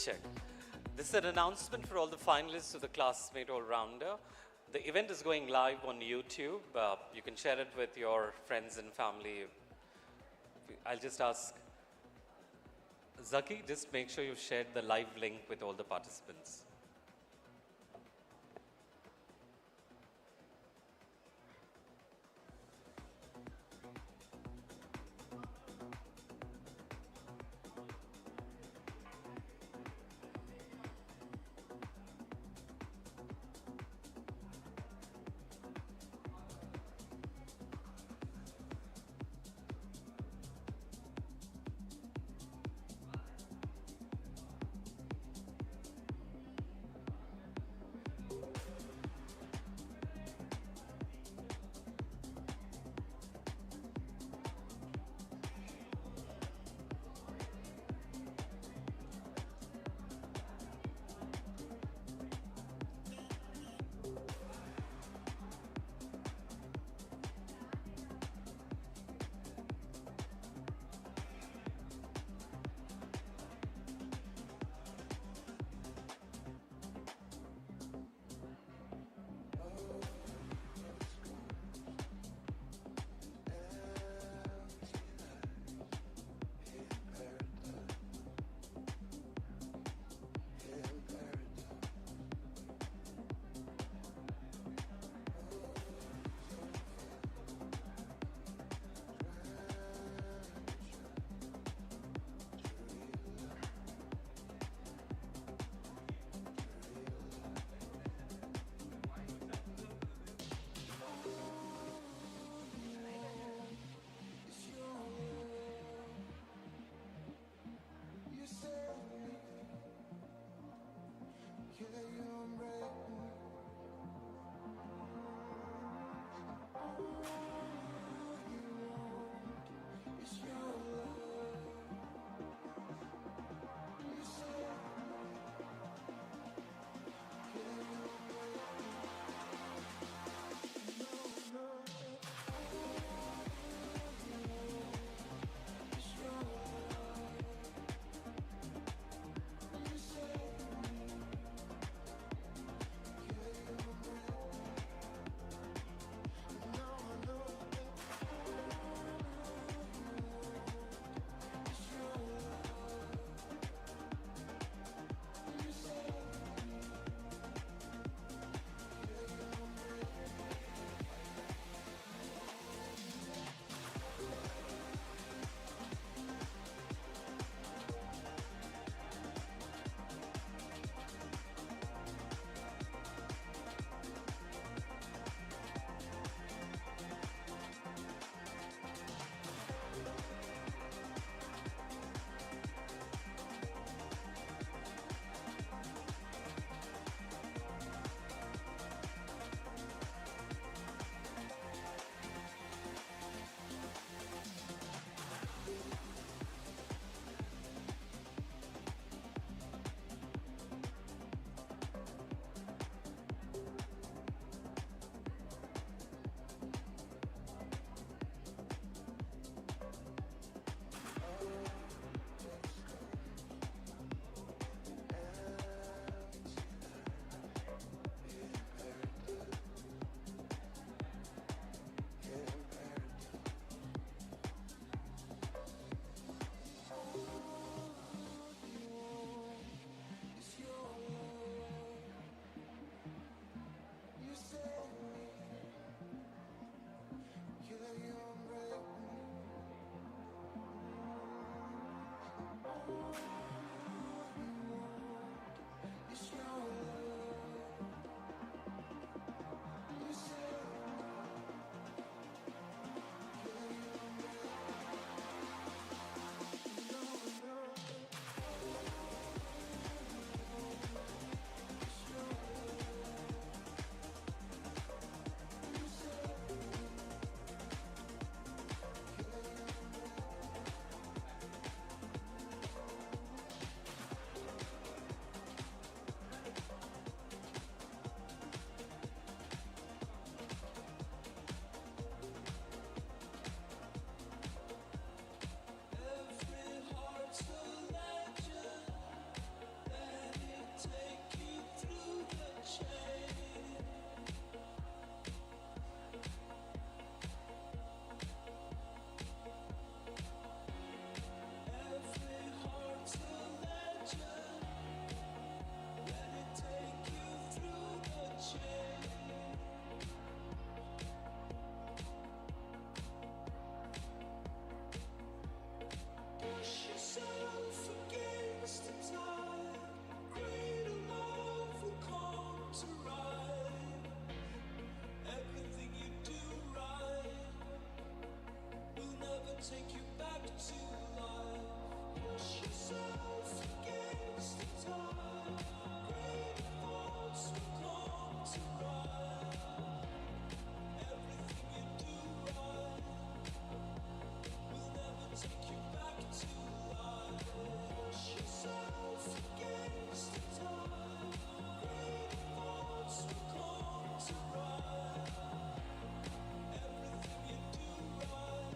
Check. This is an announcement for all the finalists of the Classmate All-Rounder. The event is going live on YouTube. You can share it with your friends and family. I'll just ask Zaki, just make sure you've shared the live link with all the participants. take you back to life. Push yourself against the tide. Great thoughts will come to rise. Everything you do right will never take you back to life. Push yourself against the tide. Great thoughts will come to rise. Everything you do right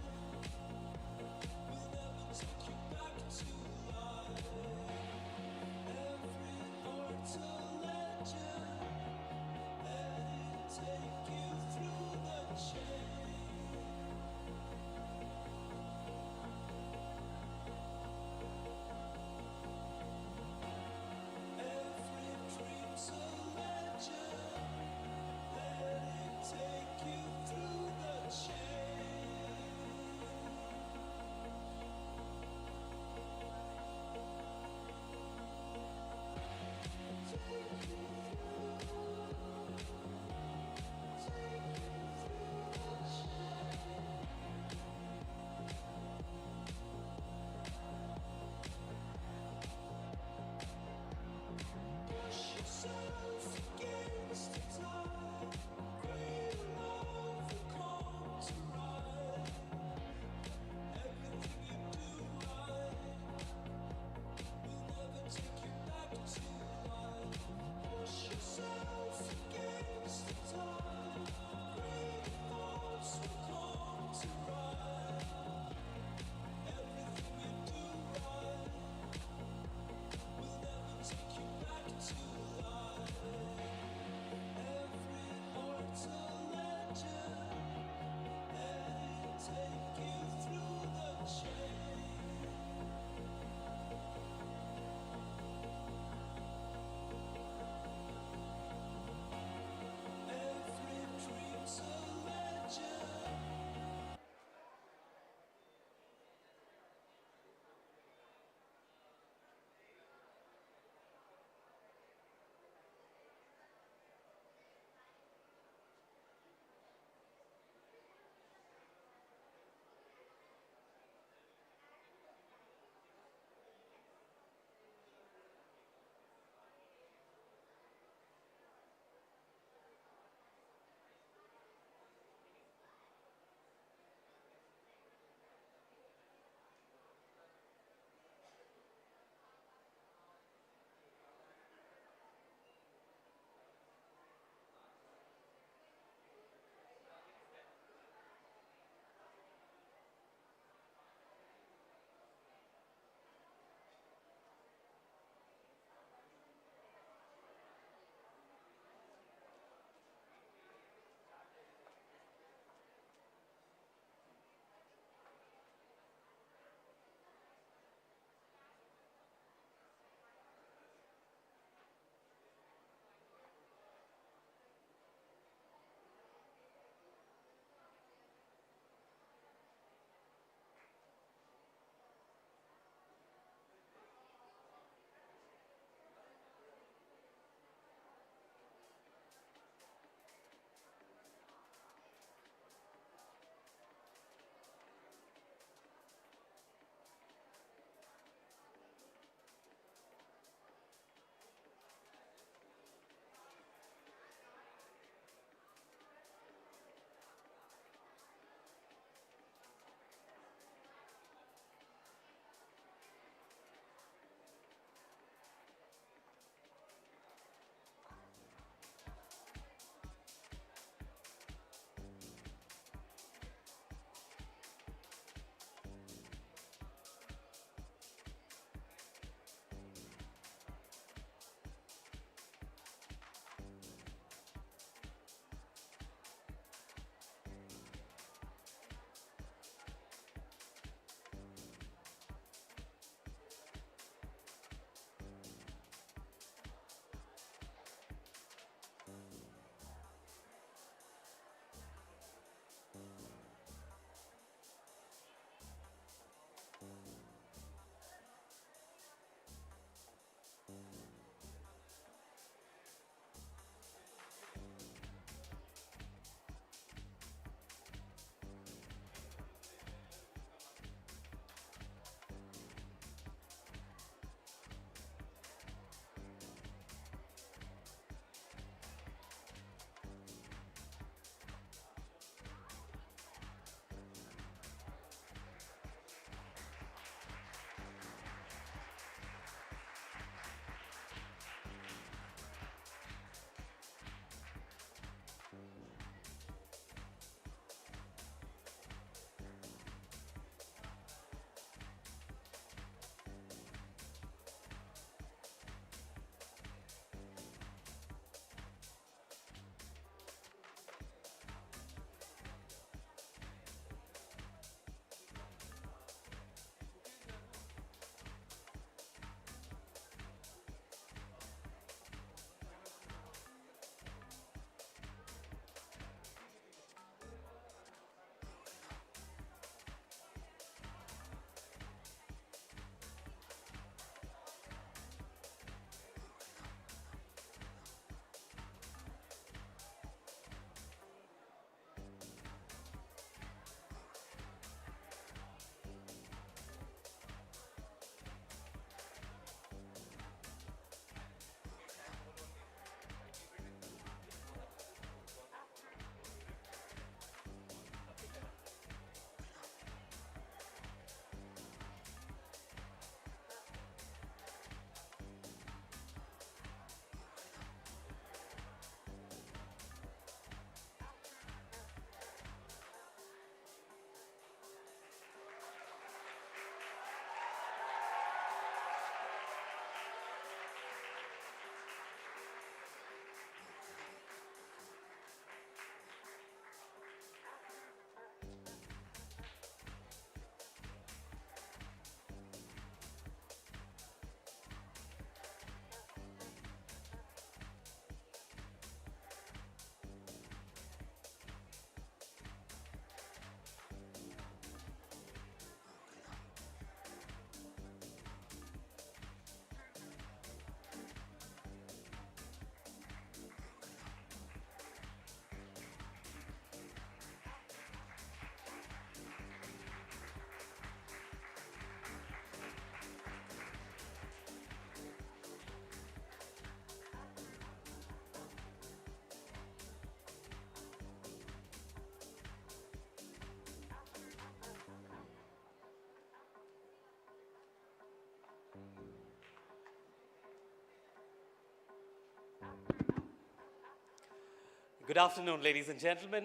Good afternoon, ladies and gentlemen.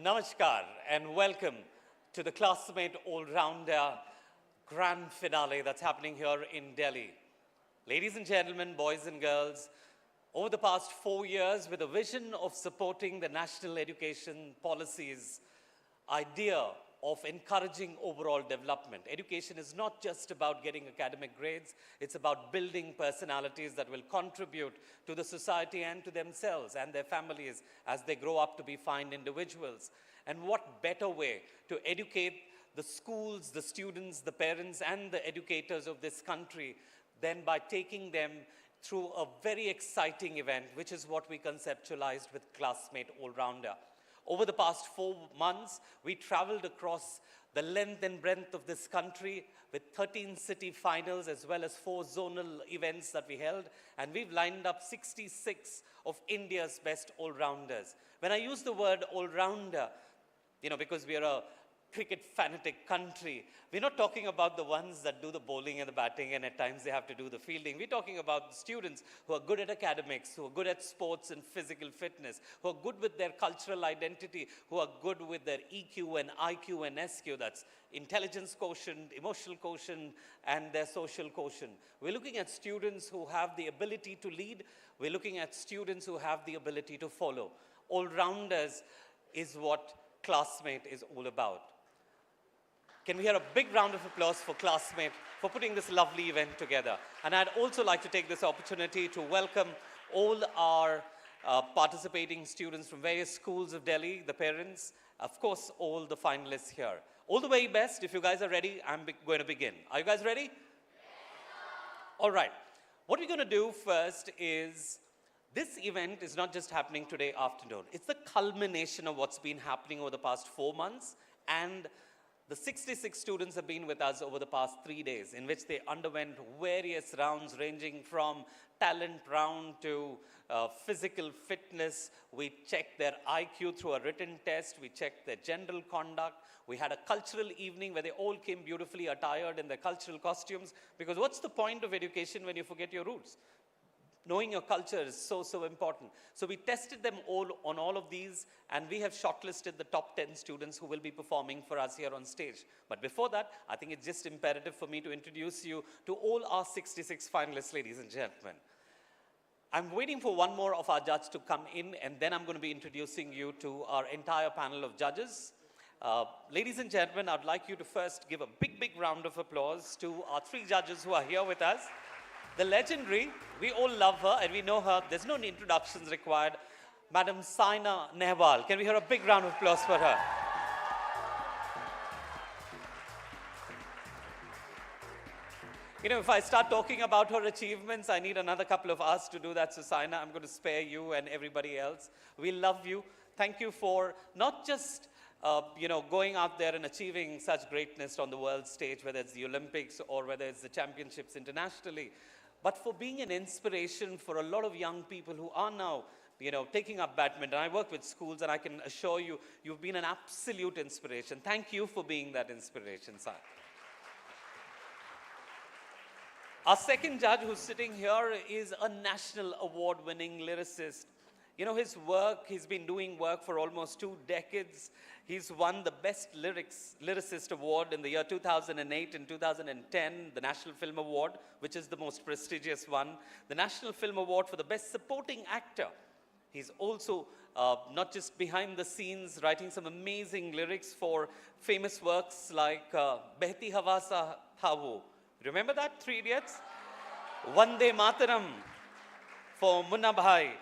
Namaskar and welcome to the Classmate All-Rounder Grand Finale that's happening here in Delhi. Ladies and gentlemen, boys and girls, over the past 4 years, with a vision of supporting the national education policies, idea of encouraging overall development. Education is not just about getting academic grades, it's about building personalities that will contribute to the society and to themselves and their families as they grow up to be fine individuals. And what better way to educate the schools, the students, the parents, and the educators of this country than by taking them through a very exciting event, which is what we conceptualized with Classmate All-Rounder. Over the past 4 months, we traveled across the length and breadth of this country with 13 city finals as well as 4 zonal events that we held. And we've lined up 66 of India's best all-rounders. When I use the word all-rounder, because we are a cricket fanatic country, we're not talking about the ones that do the bowling and the batting and at times they have to do the fielding. We're talking about students who are good at academics, who are good at sports and physical fitness, who are good with their cultural identity, who are good with their EQ and IQ and SQ, that's intelligence quotient, emotional quotient, and their social quotient. We're looking at students who have the ability to lead. We're looking at students who have the ability to follow. All-rounders is what Classmate is all about. Can we hear a big round of applause for Classmate for putting this lovely event together? And I'd also like to take this opportunity to welcome all our participating students from various schools of Delhi, the parents, of course, all the finalists here. All the very best. If you guys are ready, I'm going to begin. Are you guys ready? Yes, all right. What we're going to do first is, this event is not just happening today afternoon. It's the culmination of what's been happening over the past 4 months, and the 66 students have been with us over the past 3 days, in which they underwent various rounds ranging from talent round to physical fitness. We checked their IQ through a written test. We checked their general conduct. We had a cultural evening where they all came beautifully attired in their cultural costumes, because what's the point of education when you forget your roots? Knowing your culture is so, so important. So we tested them all on all of these, and we have shortlisted the top 10 students who will be performing for us here on stage. But before that, I think it's just imperative for me to introduce you to all our 66 finalists, ladies and gentlemen. I'm waiting for one more of our judges to come in, and then I'm going to be introducing you to our entire panel of judges. Ladies and gentlemen, I'd like you to first give a big, big round of applause to our 3 judges who are here with us. The legendary, we all love her and we know her, there's no introductions required, Madam Saina Nehwal. Can we hear a big round of applause for her? If I start talking about her achievements, I need another couple of hours to do that. So Saina, I'm going to spare you and everybody else. We love you. Thank you for not just going out there and achieving such greatness on the world stage, whether it's the Olympics or whether it's the championships internationally, but for being an inspiration for a lot of young people who are now, taking up badminton. I work with schools, and I can assure you, you've been an absolute inspiration. Thank you for being that inspiration, Sai. Our second judge who's sitting here is a national award-winning lyricist. His work, he's been doing work for almost 2 decades. He's won the Best Lyricist Award in the year 2008 and 2010, the National Film Award, which is the most prestigious one, the National Film Award for the Best Supporting Actor. He's also not just behind the scenes, writing some amazing lyrics for famous works like Behti Hawa Sa Tha Wo. Remember that, 3 Idiots? Vande Mataram for Munna Bhai.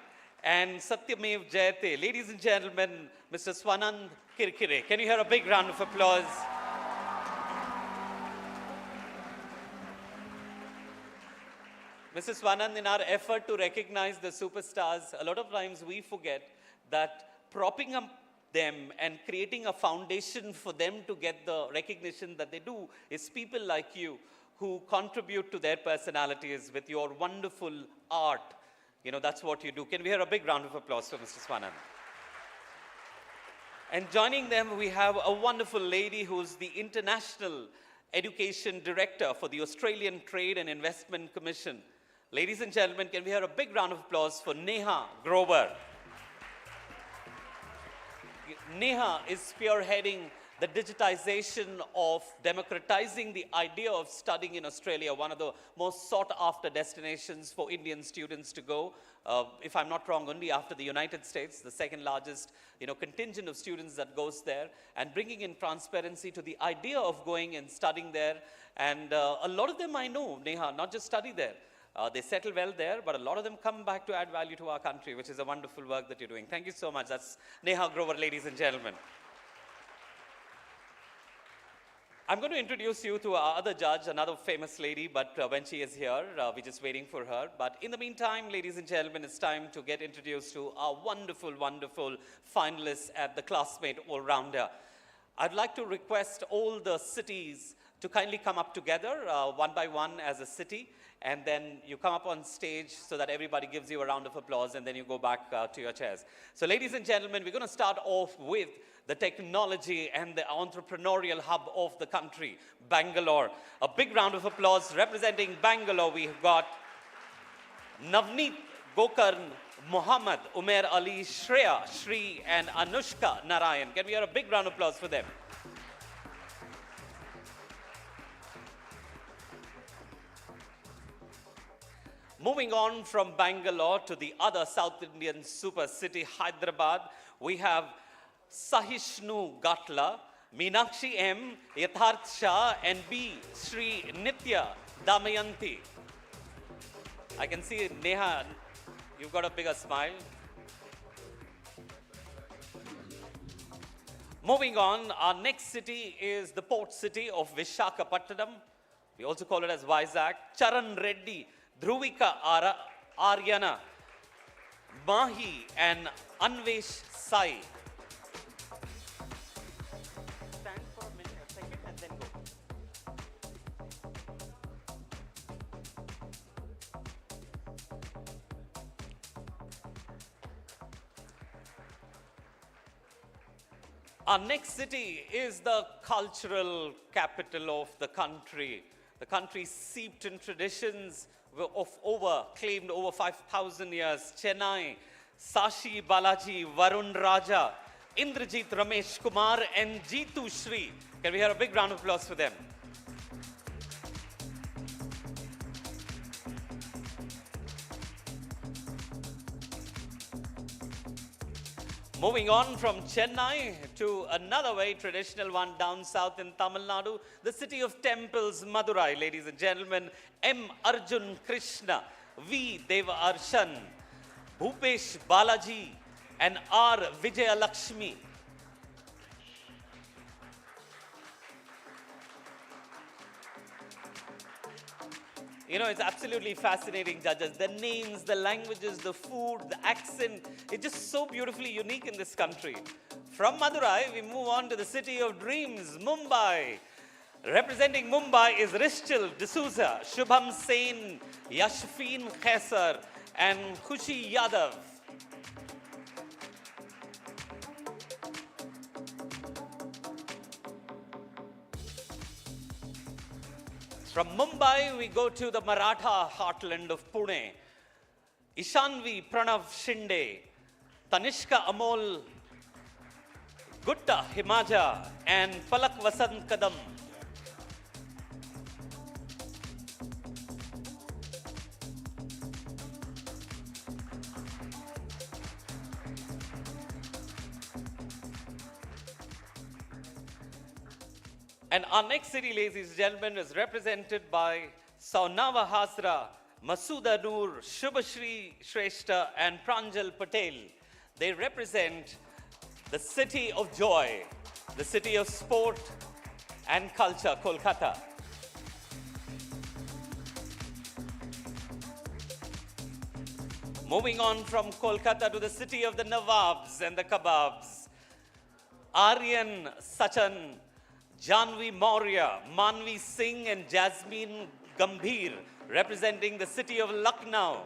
And Satyamev Jayate. Ladies and gentlemen, Mr. Swanand Kirkire. Can you hear a big round of applause? Mr. Swanand, in our effort to recognize the superstars, a lot of times we forget that propping up them and creating a foundation for them to get the recognition that they do is people like you who contribute to their personalities with your wonderful art. That's what you do. Can we hear a big round of applause for Mr. Swanand? And joining them, we have a wonderful lady who's the International Education Director for the Australian Trade and Investment Commission. Ladies and gentlemen, can we hear a big round of applause for Neha Grover? Neha is spearheading the digitization of democratizing the idea of studying in Australia, one of the most sought after destinations for Indian students to go. If I'm not wrong, only after the United States, the second largest contingent of students that goes there, and bringing in transparency to the idea of going and studying there. And a lot of them I know, Neha, not just study there. They settle well there, but a lot of them come back to add value to our country, which is a wonderful work that you're doing. Thank you so much. That's Neha Grover, ladies and gentlemen. I'm going to introduce you to our other judge, another famous lady, but when she is here, we're just waiting for her. But in the meantime, ladies and gentlemen, it's time to get introduced to our wonderful, wonderful finalists at the Classmate All-Rounder. I'd like to request all the cities to kindly come up together, one by one as a city, and then you come up on stage so that everybody gives you a round of applause, and then you go back to your chairs. So ladies and gentlemen, we're going to start off with the technology and the entrepreneurial hub of the country, Bangalore. A big round of applause representing Bangalore. We've got Navneet Gokarn, Muhammad, Umair Ali, Shreya, Shri, and Anushka Narayan. Can we hear a big round of applause for them? Moving on from Bangalore to the other South Indian super city, Hyderabad, we have Sahishnu Gatla, Meenakshi M, Yatharth Shah, and B. Sri Nitya Damayanti. I can see Neha, you've got a bigger smile. Moving on, our next city is the port city of Vishakhapatnam. We also call it as Vizag. Charan Reddy, Dhruvika Aryana, Mahi, and Anvesh Sai. Stand for a second and then go. Our next city is the cultural capital of the country. The country steeped in traditions of claimed over 5,000 years. Chennai, Sashi Balaji, Varun Raja, Indrajit Ramesh Kumar, and Jeetu Shri. Can we hear a big round of applause for them? Moving on from Chennai to another very traditional one down south in Tamil Nadu, the city of temples, Madurai. Ladies and gentlemen, M. Arjun Krishna, V. Deva Arshan, Bhupesh Balaji, and R. Vijaya Lakshmi. You know, it's absolutely fascinating, judges. The names, the languages, the food, the accent, it's just so beautifully unique in this country. From Madurai, we move on to the city of dreams, Mumbai. Representing Mumbai is Rishchil D'Souza, Shubham Sen, Yashfin Khaisar, and Khushi Yadav. From Mumbai, we go to the Maratha heartland of Pune. Ishanvi Pranav Shinde, Tanishka Amol, Gutta Himaja, and Palak Vasant Kadam. And our next city, ladies and gentlemen, is represented by Saunava Hasra, Masuda Noor, Shubhashri Shrestha, and Pranjal Patel. They represent the city of joy, the city of sport and culture, Kolkata. Moving on from Kolkata to the city of the Nawabs and the Kebabs, Aryan Sachan, Janvi Maurya, Manvi Singh, and Jasmine Gambhir, representing the city of Lucknow.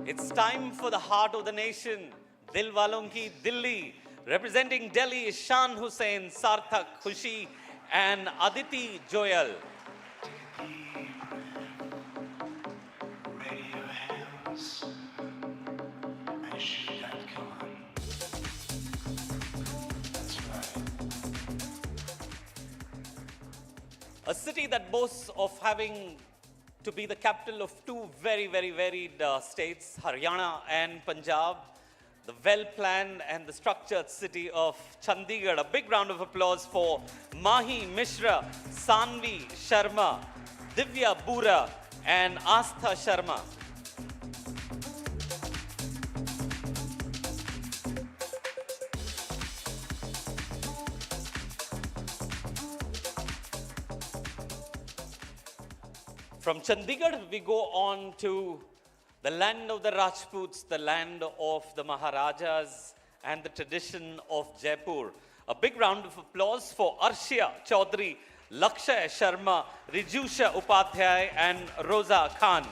It's time for the heart of the nation, Dil Walon Ki Dilli, Representing Delhi is Shan Hussain, Sarthak Khushi, and Aditi Joyal. Ready your hands and shoot that gun. That's right. A city that boasts of having to be the capital of two very, very varied states, Haryana and Punjab, the well-planned and the structured city of Chandigarh. A big round of applause for Mahi Mishra, Sanvi Sharma, Divya Bura, and Astha Sharma. From Chandigarh, we go on to the land of the Rajputs, the land of the Maharajas, and the tradition of Jaipur. A big round of applause for Arshia Chaudhary, Lakshay Sharma, Rijusha Upadhyay, and Rosa Khan.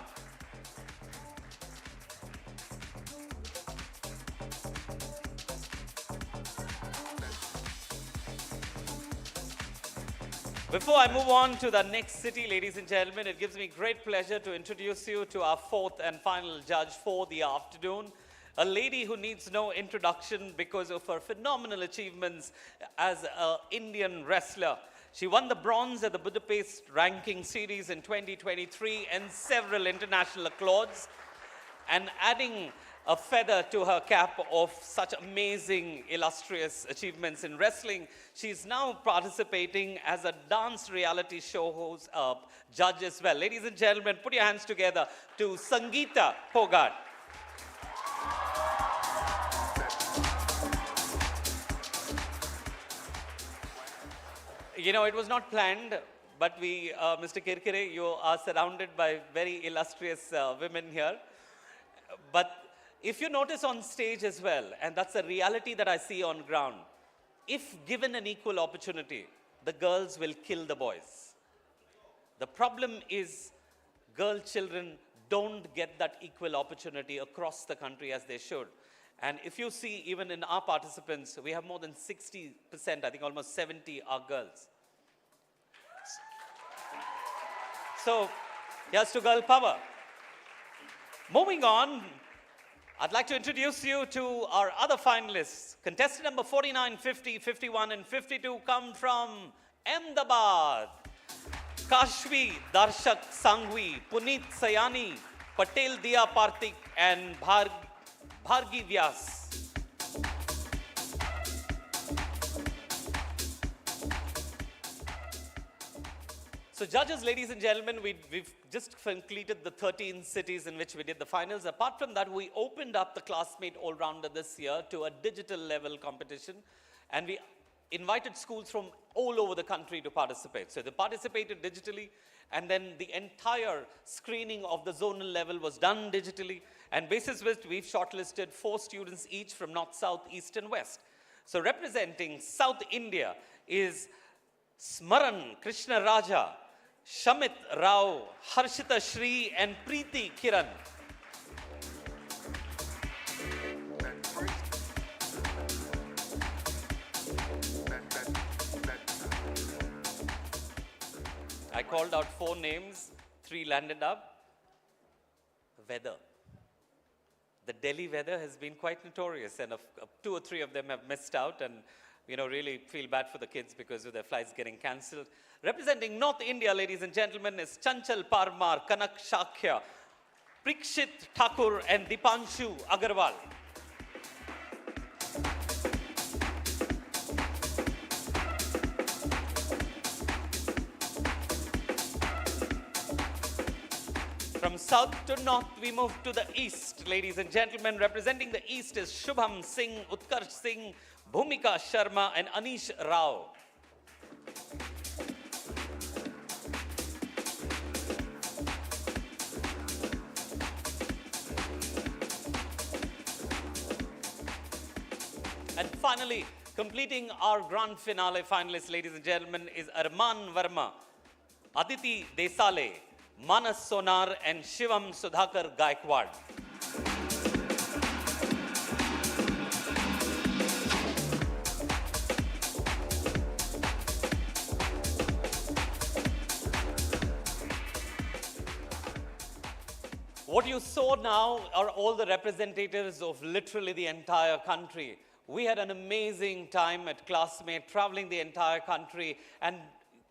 Before I move on to the next city, ladies and gentlemen, it gives me great pleasure to introduce you to our fourth and final judge for the afternoon. A lady who needs no introduction because of her phenomenal achievements as an Indian wrestler. She won the bronze at the Budapest Ranking Series in 2023 and several international accolades. And adding a feather to her cap of such amazing, illustrious achievements in wrestling, she's now participating as a dance reality show host, judge as well. Ladies and gentlemen, put your hands together to Sangeeta Pogart. You know, it was not planned, but we, Mr. Kirkire, you are surrounded by very illustrious women here. But if you notice on stage as well, and that's a reality that I see on ground, if given an equal opportunity, the girls will kill the boys. The problem is children don't get that equal opportunity across the country as they should. And if you see, even in our participants, we have more than 60%, I think almost 70 are girls. So, here's to girl power. Moving on, I'd like to introduce you to our other finalists. Contestant number 49, 50, 51, and 52 come from Ahmedabad. Kashvi Darshak Sangvi, Puneet Sayani, Patel Dia Partik, and Bhargi Vyas. So judges, ladies and gentlemen, we've just completed the 13 cities in which we did the finals. Apart from that, we opened up the Classmate All-Rounder this year to a digital level competition. And we invited schools from all over the country to participate. So they participated digitally, and then the entire screening of the zonal level was done digitally. And basis which we've shortlisted 4 students each from North, South, East, and West. So representing South India is Smaran Krishna Raja, Shamit Rao, Harshita Shri, and Preeti Kiran. I called out 4 names, 3 landed up. Weather. The Delhi weather has been quite notorious, and 2 or 3 of them have missed out, and really feel bad for the kids because of their flights getting cancelled. Representing North India, ladies and gentlemen, is Chanchal Parmar, Kanak Shakya, Prikshit Thakur, and Dipanshu Agarwal. From south to north, we move to the east, ladies and gentlemen. Representing the east is Shubham Singh, Utkarsh Singh, Bhumika Sharma, and Anish Rao. And finally, completing our grand finale finalists, ladies and gentlemen, is Arman Verma, Aditi Desale, Manas Sonar, and Shivam Sudhakar Gaikwad. What you saw now are all the representatives of literally the entire country. We had an amazing time at Classmate, traveling the entire country and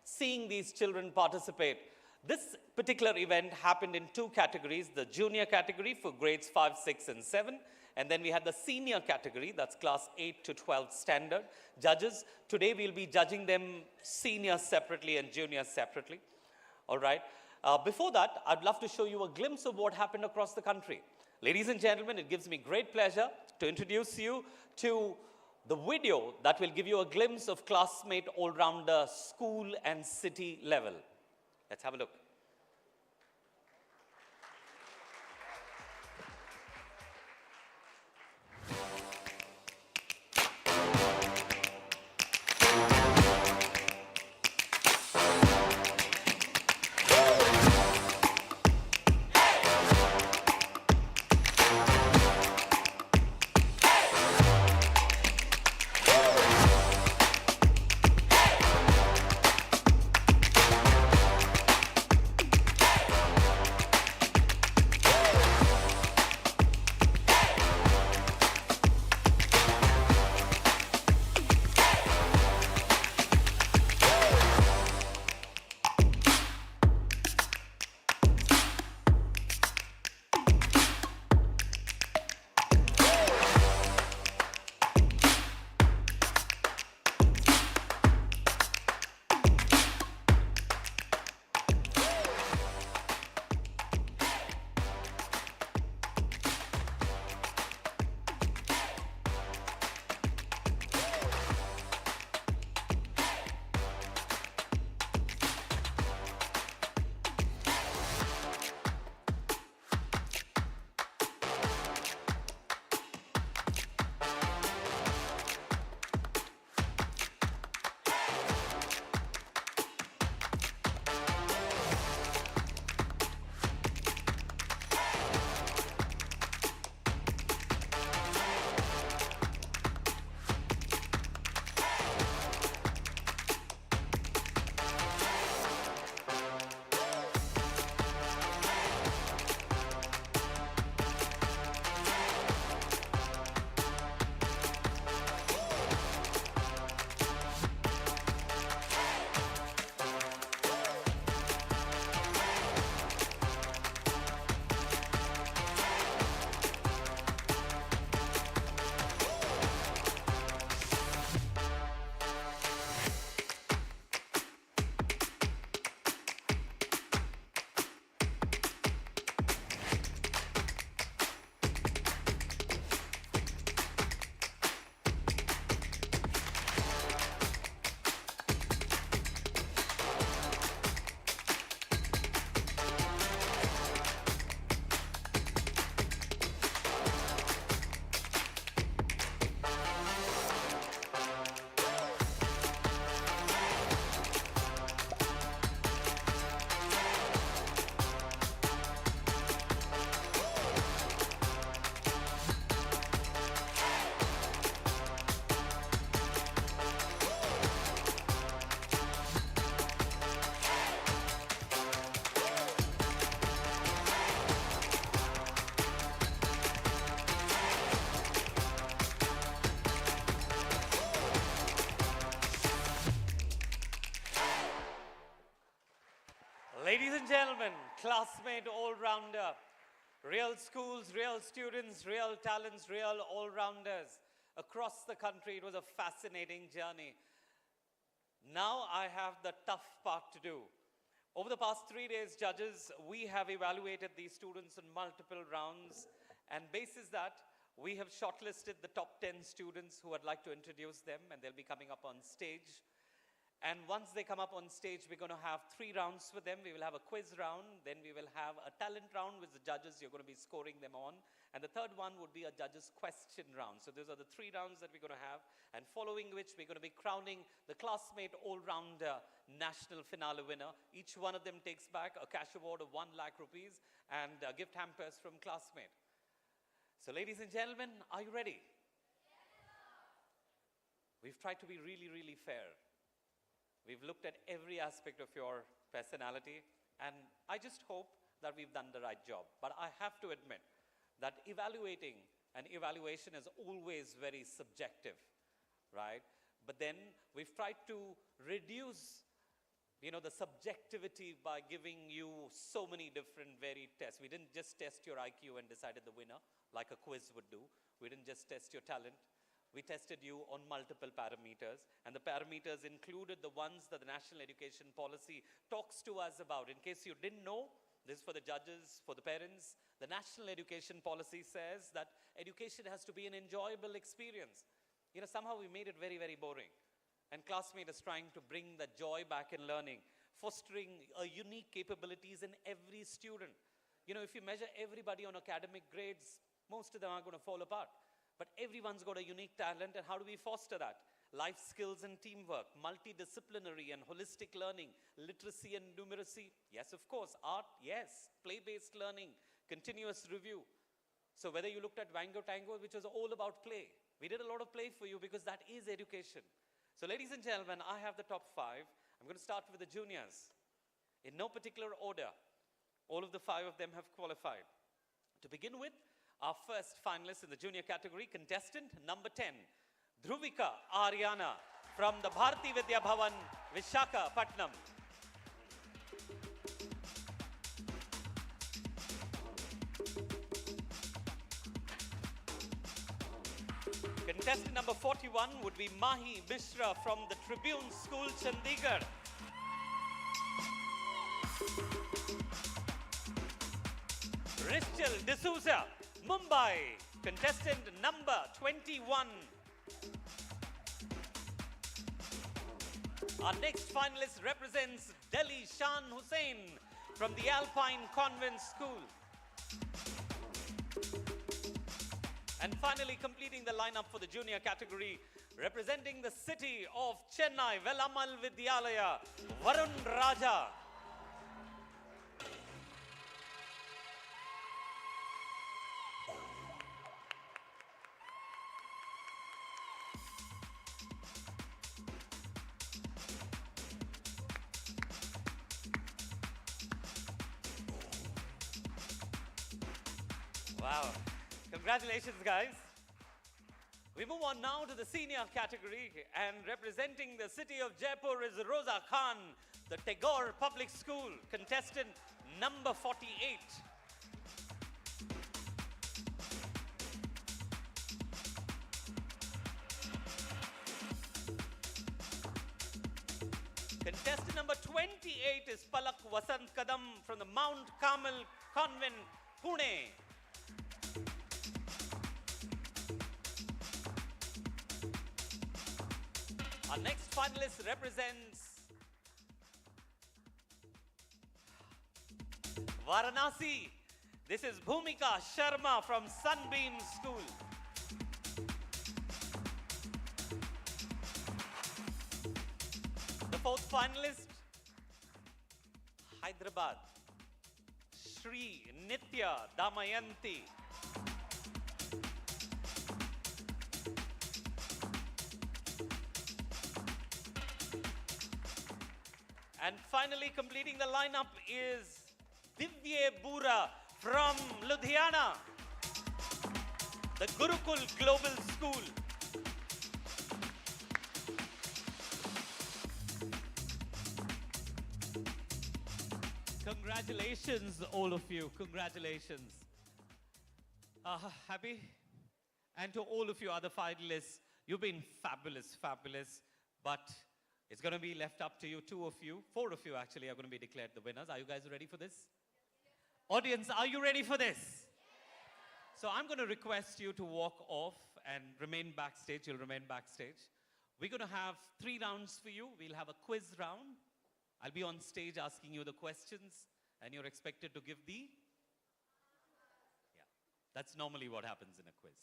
seeing these children participate. This particular event happened in two categories, the junior category for grades 5, 6, and 7, and then we had the senior category, that's class 8 to 12 standard. Judges, today we'll be judging them seniors separately and juniors separately. All right. Before that, I'd love to show you a glimpse of what happened across the country. Ladies and gentlemen, it gives me great pleasure to introduce you to the video that will give you a glimpse of Classmate all-rounder school and city level. Let's have a look. Ladies and gentlemen, Classmate all-rounder. Real schools, real students, real talents, real all-rounders. Across the country, it was a fascinating journey. Now I have the tough part to do. Over the past 3 days, judges, we have evaluated these students in multiple rounds, and basis that, we have shortlisted the top 10 students who I'd like to introduce them, and they'll be coming up on stage. And once they come up on stage, we're going to have 3 rounds for them. We will have a quiz round, then we will have a talent round with the judges. You're going to be scoring them on. And the third one would be a judges' question round. So those are the 3 rounds that we're going to have. And following which, we're going to be crowning the Classmate all-rounder national finale winner. Each one of them takes back a cash award of 1 lakh rupees and gift hampers from Classmate. So ladies and gentlemen, are you ready? We've tried to be really, really fair. We've looked at every aspect of your personality, and I just hope that we've done the right job. But I have to admit that evaluating and evaluation is always very subjective, right? But then we've tried to reduce the subjectivity by giving you so many different varied tests. We didn't just test your IQ and decided the winner like a quiz would do. We didn't just test your talent. We tested you on multiple parameters, and the parameters included the ones that the National Education Policy talks to us about. In case you didn't know, this is for the judges, for the parents. The National Education Policy says that education has to be an enjoyable experience. Somehow we made it very, very boring. And Classmate is trying to bring the joy back in learning, fostering a unique capabilities in every student. If you measure everybody on academic grades, most of them are going to fall apart. But everyone's got a unique talent, and how do we foster that? Life skills and teamwork, multidisciplinary and holistic learning, literacy and numeracy, yes, of course. Art, yes. Play-based learning, continuous review. So whether you looked at Wango Tango, which was all about play, we did a lot of play for you because that is education. So ladies and gentlemen, I have the top 5. I'm going to start with the juniors. In no particular order, all of the 5 of them have qualified. To begin with, our first finalist in the junior category, contestant number 10, Dhruvika Aryana from the Bharati Vidya Bhavan, Visakhapatnam. Contestant number 41 would be Mahi Mishra from the Tribune School, Chandigarh. Rishchal D'Souza, Mumbai. Contestant number 21. Our next finalist represents Delhi Shan Hussain from the Alpine Convent School. And finally, completing the lineup for the junior category, representing the city of Chennai, Velamal Vidyalaya, Varun Raja. Wow. Congratulations, guys. We move on now to the senior category, and representing the city of Jaipur is Rosa Khan, the Tagore Public School, contestant number 48. Contestant number 28 is Palak Vasant Kadam from the Mount Carmel Convent, Pune. Our next finalist represents Varanasi. This is Bhumika Sharma from Sunbeam School. The fourth finalist, Hyderabad, Shri Nitya Damayanti. And finally, completing the lineup is Divye Bura from Ludhiana, the Gurukul Global School. Congratulations, all of you. Congratulations. Happy? And to all of you other finalists, you've been fabulous, fabulous. But it's going to be left up to you, 4 of you actually are going to be declared the winners. Are you guys ready for this? Yes. Audience, are you ready for this? Yes. So I'm going to request you to walk off and remain backstage. You'll remain backstage. We're going to have 3 rounds for you. We'll have a quiz round. I'll be on stage asking you the questions, and you're expected to give the... Yeah, that's normally what happens in a quiz.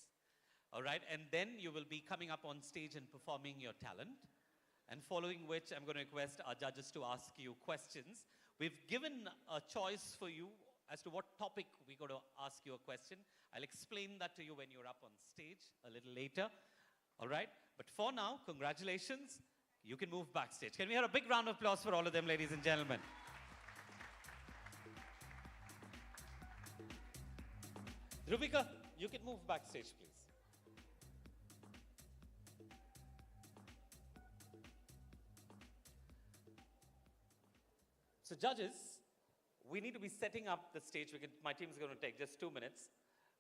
All right, and then you will be coming up on stage and performing your talent. And following which, I'm going to request our judges to ask you questions. We've given a choice for you as to what topic we're going to ask you a question. I'll explain that to you when you're up on stage a little later. All right? But for now, congratulations. You can move backstage. Can we have a big round of applause for all of them, ladies and gentlemen? Rubika, you can move backstage, please. So judges, we need to be setting up the stage. My team is going to take just 2 minutes.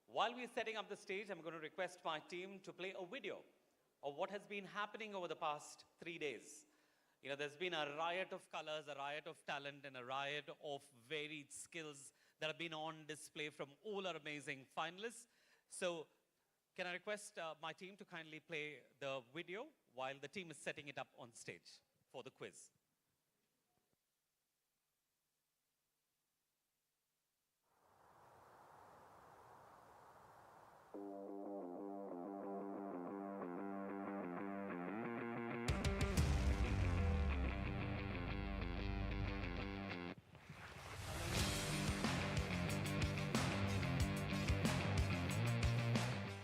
While we're setting up the stage, I'm going to request my team to play a video of what has been happening over the past 3 days. You know, there's been a riot of colors, a riot of talent, and a riot of varied skills that have been on display from all our amazing finalists. So can I request my team to kindly play the video while the team is setting it up on stage for the quiz?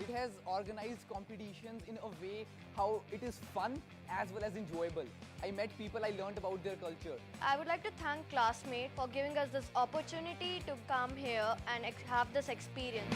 It has organized competitions in a way how it is fun as well as enjoyable. I met people, I learned about their culture. I would like to thank Classmate for giving us this opportunity to come here and have this experience.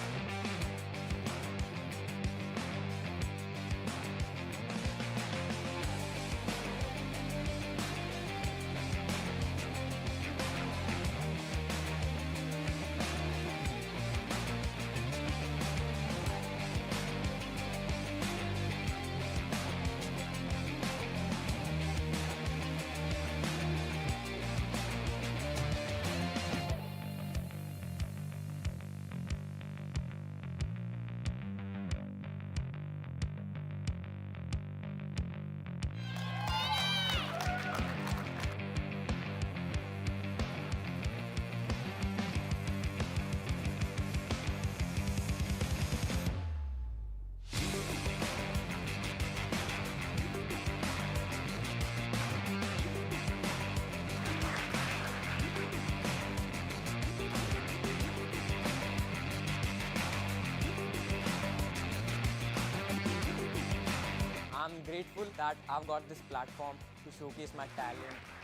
I'm grateful that I've got this platform to showcase my talent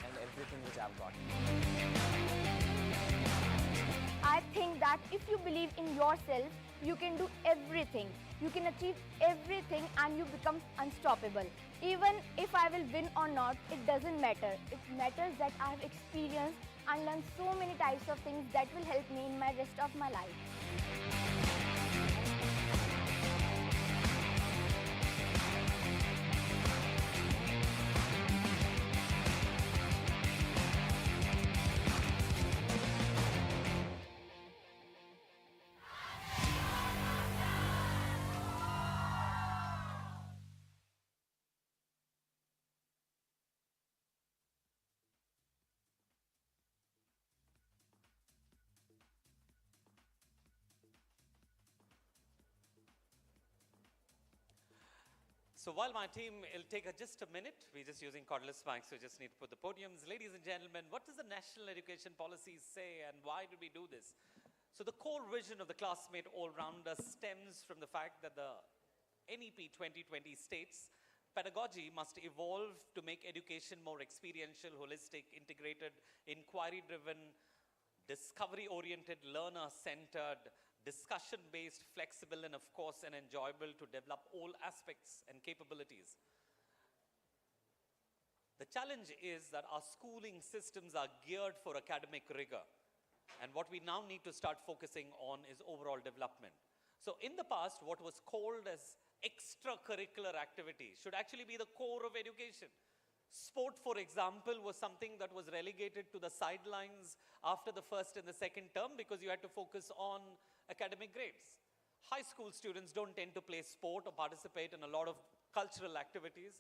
and everything which I've got. I think that if you believe in yourself, you can do everything. You can achieve everything and you become unstoppable. Even if I will win or not, it doesn't matter. It matters that I have experienced and learned so many types of things that will help me in my rest of my life. So while my team, it'll take just a minute. We're just using cordless mics, so we just need to put the podiums. Ladies and gentlemen, what does the National Education Policy say and why do we do this? So the core vision of the Classmate All-Rounder stems from the fact that the NEP 2020 states pedagogy must evolve to make education more experiential, holistic, integrated, inquiry-driven, discovery-oriented, learner-centered, discussion-based, flexible, and of course, and enjoyable to develop all aspects and capabilities. The challenge is that our schooling systems are geared for academic rigor. And what we now need to start focusing on is overall development. So in the past, what was called as extracurricular activity should actually be the core of education. Sport, for example, was something that was relegated to the sidelines after the first and the second term because you had to focus on academic grades. High school students don't tend to play sport or participate in a lot of cultural activities.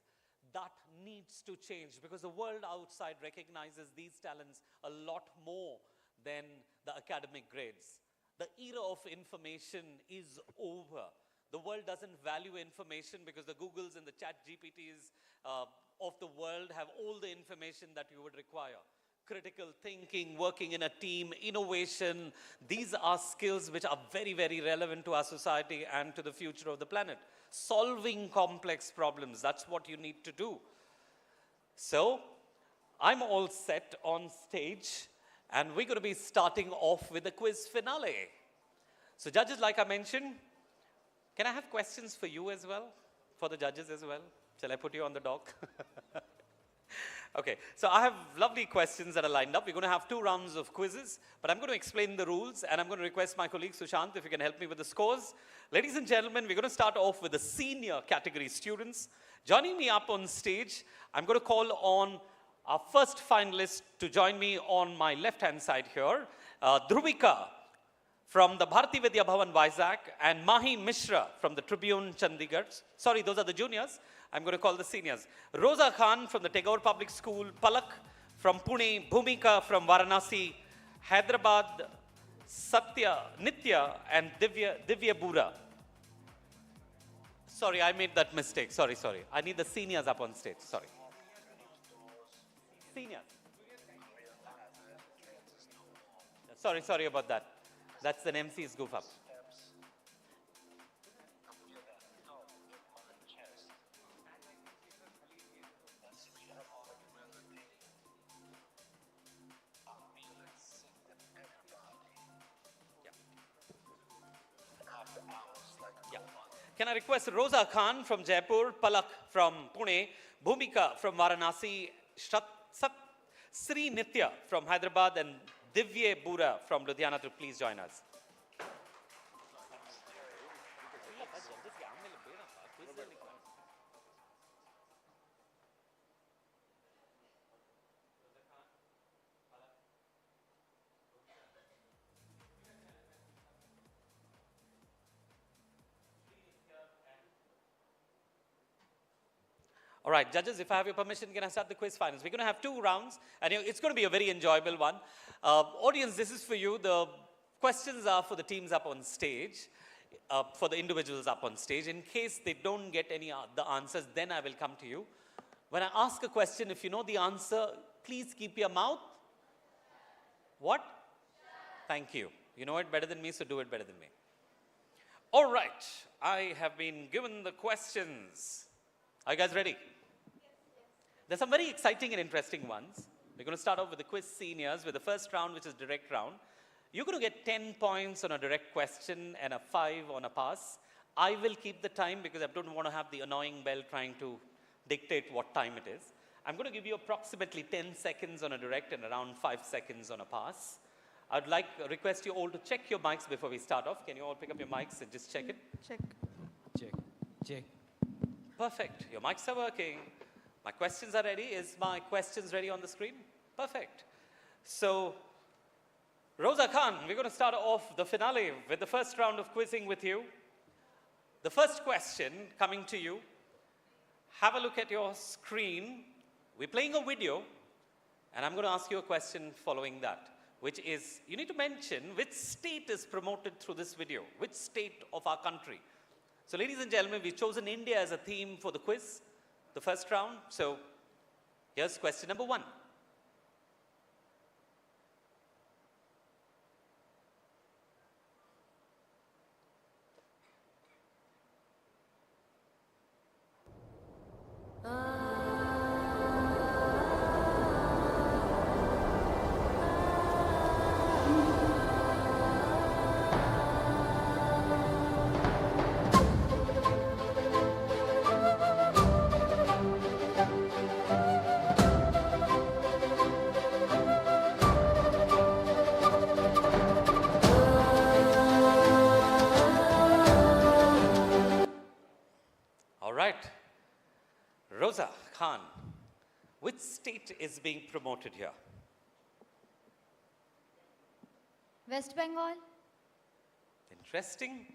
That needs to change because the world outside recognizes these talents a lot more than the academic grades. The era of information is over. The world doesn't value information because the Googles and the Chat GPTs of the world have all the information that you would require. Critical thinking, working in a team, innovation, these are skills which are very, very relevant to our society and to the future of the planet. Solving complex problems, that's what you need to do. So, I'm all set on stage, and we're going to be starting off with the quiz finale. So judges, like I mentioned, can I have questions for you as well? For the judges as well? Shall I put you on the dock? Okay, so I have lovely questions that are lined up. We're going to have 2 rounds of quizzes, but I'm going to explain the rules, and I'm going to request my colleague Sushant if you can help me with the scores. Ladies and gentlemen, we're going to start off with the senior category students. Joining me up on stage, I'm going to call on our first finalist to join me on my left-hand side here, Dhruvika from the Bharati Vidya Bhavan Vizag and Mahi Mishra from the Tribune Chandigarh. Sorry, those are the juniors. I'm going to call the seniors. Rosa Khan from the Tagore Public School, Palak from Pune, Bhumika from Varanasi, Hyderabad, Satya, Nitya and Divya Bura. Sorry, I made that mistake. Sorry. I need the seniors up on stage. Sorry. Seniors. Sorry about that. That's an MC's goof up. Can I request Rosa Khan from Jaipur, Palak from Pune, Bhumika from Varanasi, Sri Nitya from Hyderabad and Divya Bura from Ludhiana to please join us. All right, judges, if I have your permission, can I start the quiz finals? We're going to have 2 rounds, and it's going to be a very enjoyable one. Audience, this is for you. The questions are for the teams up on stage, for the individuals up on stage. In case they don't get any the answers, then I will come to you. When I ask a question, if you know the answer, please keep your mouth. What? Thank you. You know it better than me, so do it better than me. All right, I have been given the questions. Are you guys ready? There's some very exciting and interesting ones. We're going to start off with the quiz seniors with the first round, which is direct round. You're going to get 10 points on a direct question and a 5 on a pass. I will keep the time because I don't want to have the annoying bell trying to dictate what time it is. I'm going to give you approximately 10 seconds on a direct and around 5 seconds on a pass. I'd like request you all to check your mics before we start off. Can you all pick up your mics and just check it? Check. Perfect. Your mics are working. My questions are ready. Is my questions ready on the screen? Perfect. So, Rosa Khan, we're going to start off the finale with the first round of quizzing with you. The first question coming to you. Have a look at your screen. We're playing a video, and I'm going to ask you a question following that, which is, you need to mention which state is promoted through this video, which state of our country. So ladies and gentlemen, we've chosen India as a theme for the quiz, the first round. So here's question number 1. All right. Rosa Khan, which state is being promoted here? West Bengal. Interesting.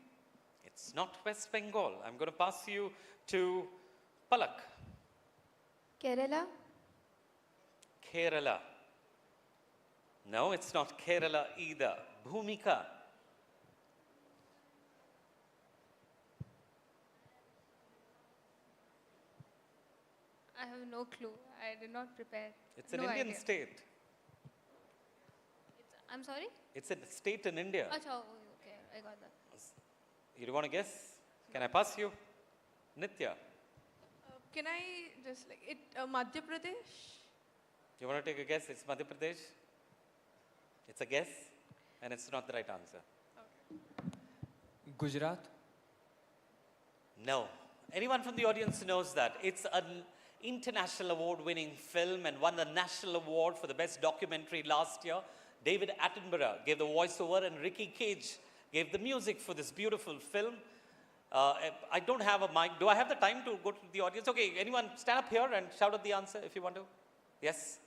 It's not West Bengal. I'm going to pass you to Palak. Kerala. Kerala. No, it's not Kerala either. Bhumika. I have no clue. I did not prepare. It's an No Indian idea. state. I'm sorry? It's a state in India. Acha, oh, okay, I got that. You want to guess? Can I pass you? Nitya. Can I just like it? Madhya Pradesh? You want to take a guess? It's Madhya Pradesh? It's a guess, and it's not the right answer. Gujarat. No. Anyone from the audience knows that? It's an international award-winning film and won the National Award for the Best Documentary last year. David Attenborough gave the voiceover and Ricky Cage gave the music for this beautiful film. I don't have a mic. Do I have the time to go to the audience? Okay, anyone stand up here and shout out the answer if you want to. Yes?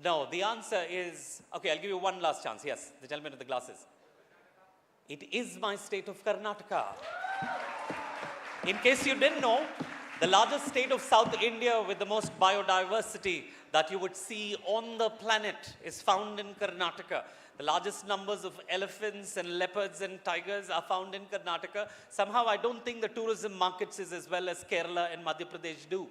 No, the answer is, okay, I'll give you one last chance. Yes, the gentleman with the glasses. It is my state of Karnataka. In case you didn't know, the largest state of South India with the most biodiversity that you would see on the planet is found in Karnataka. The largest numbers of elephants and leopards and tigers are found in Karnataka. Somehow I don't think the tourism markets is as well as Kerala and Madhya Pradesh do.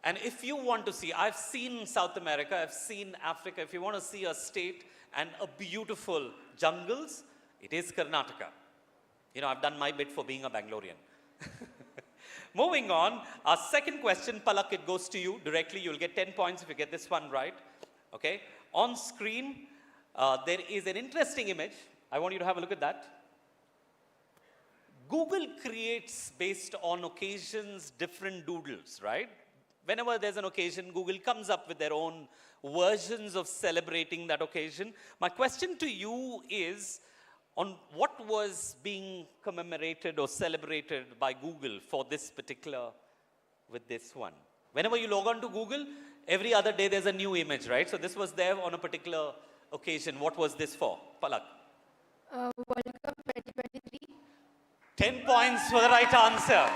And if you want to see, I've seen South America, I've seen Africa. If you want to see a state and a beautiful jungles, it is Karnataka. You know, I've done my bit for being a Bangalorean. Moving on, our second question, Palak, it goes to you directly. You'll get 10 points if you get this one right. Okay? On screen, there is an interesting image. I want you to have a look at that. Google creates, based on occasions, different doodles, right? Whenever there's an occasion, Google comes up with their own versions of celebrating that occasion. My question to you is, on what was being commemorated or celebrated by Google for this particular, with this one? Whenever you log on to Google, every other day there's a new image, right? So this was there on a particular occasion. What was this for? Palak. World Cup 2023. 10 points for the right answer.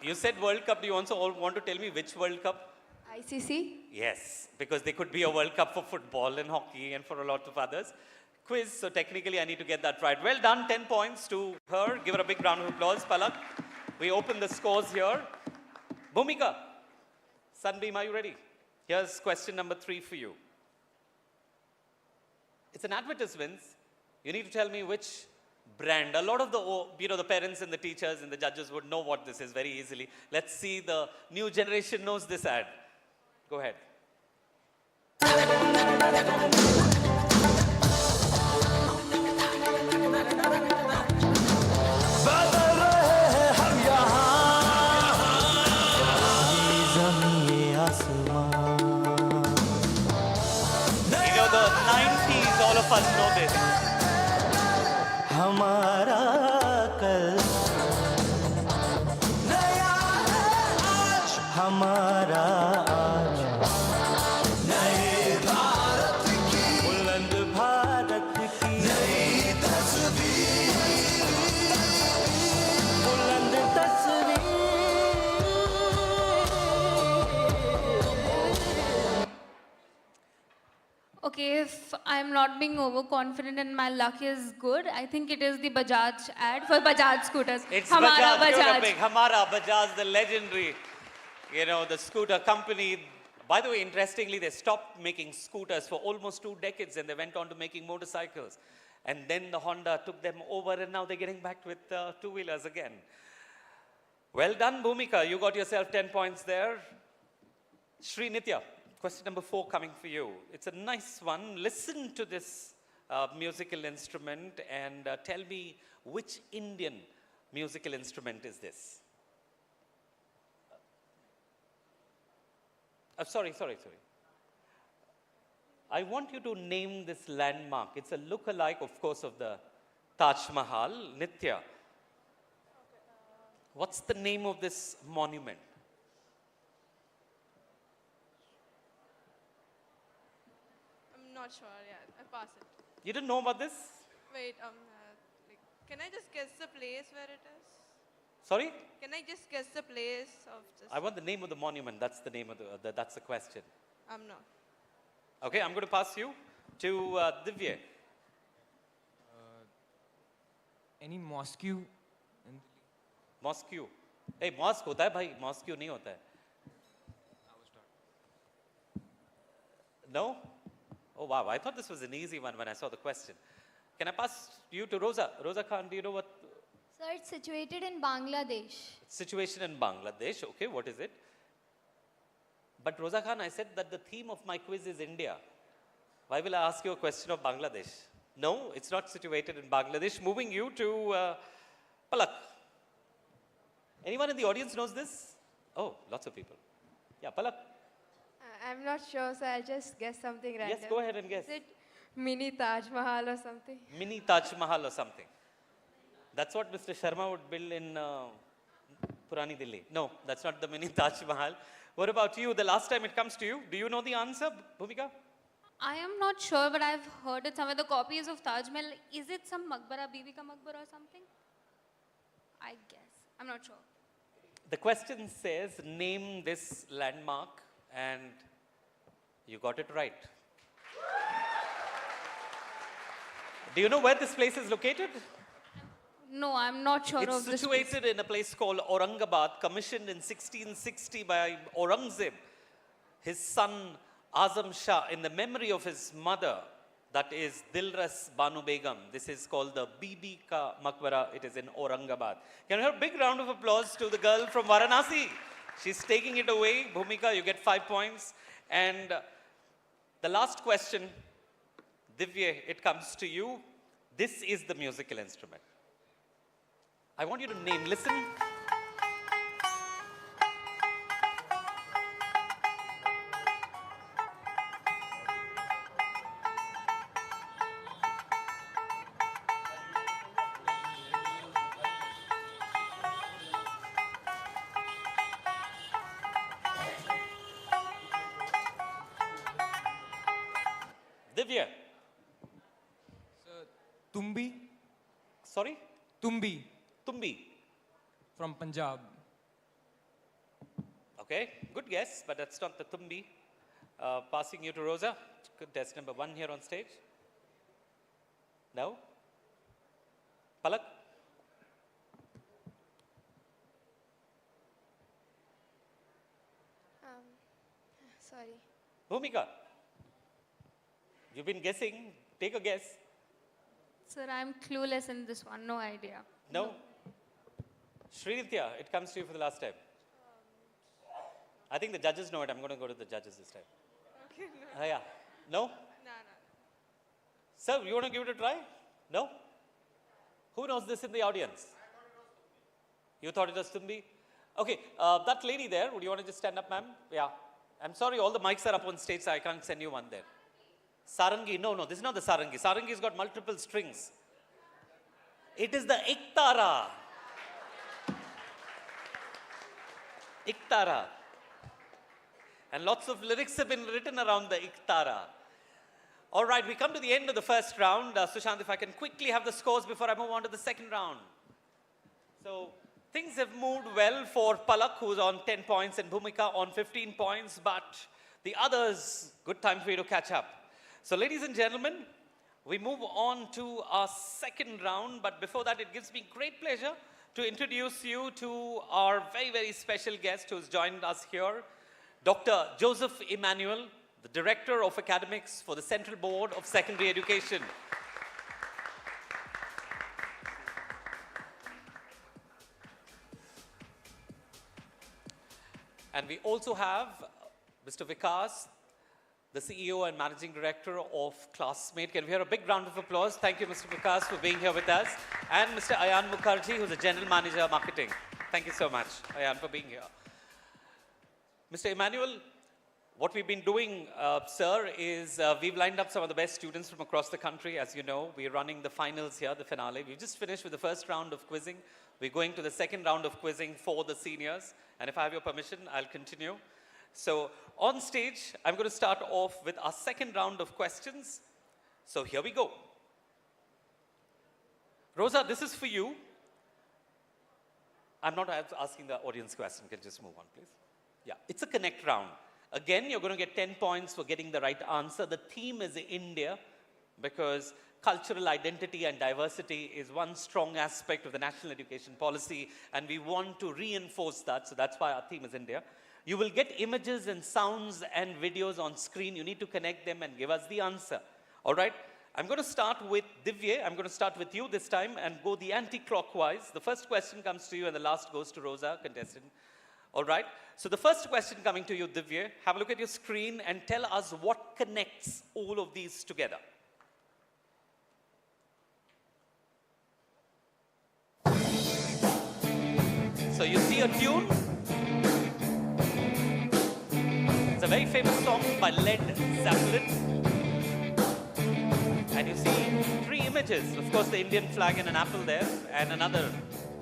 You said World Cup. Do you also all want to tell me which World Cup? ICC. Yes, because there could be a World Cup for football and hockey and for a lot of others. Quiz, so technically I need to get that right. Well done, 10 points to her. Give her a big round of applause, Palak. We open the scores here. Bhumika, Sunbeam, are you ready? Here's question number 3 for you. It's an advertisement. You need to tell me which brand. A lot of the parents and the teachers and the judges would know what this is very easily. Let's see the new generation knows this ad. Go ahead. You know the 90s, all of us know this. हमारा कल नया है आज हमारा आज नए भारत की बुलंद भारत की नई तस्वीर बुलंद तस्वीर Okay, if I'm not being overconfident and my luck is good, I think it is the Bajaj ad for Bajaj scooters. It's Hamara Bajaj. You're a Bajaj. big Hamara Bajaj, the legendary, the scooter company. By the way, interestingly, they stopped making scooters for almost 2 decades and they went on to making motorcycles. And then the Honda took them over and now they're getting back with two-wheelers again. Well done, Bhumika. You got yourself 10 points there. Sri Nitya, question number 4 coming for you. It's a nice one. Listen to this musical instrument and tell me which Indian musical instrument is this? Sorry. I want you to name this landmark. It's a look-alike, of course, of the Taj Mahal. Nitya, what's the name of this monument? I'm not sure. Yeah, I pass it. You didn't know about this? Wait. Can I just guess the place where it is? Sorry? Can I just guess the place of this? I want the name of the monument. That's the name of that's the question. I'm not. Okay, I'm going to pass you to Divya. Any Mosque? Mosque. Hey, mosque होता है भाई, mosque नहीं होता है. No? Oh wow, I thought this was an easy one when I saw the question. Can I pass you to Rosa? Rosa Khan, do you know what Sir, it's situated in Bangladesh. situation in Bangladesh? Okay, what is it? But Rosa Khan, I said that the theme of my quiz is India. Why will I ask you a question of Bangladesh? No, it's not situated in Bangladesh. Moving you to Palak. Anyone in the audience knows this? Oh, lots of people. Yeah, Palak. I'm not sure, so I'll just guess something random. Yes, go ahead and guess. Is it mini Taj Mahal or something? Mini Taj Mahal or something. That's what Mr. Sharma would build in Purani Delhi. No, that's not the mini Taj Mahal. What about you? The last time it comes to you, do you know the answer, Bhumika? I am not sure, but I've heard it somewhere. The copies of Taj Mahal, is it some Maqbara, Bibi ka Maqbara or something? I guess. I'm not sure. The question says, name this landmark, and you got it right. Do you know where this place is located? No, I'm not sure It's of this. situated in a place called Aurangabad, commissioned in 1660 by Aurangzeb, his son Azam Shah, in the memory of his mother, that is Dilras Banu Begum. This is called the Bibi Ka Maqbara. It is in Aurangabad. Can we have a big round of applause to the girl from Varanasi? She's taking it away. Bhumika, you get 5 points. And the last question, Divya, it comes to you. This is the musical instrument. I want you to name, listen. Divya. Tumbi, Sorry? Tumbi Tumbi. from Punjab. Okay, good guess, but that's not the Tumbi. Passing you to Rosa. Contest number 1 here on stage. No? Palak? Sorry. Bhumika? You've been guessing. Take a guess. Sir, I'm clueless in this one. No idea. No? Srinitya, it comes to you for the last time. I think the judges know it. I'm going to go to the judges this time. Okay, no. Yeah. No? No, no. Sir, you want to give it a try? No? Who knows this in the audience? You thought it was Tumbi? Okay, that lady there, would you want to just stand up, ma'am? Yeah. I'm sorry, all the mics are up on stage, so I can't send you one there. Sarangi, no, this is not the Sarangi. Sarangi's got multiple strings. It is the Iktara. Iktara. And lots of lyrics have been written around the Iktara. All right, we come to the end of the first round. Sushant, if I can quickly have the scores before I move on to the second round. So things have moved well for Palak, who's on 10 points, and Bhumika on 15 points, but the others, good time for you to catch up. So ladies and gentlemen, we move on to our second round, but before that, it gives me great pleasure to introduce you to our very, very special guest who's joined us here, Dr. Joseph Emmanuel, the Director of Academics for the Central Board of Secondary Education. And we also have Mr. Vikas, the CEO and Managing Director of Classmate. Can we hear a big round of applause? Thank you, Mr. Vikas, for being here with us. And Mr. Ayan Mukherjee, who's the General Manager of Marketing. Thank you so much, Ayan, for being here. Mr. Emmanuel, what we've been doing, sir, is we've lined up some of the best students from across the country. As you know, we're running the finals here, the finale. We've just finished with the first round of quizzing. We're going to the second round of quizzing for the seniors. And if I have your permission, I'll continue. So on stage, I'm going to start off with our second round of questions. So here we go. Rosa, this is for you. I'm not asking the audience question. Can you just move on, please? Yeah, it's a connect round. Again, you're going to get 10 points for getting the right answer. The theme is India because cultural identity and diversity is one strong aspect of the national education policy, and we want to reinforce that. So that's why our theme is India. You will get images and sounds and videos on screen. You need to connect them and give us the answer. All right? I'm going to start with Divya. I'm going to start with you this time and go the anti-clockwise. The first question comes to you and the last goes to Rosa, contestant. All right. So the first question coming to you, Divya, have a look at your screen and tell us what connects all of these together. So you see a tune. It's a very famous song by Led Zeppelin. And you see three images. Of course, the Indian flag and an apple there, and another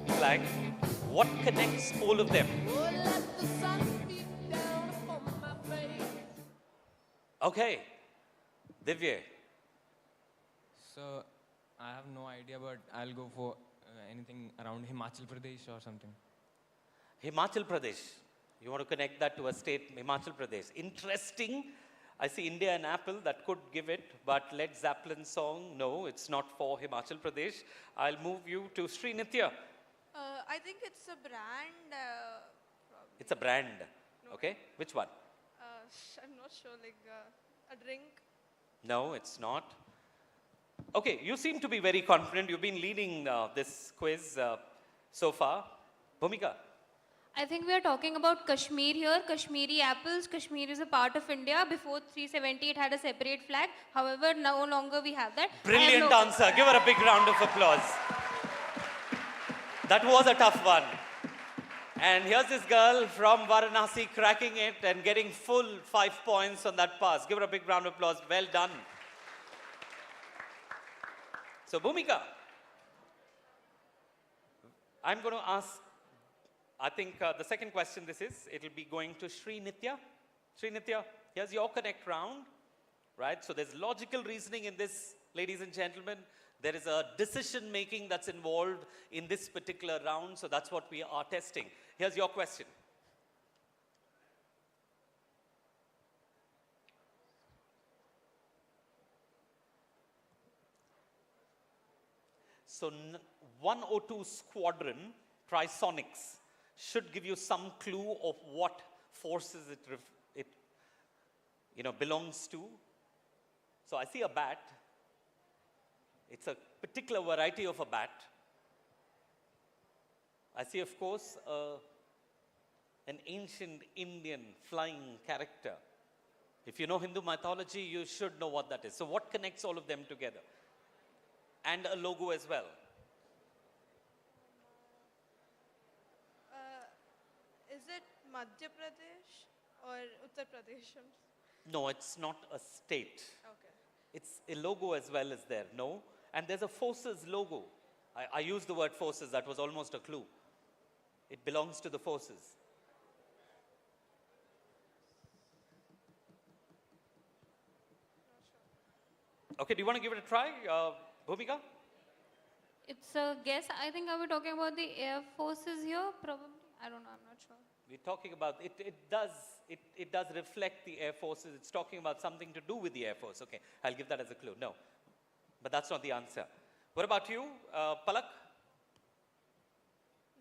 flag. What connects all of them? Okay. Divya. So I have no idea, but I'll go for anything around Himachal Pradesh or something. Himachal Pradesh. You want to connect that to a state, Himachal Pradesh. Interesting. I see India and Apple, that could give it, but Led Zeppelin song, no, it's not for Himachal Pradesh. I'll move you to Srinitya. I think it's a brand. It's a brand. Okay, which one? I'm not sure, like a drink. No, it's not. Okay, you seem to be very confident. You've been leading this quiz so far. Bhumika. I think we are talking about Kashmir here. Kashmiri apples. Kashmir is a part of India. Before 370, it had a separate flag. However, no longer we have that. Brilliant answer. Give her a big round of applause. That was a tough one. And here's this girl from Varanasi cracking it and getting full 5 points on that pass. Give her a big round of applause. Well done. So, Bhumika, I'm going to ask, I think the second question this is, it'll be going to Srinitya. Srinitya, here's your connect round, right? So there's logical reasoning in this, ladies and gentlemen. There is a decision making that's involved in this particular round, so that's what we are testing. Here's your question. So 102 Squadron Trisonics should give you some clue of what forces it belongs to. So I see a bat. It's a particular variety of a bat. I see, of course, an ancient Indian flying character. If you know Hindu mythology, you should know what that is. So what connects all of them together? And a logo as well. Is it Madhya Pradesh or Uttar Pradesh? No, it's not a state. Okay. It's a logo as well as there, no? And there's a forces logo. I used the word forces, that was almost a clue. It belongs to the forces. Okay, do you want to give it a try, Bhumika? It's a guess. I think I was talking about the Air Forces here, probably. I don't know, I'm not sure. We're talking about, it does reflect the Air Forces. It's talking about something to do with the Air Force. Okay, I'll give that as a clue. No, but that's not the answer. What about you, Palak?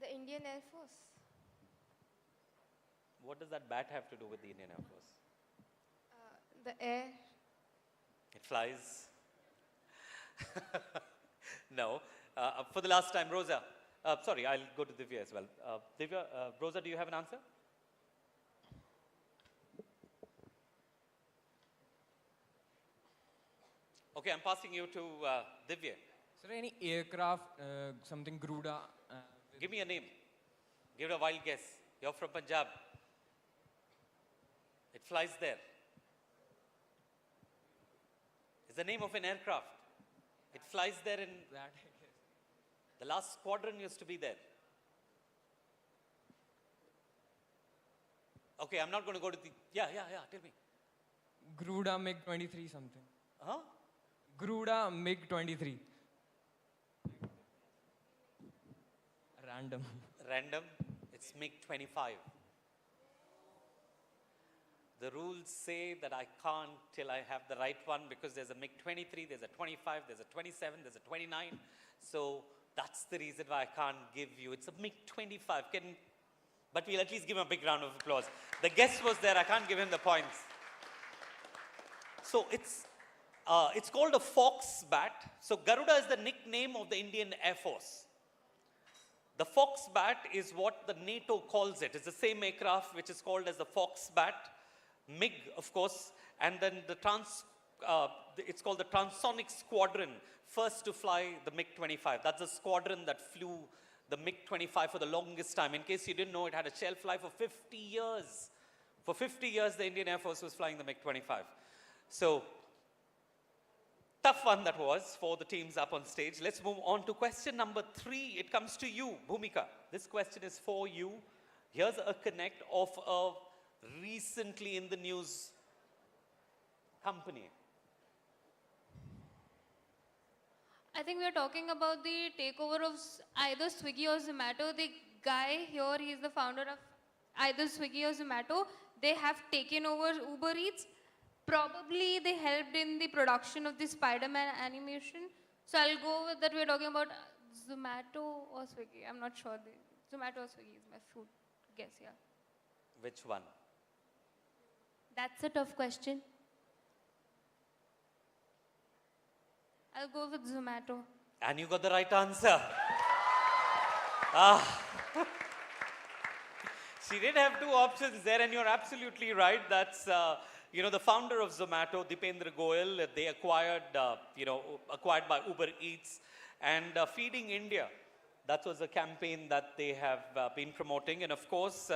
The Indian Air Force. What does that bat have to do with the Indian Air Force? The air. It flies. No. For the last time, Rosa. Sorry, I'll go to Divya as well. Divya, Rosa, do you have an answer? Okay, I'm passing you to Divya. Is there any aircraft, something Gruda? Give me a name. Give it a wild guess. You're from Punjab. It flies there. It's the name of an aircraft. It flies there in That I guess. the last squadron used to be there. Okay, I'm not going to go to the. Yeah, tell me. Gruda MiG-23 something. Huh? Gruda MiG-23. Random. Random. It's MiG-25. The rules say that I can't till I have the right one because there's a MiG-23, there's a 25, there's a 27, there's a 29. So that's the reason why I can't give you. It's a MiG-25. But we'll at least give him a big round of applause. The guess was there. I can't give him the points. So it's called a fox bat. So Garuda is the nickname of the Indian Air Force. The Foxbat is what the NATO calls it. It's the same aircraft which is called as the Foxbat. MiG, of course, and then it's called the Transonic Squadron, first to fly the MiG-25. That's the squadron that flew the MiG-25 for the longest time. In case you didn't know, it had a shelf life of 50 years. For 50 years, the Indian Air Force was flying the MiG-25. So, tough one that was for the teams up on stage. Let's move on to question number 3. It comes to you, Bhumika. This question is for you. Here's a connect of a recently in the news company. I think we are talking about the takeover of either Swiggy or Zomato. The guy here, he's the founder of either Swiggy or Zomato. They have taken over Uber Eats. Probably they helped in the production of the Spider-Man animation. So I'll go with that. We're talking about Zomato or Swiggy. I'm not sure. Zomato or Swiggy is my food guess, yeah. Which one? That's a tough question. I'll go with Zomato. And you got the right answer. Ah. She did have 2 options there, and you're absolutely right. That's, the founder of Zomato, Dipendra Goyal, they acquired, acquired by Uber Eats, and Feeding India. That was a campaign that they have been promoting. And of course,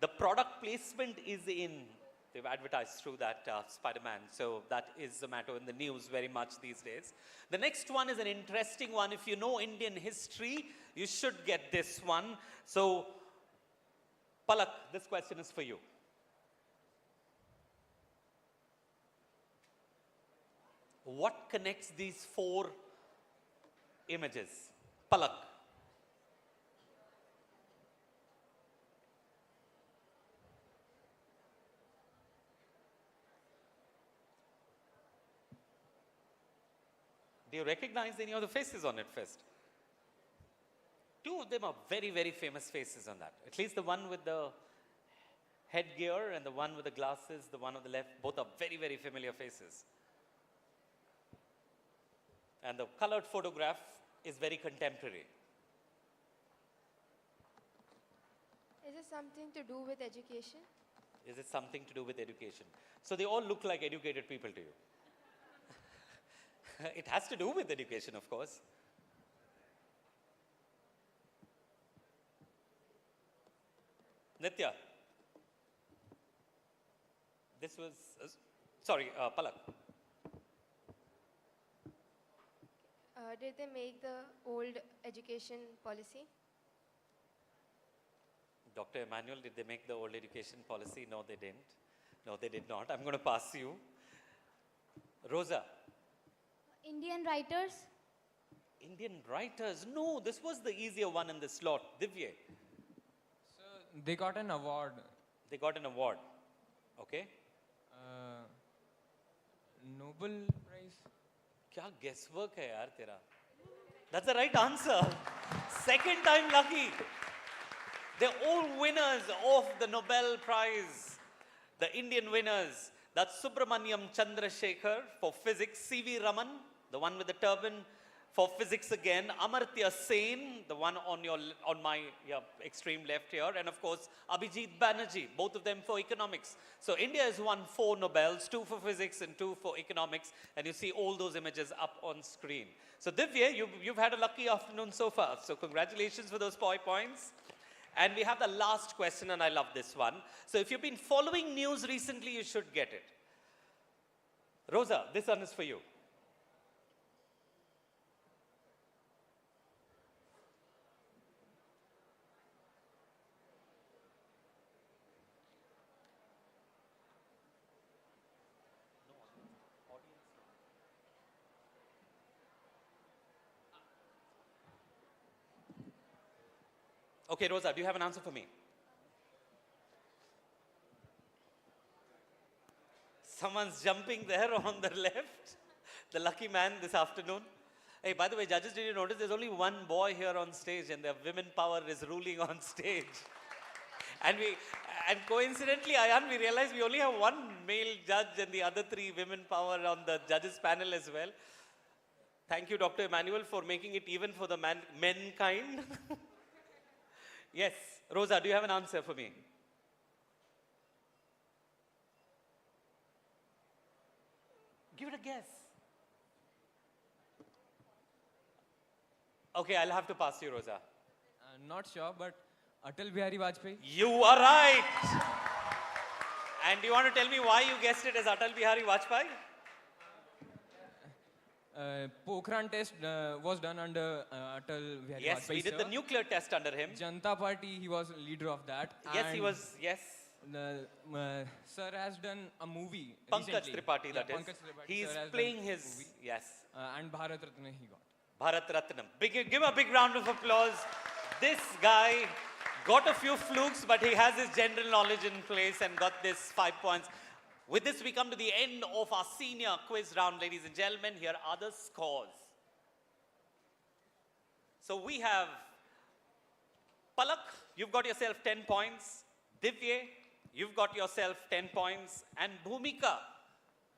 the product placement is they've advertised through that Spider-Man. So that is Zomato in the news very much these days. The next one is an interesting one. If you know Indian history, you should get this one. So, Palak, this question is for you. What connects these 4 images? Palak. Do you recognize any of the faces on it first? 2 of them are very, very famous faces on that. At least the one with the headgear and the one with the glasses, the one on the left, both are very, very familiar faces. And the colored photograph is very contemporary. Is it something to do with education? Is it something to do with education? So they all look like educated people to you. It has to do with education, of course. Nitya. This was, Palak. Did they make the old education policy? Dr. Emmanuel, did they make the old education policy? No, they didn't. No, they did not. I'm going to pass you. Rosa. Indian writers? Indian writers? No, this was the easier one in this slot. Divya. So they got an award. They got an award. Okay. Nobel Prize. क्या guesswork है यार तेरा? That's the right answer. Second time lucky. They're all winners of the Nobel Prize. The Indian winners. That's Subramaniam Chandrasekhar for physics. C.V. Raman, the one with the turban, for physics again. Amartya Sen, the one on my extreme left here. And of course, Abhijit Banerjee, both of them for economics. So India has won 4 Nobels, 2 for physics and 2 for economics. And you see all those images up on screen. So Divya, you've had a lucky afternoon so far. So congratulations for those points. And we have the last question, and I love this one. So if you've been following news recently, you should get it. Rosa, this one is for you. Okay, Rosa, do you have an answer for me? Someone's jumping there on the left. The lucky man this afternoon. Hey, by the way, judges, did you notice there's only one boy here on stage and the women power is ruling on stage? And coincidentally, Ayan, we realized we only have one male judge and the other 3 women power on the judges panel as well. Thank you, Dr. Emmanuel, for making it even for the mankind. Yes. Rosa, do you have an answer for me? Give it a guess. Okay, I'll have to pass you, Rosa. Not sure, but Atal Bihari Vajpayee. You are right. And do you want to tell me why you guessed it as Atal Bihari Vajpayee? Pokhran test was done under Atal Bihari Yes, Vajpayee. we did the sir. nuclear test under him. Janata Party, he was leader of that. Yes, he and was, yes. The, sir has done a movie Pankaj recently. Tripathi, that is. Pankaj Tripathi, He's sir has playing done his, movie. yes. And Bharat Ratna he got. Bharat Ratnam. Give a big round of applause. This guy got a few flukes, but he has his general knowledge in place and got this 5 points. With this, we come to the end of our senior quiz round, ladies and gentlemen. Here are the scores. So we have Palak, you've got yourself 10 points. Divye, you've got yourself 10 points. And Bhumika,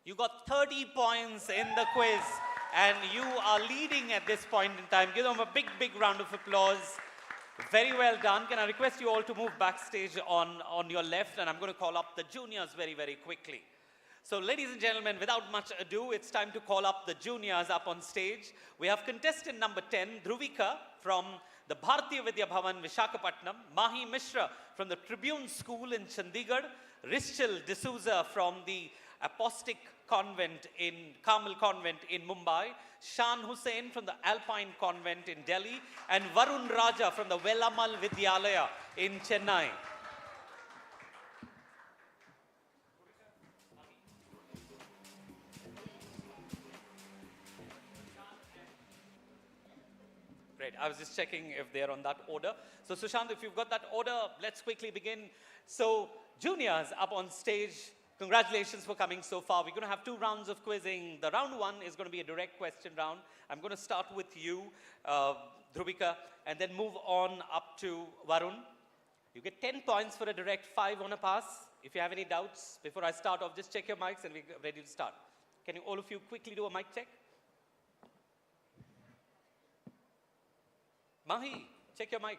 you got 30 points in the quiz. And you are leading at this point in time. Give them a big, big round of applause. Very well done. Can I request you all to move backstage on your left? And I'm going to call up the juniors very, very quickly. So ladies and gentlemen, without much ado, it's time to call up the juniors up on stage. We have contestant number 10, Dhruvika from the Bharatiya Vidya Bhavan, Visakhapatnam, Mahi Mishra from the Tribune School in Chandigarh, Rishchal D'Souza from the Apostolic Convent in Carmel Convent in Mumbai, Shan Hussain from the Alpine Convent in Delhi, and Varun Raja from the Velamal Vidyalaya in Chennai. Great. I was just checking if they're on that order. So Sushant, if you've got that order, let's quickly begin. So juniors up on stage, congratulations for coming so far. We're going to have 2 rounds of quizzing. The round 1 is going to be a direct question round. I'm going to start with you, Dhruvika, and then move on up to Varun. You get 10 points for a direct, 5 on a pass. If you have any doubts, before I start off, just check your mics and we're ready to start. Can you, all of you, quickly do a mic check? Mahi, check your mic.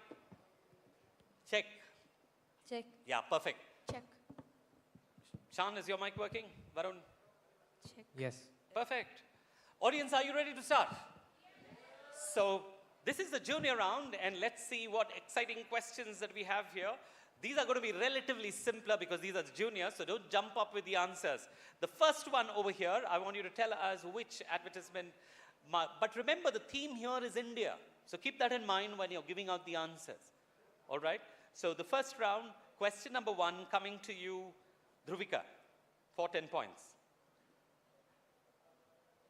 Check. Check. Yeah, perfect. Check. Shan, is your mic working? Varun? Check. Yes. Perfect. Audience, are you ready to start? So, this is the junior round, and let's see what exciting questions that we have here. These are going to be relatively simpler because these are the juniors, so don't jump up with the answers. The first one over here, I want you to tell us which advertisement. But remember, the theme here is India. So keep that in mind when you're giving out the answers. All right? So the first round, question number 1 coming to you, Dhruvika, for 10 points.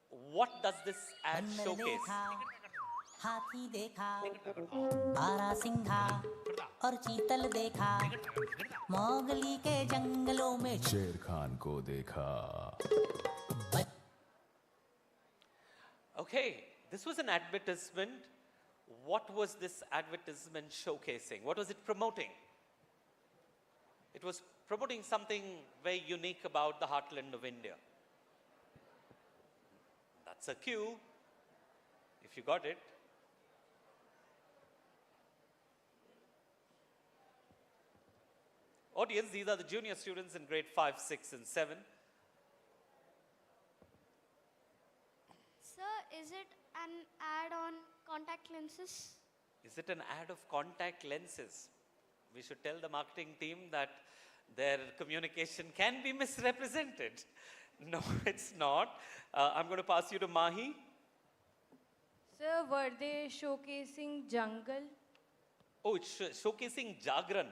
What does this ad showcase? हाथी देखा बारहसिंघा और चीतल देखा Mowgli के जंगलों में शेर खान को देखा. Okay, this was an advertisement. What was this advertisement showcasing? What was it promoting? It was promoting something very unique about the heartland of India. That's a cue, if you got it. Audience, these are the junior students in grade 5, 6, and 7. Sir, is it an ad on contact lenses? Is it an ad of contact lenses? We should tell the marketing team that their communication can be misrepresented. No, it's not. I'm going to pass you to Mahi. Sir, were they showcasing jungle? Oh, it's showcasing Jagran.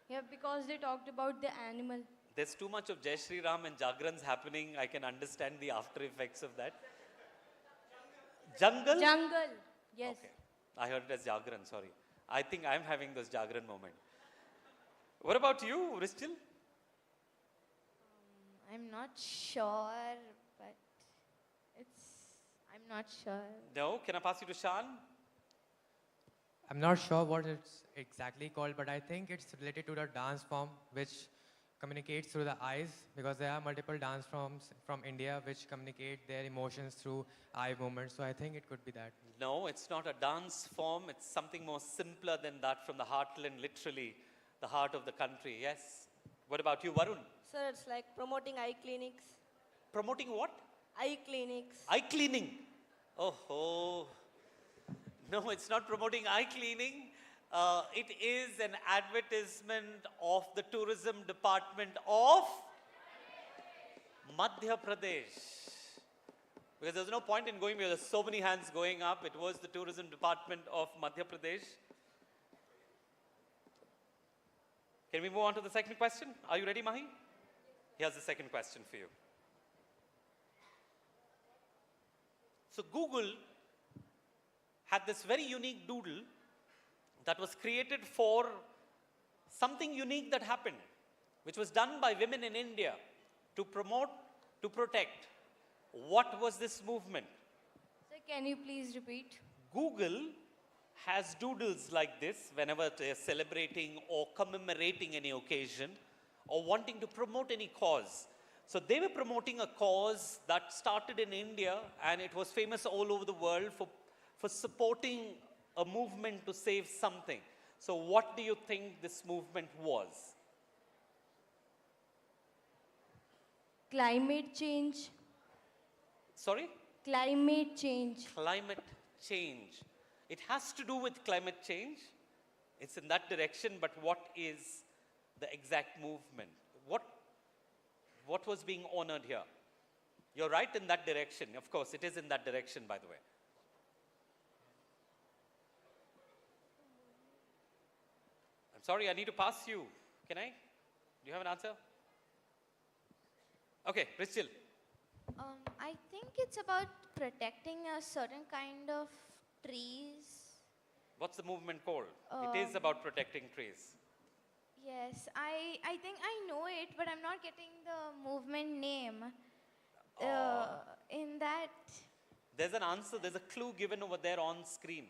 Yeah, because they talked about the animal. There's too much of Jai Shri Ram and Jagrans happening. I can understand the after effects of that. Jungle? Jungle, yes. Okay. I heard it as Jagran, sorry. I think I'm having this Jagran moment. What about you, Rishchal? I'm not sure, but I'm not sure. No? Can I pass you to Shan? I'm not sure what it's exactly called, but I think it's related to the dance form which communicates through the eyes because there are multiple dance forms from India which communicate their emotions through eye movements. So I think it could be that. No, it's not a dance form. It's something more simpler than that from the heartland, literally, the heart of the country. Yes. What about you, Varun? Sir, it's like promoting eye clinics. Promoting what? Eye clinics. Eye cleaning. Oh, no, it's not promoting eye cleaning. It is an advertisement of the tourism department of Madhya Pradesh. Because there's no point in going, there's so many hands going up. It was the tourism department of Madhya Pradesh. Can we move on to the second question? Are you ready, Mahi? Here's the second question for you. So Google had this very unique doodle that was created for something unique that happened, which was done by women in India to promote, to protect. What was this movement? Sir, can you please repeat? Google has doodles like this whenever they're celebrating or commemorating any occasion or wanting to promote any cause. So they were promoting a cause that started in India and it was famous all over the world for supporting a movement to save something. So what do you think this movement was? Climate change. Sorry? Climate change. Climate change. It has to do with climate change. It's in that direction, but what is the exact movement? What was being honored here? You're right in that direction. Of course, it is in that direction, by the way. I'm sorry, I need to pass you. Can I? Do you have an answer? Okay, Rachel. I think it's about protecting a certain kind of trees. What's the movement called? It is about protecting trees. Yes, I think I know it, but I'm not getting the movement name. In that, There's an answer, there's a clue given over there on screen.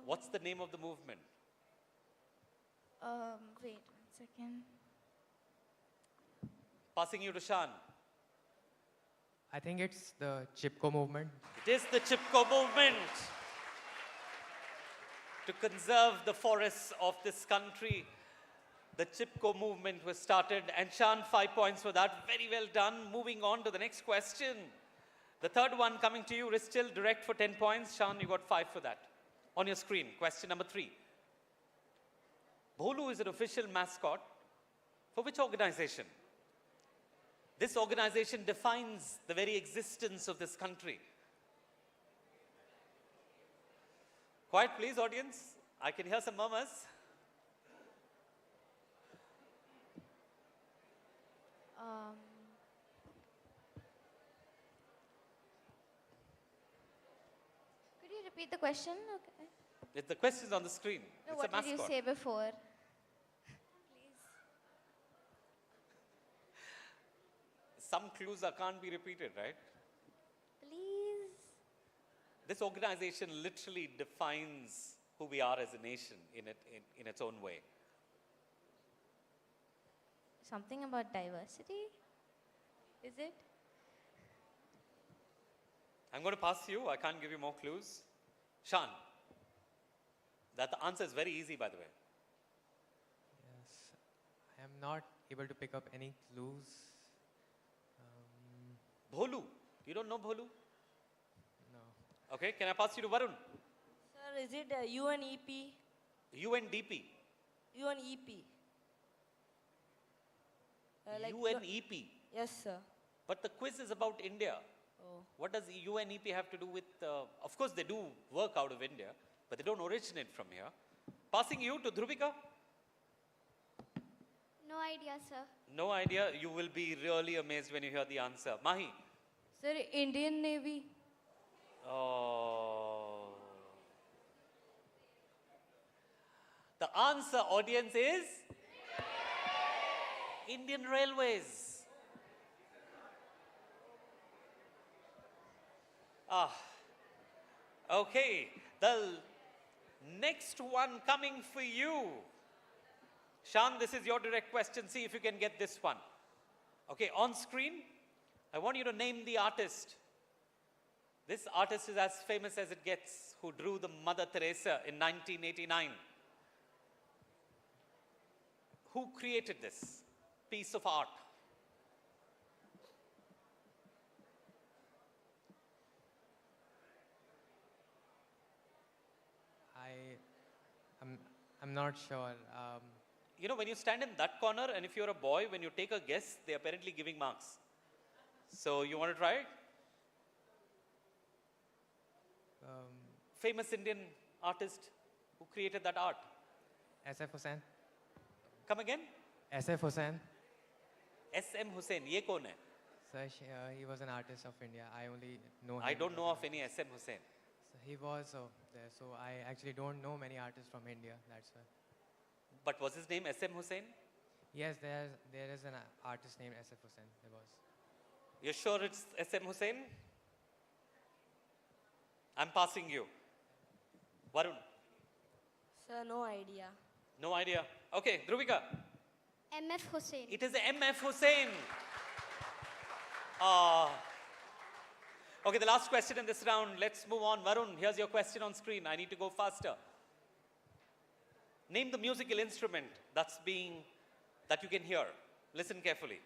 What's the name of the movement? wait 1 second. Passing you to Shan. I think it's the Chipko movement. It is the Chipko movement to conserve the forests of this country. The Chipko movement was started, and Shan, 5 points for that. Very well done. Moving on to the next question. The third one coming to you, Ristil, direct for 10 points. Shan, you got 5 for that. On your screen, question number 3. Bholu is an official mascot for which organization? This organization defines the very existence of this country. Quiet, please, audience. I can hear some murmurs. Could you repeat the question? Okay. The question is on the screen. No, It's what a mascot. did you say before? Some clues can't be repeated, right? Please. This organization literally defines who we are as a nation in its own way. Something about diversity? Is it? I'm going to pass you. I can't give you more clues. Shan. That the answer is very easy, by the way. Yes. I am not able to pick up any clues. Bholu. You don't know Bholu? No. Okay, can I pass you to Varun? Sir, is it UNEP? UNDP. UNEP. UNEP. Yes, sir. But the quiz is about India. Oh. What does UNEP have to do with, of course they do work out of India, but they don't originate from here. Passing you to Dhruvika. No idea, sir. No idea. You will be really amazed when you hear the answer. Mahi. Sir, Indian Navy. Oh. The answer, audience, is Indian Railways. Okay. The next one coming for you. Shan, this is your direct question. See if you can get this one. Okay, on screen, I want you to name the artist. This artist is as famous as it gets, who drew the Mother Teresa in 1989. Who created this piece of art? I'm not sure. You know, when you stand in that corner, and if you're a boy, when you take a guess, they're apparently giving marks. So you want to try it? Famous Indian artist who created that art. SF Hussain. Come again? SF Hussain. S.M. Hussain. Ye kaun hai? Sir, he was an artist of India. I only know him. I don't know of any S.M. Hussain. So he was there. So I actually don't know many artists from India. That's why. But was his name S.M. Hussain? Yes, there is an artist named SF Hussain. There was. You're sure it's S.M. Hussain? I'm passing you. Varun? Sir, no idea. No idea. Okay, Dhruvika. MF Hussain. It is M.F. Hussain. Okay, the last question in this round. Let's move on. Varun, here's your question on screen. I need to go faster. Name the musical instrument that you can hear. Listen carefully.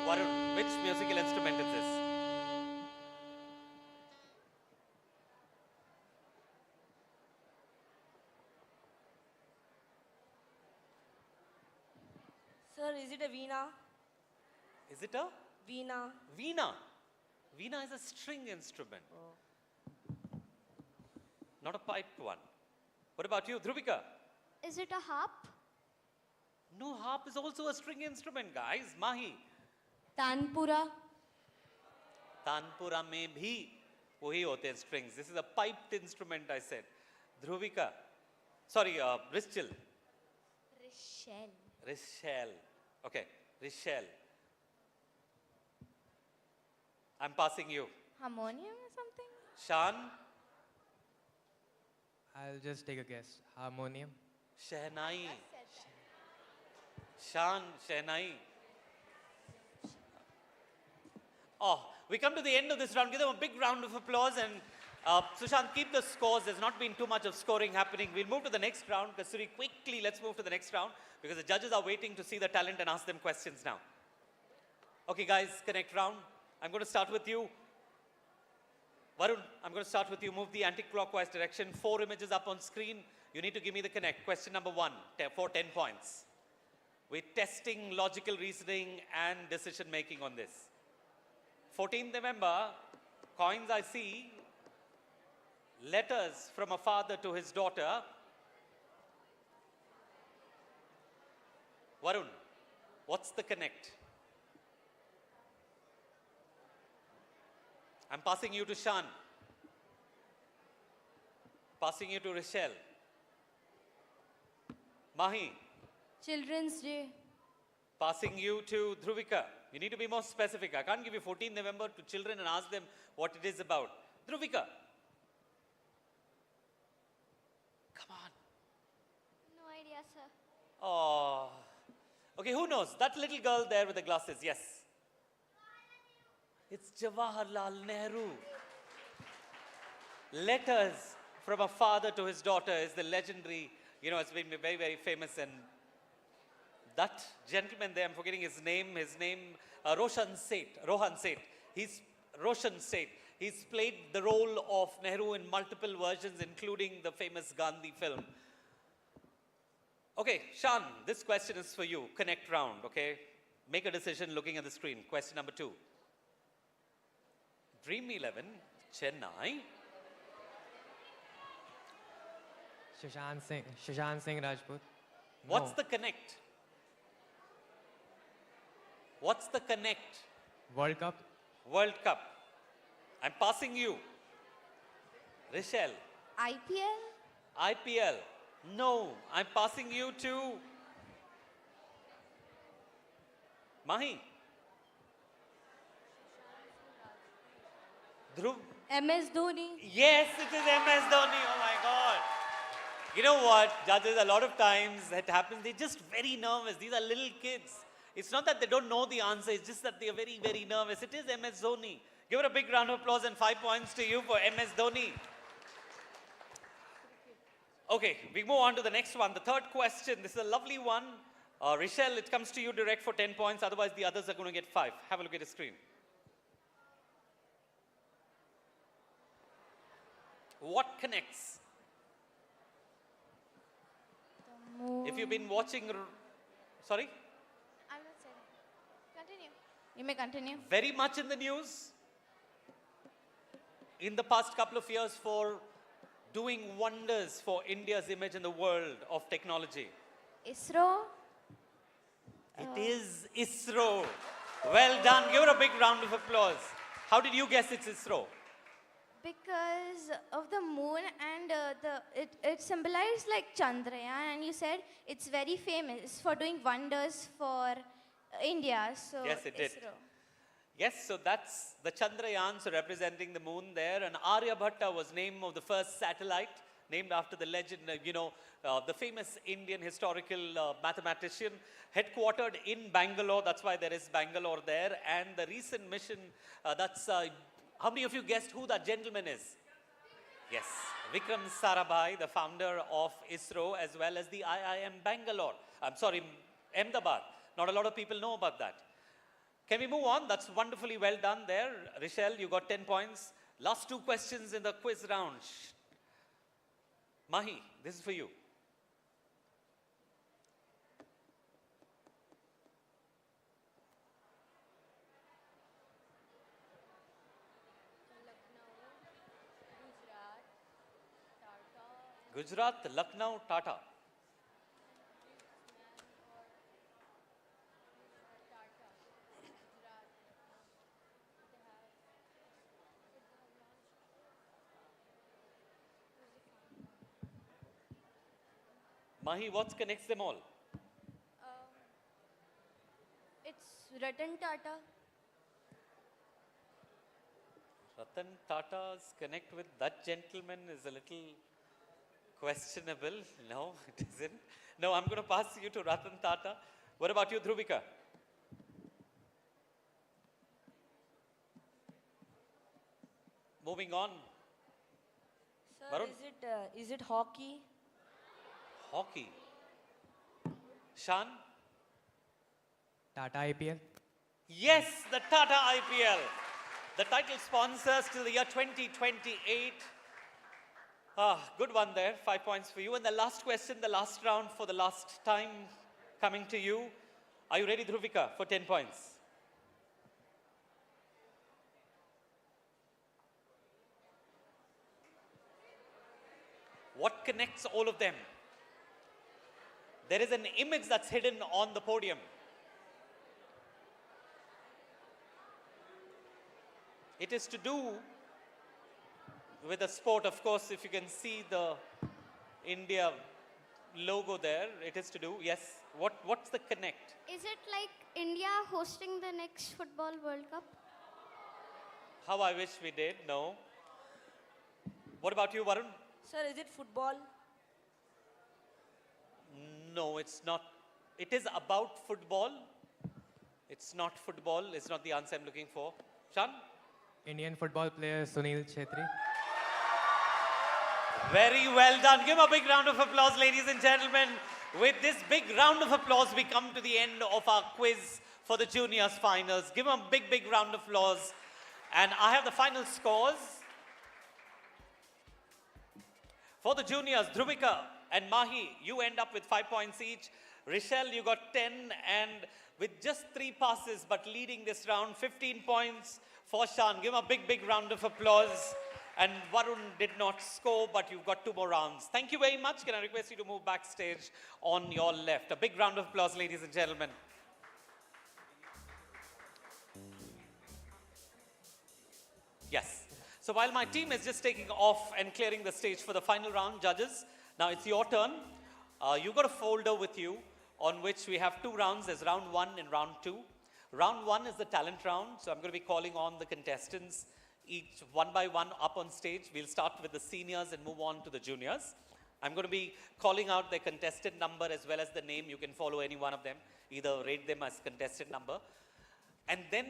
Varun, which musical instrument is this? Sir, is it a veena? Is it a? Veena. Veena. Veena is a string instrument. Not a piped one. What about you, Dhruvika? Is it a harp? No, harp is also a string instrument, guys. Mahi. Tanpura. Tanpura mein bhi wahi hote hain strings. This is a piped instrument, I said. Dhruvika. Sorry, Rishchil. Rishel. Okay, Rishel. I'm passing you. Harmonium or something? Shan. I'll just take a guess. Harmonium. Shehnai. Shan, Shehnai. Oh, we come to the end of this round. Give them a big round of applause. And Sushant, keep the scores. There's not been too much of scoring happening. We'll move to the next round. Kasuri, quickly, let's move to the next round because the judges are waiting to see the talent and ask them questions now. Okay, guys, connect round. I'm going to start with you. Varun, I'm going to start with you. Move the anti-clockwise direction. 4 images up on screen. You need to give me the connect. Question number 1 for 10 points. We're testing logical reasoning and decision making on this. 14th November, coins I see, letters from a father to his daughter. Varun, what's the connect? I'm passing you to Shan. Passing you to Rochelle. Mahi. Children's Day. Passing you to Dhruvika. You need to be more specific. I can't give you 14th November to children and ask them what it is about. Dhruvika. Come on. No idea, sir. Oh. Okay, who knows? That little girl there with the glasses. Yes. It's Jawaharlal Nehru. Letters from a father to his daughter is the legendary, it's been very, very famous. And that gentleman there, I'm forgetting his name, Roshan Seth. Roshan Seth. He's played the role of Nehru in multiple versions, including the famous Gandhi film. Okay, Shan, this question is for you. Connect round, okay? Make a decision looking at the screen. Question number 2. Dream 11, Chennai. Sushant Singh Rajput. What's the connect? What's the connect? World Cup. World Cup. I'm passing you. Rochelle. IPL? IPL. No, I'm passing you to Mahi. Dhruv. MS Dhoni. Yes, it is MS Dhoni. Oh my God. You know what, judges, a lot of times it happens, they're just very nervous. These are little kids. It's not that they don't know the answer, it's just that they are very, very nervous. It is MS Dhoni. Give her a big round of applause and 5 points to you for MS Dhoni. Okay, we move on to the next one. The third question. This is a lovely one. Rochelle, it comes to you direct for 10 points. Otherwise, the others are going to get 5. Have a look at the screen. What connects? If you've been watching... Sorry? I'm not saying. Continue. You may continue. Very much in the news in the past couple of years for doing wonders for India's image in the world of technology. ISRO. It is ISRO. Well done. Give her a big round of applause. How did you guess it's ISRO? Because of the moon and it symbolized like Chandrayaan, and you said it's very famous for doing wonders for India. So Yes, it did. ISRO. Yes, so that's the Chandrayaan, so representing the moon there. And Aryabhatta was name of the first satellite, named after the legend, the famous Indian historical mathematician, headquartered in Bangalore. That's why there is Bangalore there. And the recent mission, how many of you guessed who that gentleman is? Yes, Vikram Sarabhai, the founder of ISRO, as well as the IIM Bangalore. I'm sorry, Ahmedabad. Not a lot of people know about that. Can we move on? That's wonderfully well done there. Rochelle, you got 10 points. Last 2 questions in the quiz round. Mahi, this is for you. Gujarat, Lucknow, Tata. Mahi, what connects them all? It's Ratan Tata. Ratan Tata's connect with that gentleman is a little questionable. No, it isn't. No, I'm going to pass you to Ratan Tata. What about you, Dhruvika? Moving on. Sir, Varun? is it hockey? Hockey. Shan? Tata IPL. Yes, the Tata IPL. The title sponsors till the year 2028. Good one there. 5 points for you. And the last question, the last round for the last time coming to you. Are you ready, Dhruvika, for 10 points? What connects all of them? There is an image that's hidden on the podium. It is to do with the sport, of course. If you can see the India logo there, it is to do, yes. What's the connect? Is it like India hosting the next Football World Cup? How I wish we did, no. What about you, Varun? Sir, is it football? No, it's not. It is about football. It's not football. It's not the answer I'm looking for. Shan? Indian football player Sunil Chhetri. Very well done. Give him a big round of applause, ladies and gentlemen. With this big round of applause, we come to the end of our quiz for the juniors finals. Give him a big, big round of applause. And I have the final scores. For the juniors, Dhruvika and Mahi, you end up with 5 points each. Rochelle, you got 10, and with just 3 passes, but leading this round, 15 points for Shan. Give him a big, big round of applause. And Varun did not score, but you've got 2 more rounds. Thank you very much. Can I request you to move backstage on your left? A big round of applause, ladies and gentlemen. Yes. So while my team is just taking off and clearing the stage for the final round, judges, Now it's your turn. You've got a folder with you on which we have 2 rounds. There's round 1 and round 2. Round 1 is the talent round. So I'm going to be calling on the contestants each one by one up on stage. We'll start with the seniors and move on to the juniors. I'm going to be calling out their contestant number as well as the name. You can follow any one of them. Either rate them as contestant number. And then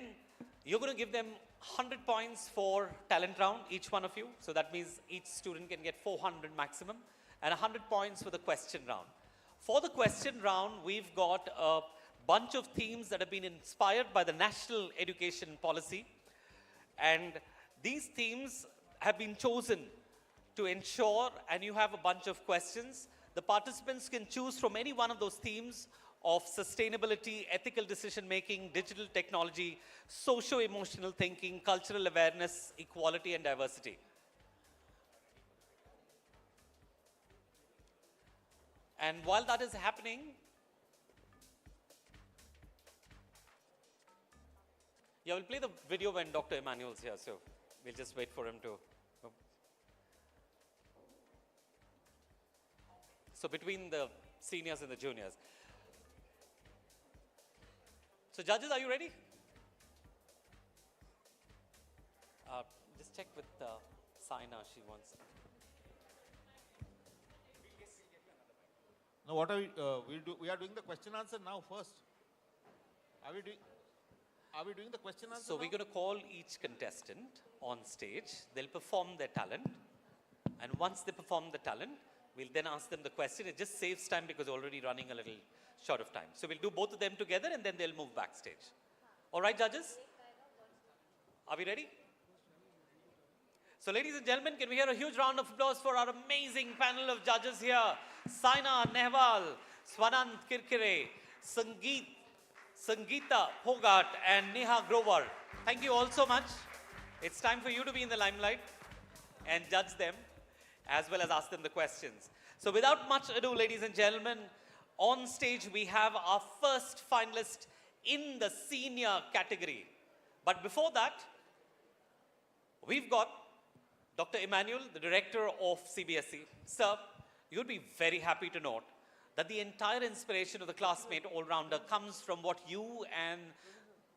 you're going to give them 100 points for talent round, each one of you. So that means each student can get 400 maximum. And 100 points for the question round. For the question round, we've got a bunch of themes that have been inspired by the national education policy. And these themes have been chosen to ensure, and you have a bunch of questions. The participants can choose from any one of those themes of sustainability, ethical decision-making, digital technology, socio-emotional thinking, cultural awareness, equality, and diversity. And while that is happening, yeah, we'll play the video when Dr. Emmanuel's here, so we'll just wait for him to. So between the seniors and the juniors. So judges, are you ready? Just check with Saina, she wants. Now, what are we are doing the question answer now first. Are we doing the question answer? So now? we're going to call each contestant on stage. They'll perform their talent, and once they perform the talent, we'll then ask them the question. It just saves time because we're already running a little short of time. So we'll do both of them together, and then they'll move backstage. All right, judges? Are we ready? So ladies and gentlemen, can we hear a huge round of applause for our amazing panel of judges here? Saina Nehwal, Swanand Kirkire, Sangeeta Phogat, and Neha Grover. Thank you all so much. It's time for you to be in the limelight and judge them, as well as ask them the questions. So without much ado, ladies and gentlemen, on stage we have our first finalist in the senior category. But before that, we've got Dr. Emmanuel, the director of CBSE. Sir, you'll be very happy to note that the entire inspiration of the Classmate All-Rounder comes from what you and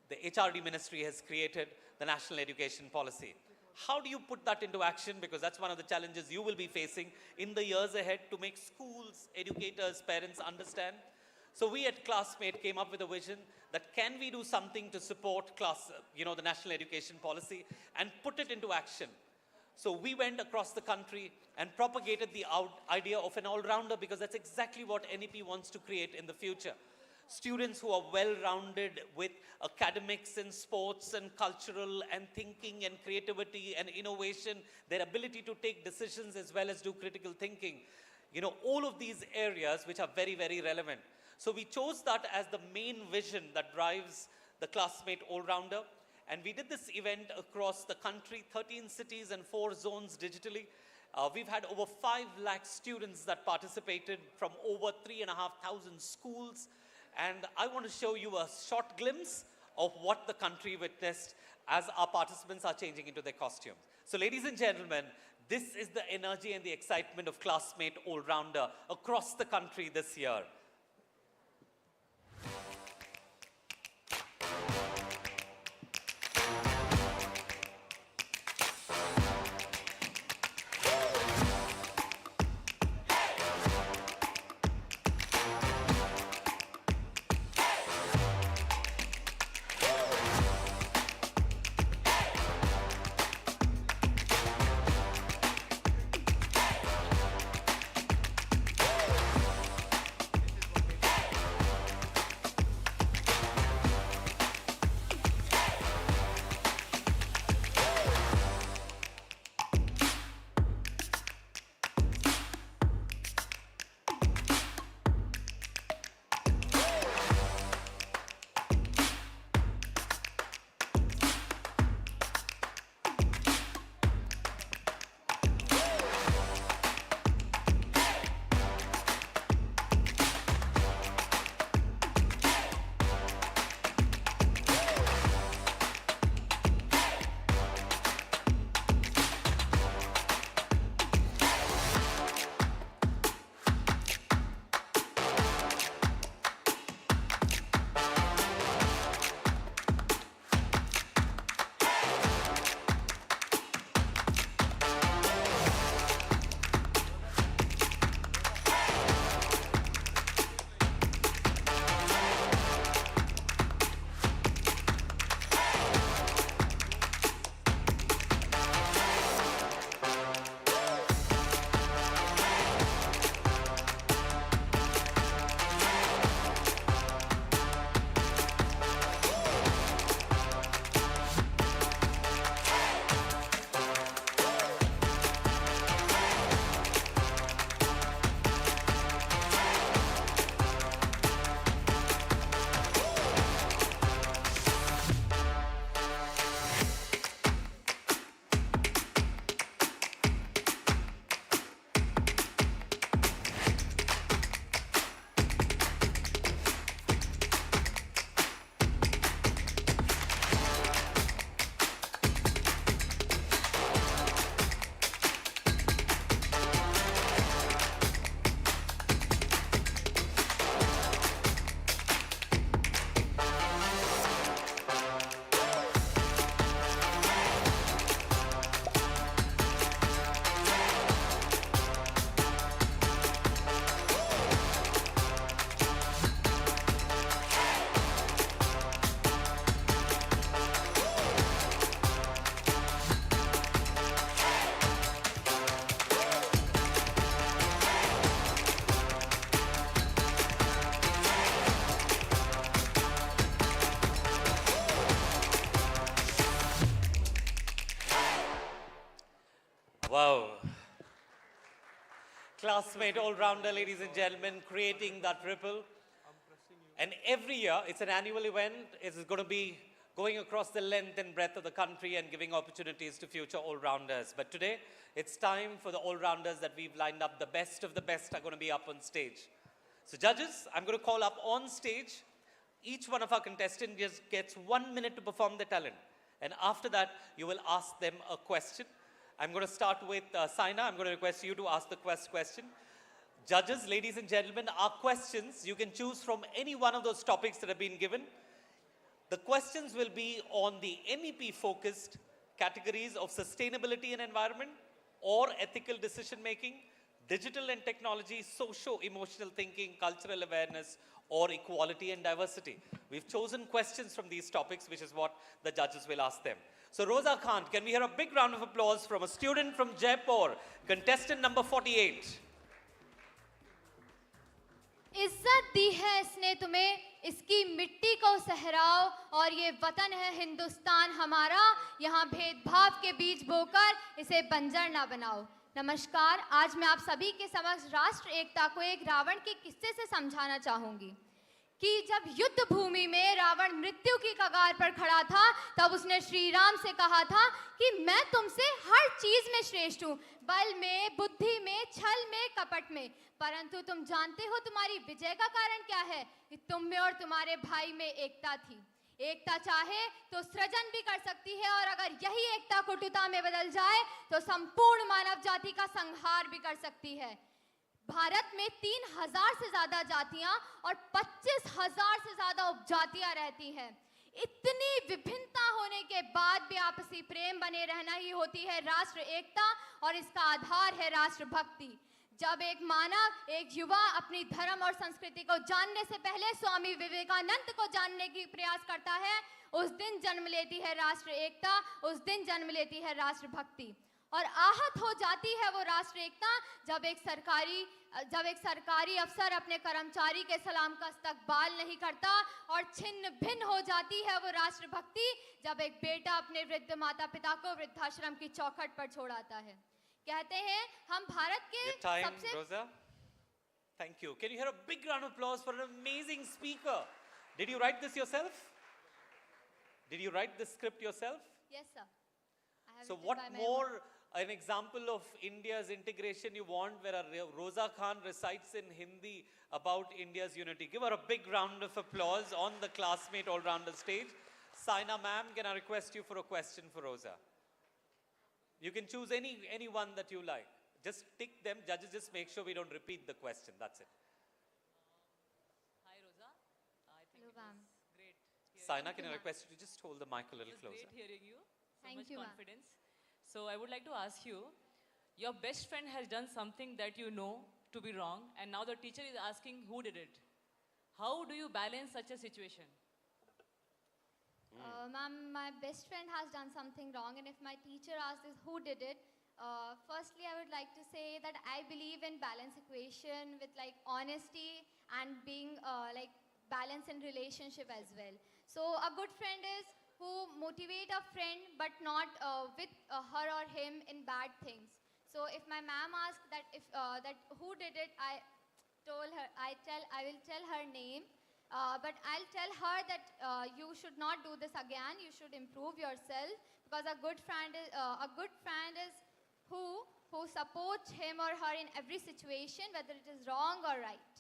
the HRD ministry has created, the National Education Policy. How do you put that into action? Because that's one of the challenges you will be facing in the years ahead to make schools, educators, parents understand. So we at Classmate came up with a vision that can we do something to support the National Education Policy and put it into action. So we went across the country and propagated the idea of an all-rounder, because that's exactly what NEP wants to create in the future. Students who are well-rounded with academics and sports and cultural and thinking and creativity and innovation, their ability to take decisions as well as do critical thinking. All of these areas which are very, very relevant. So we chose that as the main vision that drives the Classmate All-Rounder. And we did this event across the country, 13 cities and 4 zones digitally. We've had over 5 lakh students that participated from over 3,500 schools. And I want to show you a short glimpse of what the country witnessed as our participants are changing into their costumes. So ladies and gentlemen, this is the energy and the excitement of Classmate All-Rounder across the country this year. classmate all-rounder, ladies and gentlemen, creating that ripple. And every year, it's an annual event. It's going to be going across the length and breadth of the country and giving opportunities to future all-rounders. But today, it's time for the all-rounders that we've lined up. The best of the best are going to be up on stage. So judges, I'm going to call up on stage. Each one of our contestants just gets 1 minute to perform their talent. And after that, you will ask them a question. I'm going to start with Saina. I'm going to request you to ask the question. Judges, ladies and gentlemen, our questions, you can choose from any one of those topics that have been given. The questions will be on the MEP-focused categories of sustainability and environment, or ethical decision-making, digital and technology, socio-emotional thinking, cultural awareness, or equality and diversity. We've chosen questions from these topics, which is what the judges will ask them. So Rosa Khan, can we hear a big round of applause from a student from Jaipur, contestant number 48. इज्जत दी है इसने तुम्हें, इसकी मिट्टी को सहराओ, और ये वतन है हिंदुस्तान हमारा, यहाँ भेदभाव के बीज बोकर इसे बंजर ना बनाओ। नमस्कार, आज मैं आप सभी के समक्ष राष्ट्र एकता को एक रावण के किस्से से समझाना चाहूंगी कि जब युद्ध भूमि में रावण मृत्यु की कगार पर खड़ा था, तब उसने श्री राम से कहा था कि मैं तुमसे हर चीज में श्रेष्ठ हूँ, बल में, बुद्धि में, छल में, कपट में, परंतु तुम जानते हो तुम्हारी विजय का कारण क्या है? कि तुम में और तुम्हारे भाई में एकता थी। एकता चाहे तो सृजन भी कर सकती है, और अगर यही एकता कुटिलता में बदल जाए तो संपूर्ण मानव जाति का संहार भी कर सकती है। भारत में 3000 से ज्यादा जातियां और 25,000 से ज्यादा उपजातियां रहती हैं। इतनी विभिन्नता होने के बाद भी आपसी प्रेम बने रहना ही होती है राष्ट्र एकता, और इसका आधार है राष्ट्रभक्ति। जब एक मानव, एक युवा अपनी धर्म और संस्कृति को जानने से पहले स्वामी विवेकानंद को जानने की प्रयास करता है, उस दिन जन्म लेती है राष्ट्र एकता, उस दिन जन्म लेती है राष्ट्रभक्ति। और आहत हो जाती है वो राष्ट्र एकता जब एक सरकारी अफसर अपने कर्मचारी के सलाम का इस्तकबाल नहीं करता, और छिन्न भिन्न हो जाती है वो राष्ट्रभक्ति जब एक बेटा अपने वृद्ध माता पिता को वृद्धाश्रम की चौखट पर छोड़ आता है। कहते हैं हम भारत के सबसे Rosa. Thank you. Can you hear a big round of applause for an amazing speaker? Did you write this yourself? Did you write this script yourself? Yes, sir. I have So written what by my more an example of India's integration you want, where a Rosa Khan recites in Hindi about India's unity? Give her a big round of applause on the Classmate all-rounder stage. Saina ma'am, can I request you for a question for Rosa? You can choose any one that you like. Just tick them. Judges, just make sure we don't repeat the question. That's it. Hi, Rosa. I think Hello, it ma'am. was great. Saina, can I request you to just hold the mic a little It was closer? great hearing you. So Thank much you, ma'am. confidence. So I would like to ask you, your best friend has done something that you know to be wrong, and now the teacher is asking who did it. How do you balance such a situation? Ma'am, my best friend has done something wrong, and if my teacher asks us who did it, firstly I would like to say that I believe in balance equation with like honesty and being like balance in relationship as well. So a good friend is who motivate a friend but not with her or him in bad things. So if my ma'am asks that if that who did it, I will tell her name. But I'll tell her that you should not do this again. You should improve yourself, because a good friend is who supports him or her in every situation, whether it is wrong or right.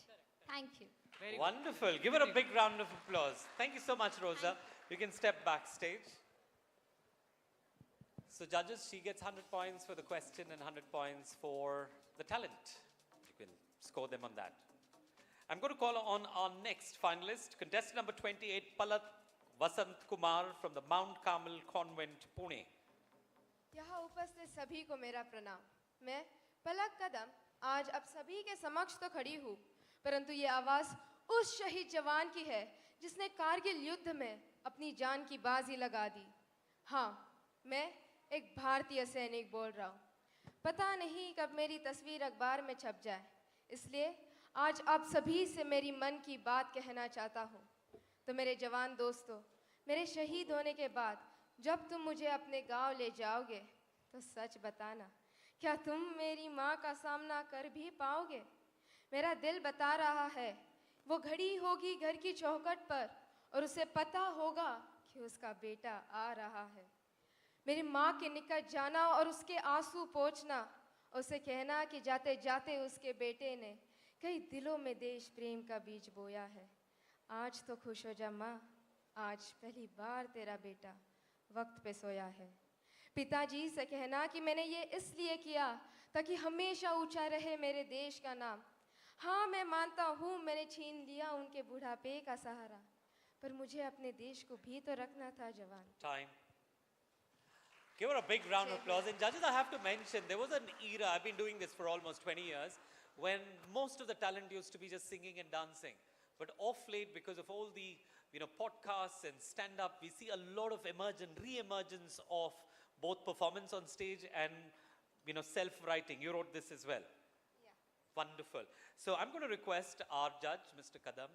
Thank you. Very Wonderful. Give her a big round of applause. Thank you so much, Rosa. You can step backstage. So judges, she gets 100 points for the question and 100 points for the talent. You can score them on that. I'm going to call on our next finalist, contestant number 28, Palak Vasant Kumar from the Mount Carmel Convent, Pune. यहाँ उपस्थित सभी को मेरा प्रणाम। मैं पलक कदम आज आप सभी के समक्ष तो खड़ी हूँ, परंतु ये आवाज़ उस शहीद जवान की है जिसने कारगिल युद्ध में अपनी जान की बाजी लगा दी। हाँ, मैं एक भारतीय सैनिक बोल रहा हूँ। पता नहीं कब मेरी तस्वीर अखबार में छप जाए, इसलिए आज आप सभी से मेरी मन की बात कहना चाहता हूँ। तो मेरे जवान दोस्तों, मेरे शहीद होने के बाद जब तुम मुझे अपने गांव ले जाओगे, तो सच बताना क्या तुम मेरी माँ का सामना कर भी पाओगे? मेरा दिल बता रहा है, वो घड़ी होगी घर की चौखट पर और उसे पता होगा कि उसका बेटा आ रहा है। मेरी माँ के निकट जाना और उसके आंसू पोंछना, उसे कहना कि जाते जाते उसके बेटे ने कई दिलों में देश प्रेम का बीज बोया है। आज तो खुश हो जा माँ, आज पहली बार तेरा बेटा वक्त पे सोया है। पिताजी से कहना कि मैंने ये इसलिए किया ताकि हमेशा ऊंचा रहे मेरे देश का नाम। हाँ, मैं मानता हूँ मैंने छीन लिया उनके बुढ़ापे का सहारा, पर मुझे अपने देश को भी तो रखना था जवान। Time. Give her a big round of applause. And judges, I have to mention, there was an era, I've been doing this for almost 20 years, when most of the talent used to be just singing and dancing. But off late, because of all the podcasts and stand-up, we see a lot of re-emergence of both performance on stage and self-writing. You wrote this as well. Yeah. Wonderful. So I'm going to request our judge, Mr. Kadam.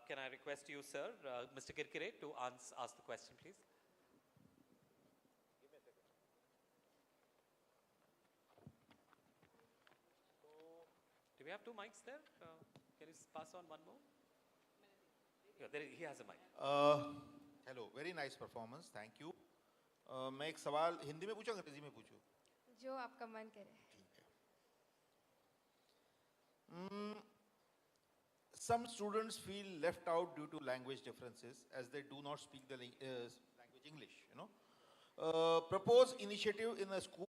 Can I request you, sir, Mr. Kirkire, to ask the question, please? Do we have two mics there? Can you pass on one more? Yeah, he has a mic. Hello, very nice performance. Thank you. मैं एक सवाल हिंदी में पूछूं, अंग्रेजी में पूछूं? जो आपका मन करे। Some students feel left out due to language differences as they do not speak the language English. Propose initiative in a school,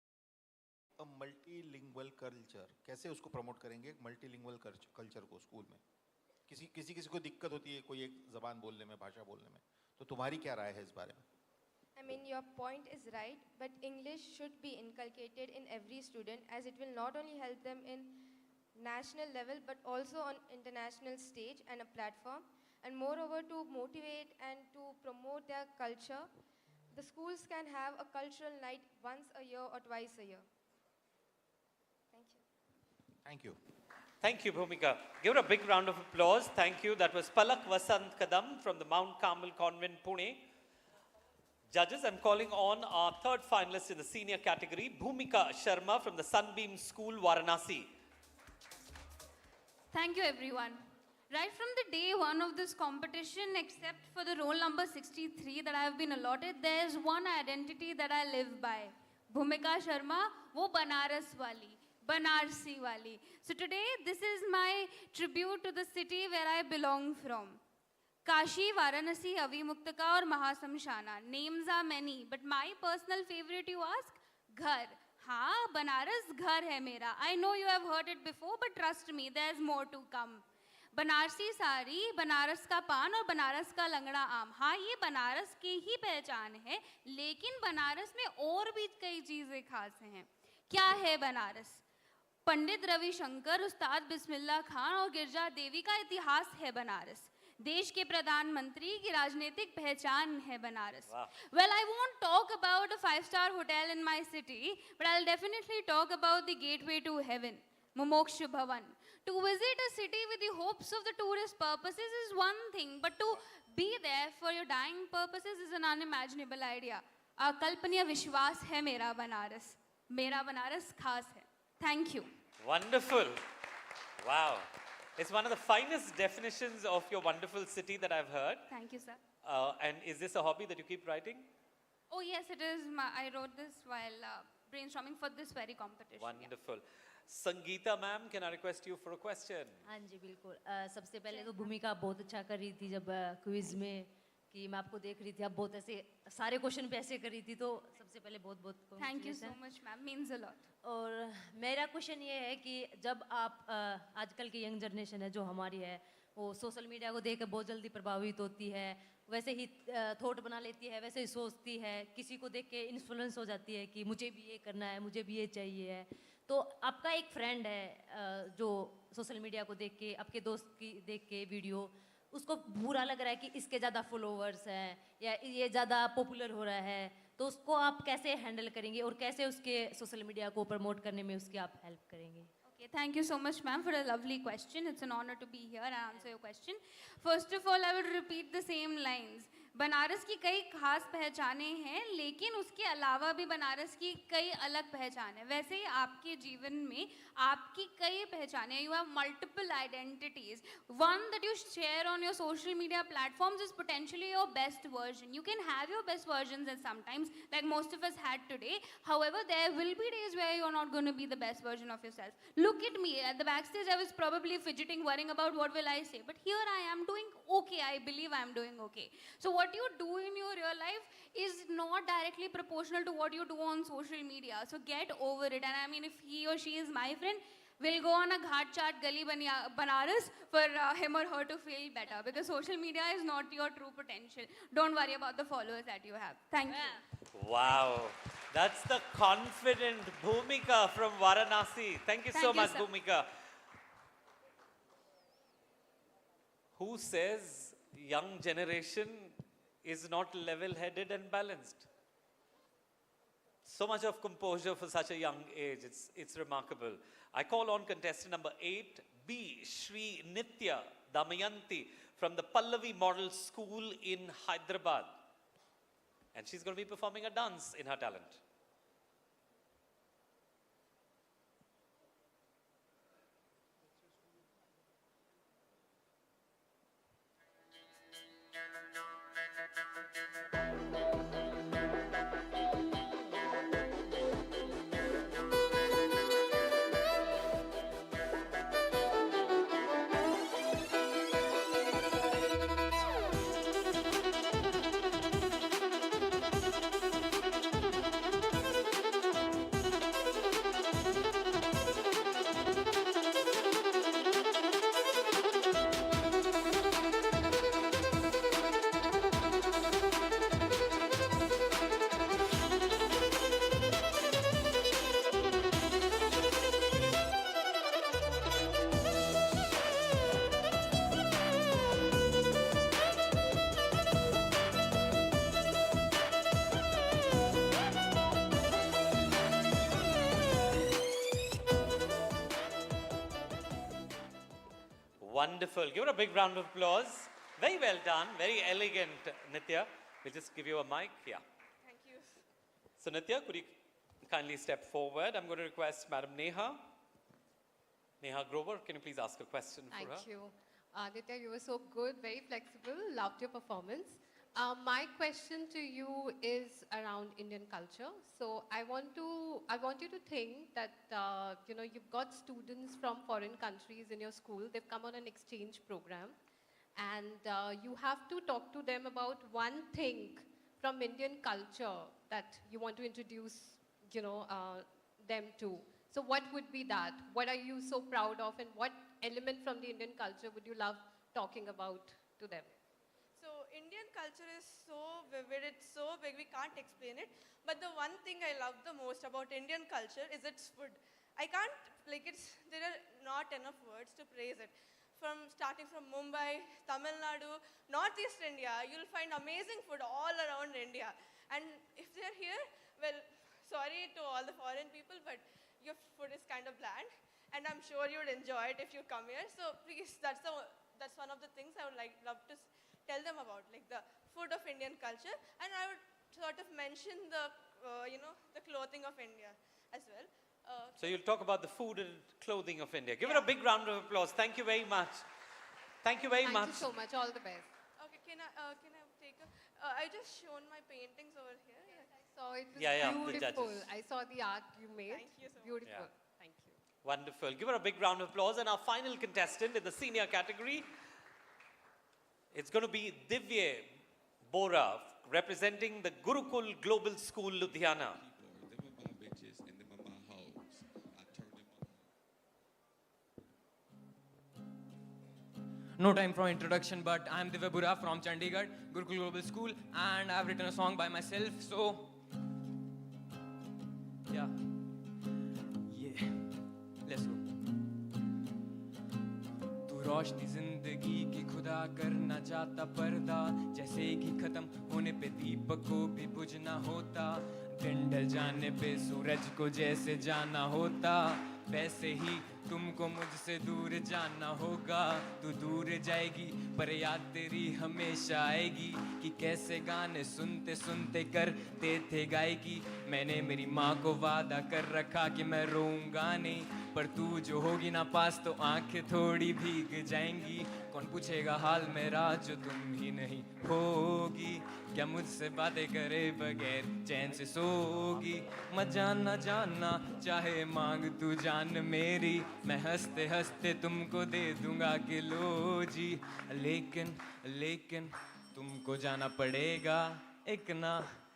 a multilingual culture. कैसे उसको promote करेंगे multilingual culture को स्कूल में? किसी को दिक्कत होती है कोई एक ज़बान बोलने में, भाषा बोलने में, तो तुम्हारी क्या राय है इस बारे में? I mean, your point is right, but English should be inculcated in every student as it will not only help them in national level but also on international stage and a platform, and moreover to motivate and to promote their culture. The schools can have a cultural night once a year or twice a year. Thank you. Thank you. Thank you, Bhumika. Give her a big round of applause. Thank you. That was Palak Vasant Kadam from the Mount Carmel Convent, Pune. Judges, I'm calling on our third finalist in the senior category, Bhumika Sharma from the Sunbeam School, Varanasi. Thank you, everyone. Right from the day one of this competition, except for the roll number 63 that I have been allotted, there's one identity that I live by. Bhumika Sharma, wo Banaras wali, Banarsi wali. So today, this is my tribute to the city where I belong from. Kashi, Varanasi, Avimuktaka or Mahasamshana. Names are many, but my personal favorite, you ask? Ghar. हाँ, बनारस घर है मेरा. I know you have heard it before, but trust me, there's more to come. Banarasi sari, Banaras का पान और बनारस का लंगड़ा आम. हाँ, ये बनारस की ही पहचान है, लेकिन बनारस में और भी कई चीजें खास हैं. क्या है बनारस? पंडित रविशंकर, उस्ताद बिस्मिल्लाह खान और गिरजा देवी का इतिहास है बनारस. देश के प्रधानमंत्री की राजनीतिक पहचान है Banaras. Well, I won't talk about a 5-star hotel in my city, but I'll definitely talk about the gateway to heaven, Mumoksha Bhavan. To visit a city with the hopes of the tourist purposes is one thing, but to be there for your dying purposes is an unimaginable idea. अकल्पनीय विश्वास है मेरा बनारस खास है. Thank you. Wonderful. Wow. It's one of the finest definitions of your wonderful city that I've heard. Thank you, sir. And is this a hobby that you keep writing? Oh, yes, it is. I wrote this while brainstorming for this very competition. Wonderful. Sangeeta ma'am, can I request you for a question? हाँ जी बिल्कुल. सबसे पहले तो भूमिका बहुत अच्छा कर रही थी जब क्विज में कि मैं आपको देख रही थी, आप बहुत ऐसे सारे क्वेश्चन पे ऐसे कर रही थी, तो सबसे पहले बहुत Thank you so much, ma'am. Means a lot. और मेरा क्वेश्चन ये है कि जब आप आजकल की यंग जनरेशन है जो हमारी है, वो सोशल मीडिया को देख कर बहुत जल्दी प्रभावित होती है, वैसे ही थॉट बना लेती है, वैसे ही सोचती है, किसी को देख के इन्फ्लुएंस हो जाती है कि मुझे भी ये करना है, मुझे भी ये चाहिए है. तो आपका एक फ्रेंड है जो सोशल मीडिया को देख के, आपके दोस्त की देख के वीडियो, उसको बुरा लग रहा है कि इसके ज़्यादा फॉलोअर्स हैं या ये ज़्यादा पॉपुलर हो रहा है, तो उसको आप कैसे हैंडल करेंगे और कैसे उसके सोशल मीडिया को प्रमोट करने में उसकी आप हेल्प करेंगे? Okay, thank you so much, ma'am, for a lovely question. It's an honor to be here and answer your question. First of all, I will repeat the same lines. Banaras की कई खास पहचानें हैं, लेकिन उसके अलावा भी बनारस की कई अलग पहचान है। वैसे ही आपके जीवन में आपकी कई पहचानें, you have multiple identities. One that you share on your social media platforms is potentially your best version. You can have your best versions and sometimes, like most of us had today. However, there will be days where you're not going to be the best version of yourself. Look at me. At the backstage, I was probably fidgeting, worrying about what will I say. But here I am doing okay. I believe I'm doing okay. So what you do in your real life is not directly proportional to what you do on social media. So get over it. And I mean, if he or she is my friend, we'll go on a ghat chat gali Banaras for him or her to feel better, because social media is not your true potential. Don't worry about the followers that you have. Thank you. Wow. That's the confident Bhumika from Varanasi. Thank you so much, sir. Bhumika. Who says young generation is not level-headed and balanced? So much of composure for such a young age. It's remarkable. I call on contestant number 8, B. Shri Nitya Damayanti from the Pallavi Model School in Hyderabad. And she's going to be performing a dance in her talent. Wonderful. Give her a big round of applause. Very well done. Very elegant, Nitya. We'll just give you a mic. Yeah. Thank you. So, Nitya, could you kindly step forward? I'm going to request Madam Neha. Neha Grover, can you please ask a question for her? Thank you. Nitya, you were so good, very flexible, loved your performance. My question to you is around Indian culture. So I want you to think that you've got students from foreign countries in your school. They've come on an exchange program, and you have to talk to them about one thing from Indian culture that you want to introduce, them to. So what would be that? What are you so proud of, and what element from the Indian culture would you love talking about to them? So Indian culture is so vivid, it's so big, we can't explain it. But the one thing I love the most about Indian culture is its food. I can't, there are not enough words to praise it. Starting from Mumbai, Tamil Nadu, Northeast India, you'll find amazing food all around India. And if they're here, well, sorry to all the foreign people, but your food is kind of bland. And I'm sure you'd enjoy it if you come here. So please, that's one of the things I would love to tell them about, like the food of Indian culture. And I would sort of mention the clothing of India as well. So you'll talk about the food and clothing of India. Give her a big round of applause. Thank you very much. Thank you very much. Thank you so much. All the best. Okay, can I take I just shown my paintings over here. Yes, I saw it. Was Yeah, the beautiful. judges. I saw the art you made. Thank you so much. Beautiful. Yeah. Thank you. Wonderful. Give her a big round of applause. And our final contestant in the senior category, it's going to be Divya Bora, representing the Gurukul Global School, Ludhiana. No time for introduction, but I'm Divya Bura from Chandigarh, Gurukul Global School, and I've written a song by myself, so yeah, let's go. तू रोशनी जिंदगी की खुदा करना चाहता पर्दा, जैसे कि खत्म होने पे दीपक को भी बुझना होता, दिन ढल जाने पे सूरज को जैसे जाना होता, वैसे ही तुमको मुझसे दूर जाना होगा। तू दूर जाएगी पर याद तेरी हमेशा आएगी कि कैसे गाने सुनते सुनते करते थे गायकी। मैंने मेरी माँ को वादा कर रखा कि मैं रोऊंगा नहीं, पर तू जो होगी ना पास तो आंखें थोड़ी भीग जाएंगी। कौन पूछेगा हाल मेरा जो तुम ही नहीं होगी, क्या मुझसे बातें करे बगैर चैन से सोगी। मजा न जानना चाहे मांग तू जान मेरी, मैं हंसते हंसते तुमको दे दूंगा कि लो जी। लेकिन लेकिन तुमको जाना पड़ेगा एक ना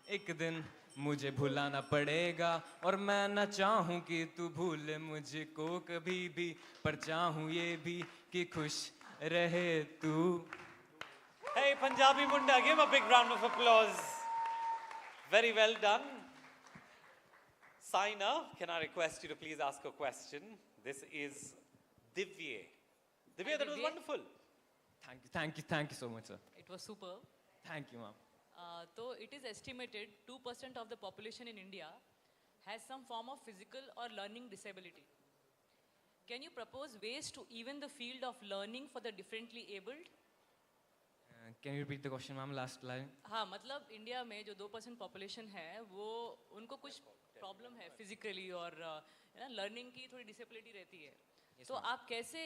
एक दिन, मुझे भुलाना पड़ेगा। और मैं न चाहूँ कि तू भूले मुझको कभी भी, पर चाहूँ ये भी कि खुश रहे तू। Hey, Punjabi Munda, give a big round of applause. Very well done. Saina, can I request you to please ask a question? This is Divye. Divye, that was Divye. wonderful. Thank you so much, sir. It was super. Thank you, ma'am. So it is estimated 2% of the population in India has some form of physical or learning disability. Can you propose ways to even the field of learning for the differently abled? Can you repeat the question, ma'am? Last line. हाँ, मतलब India में जो 2% population है वो उनको कुछ problem है physically और लर्निंग की थोड़ी डिसेबिलिटी रहती है। तो आप कैसे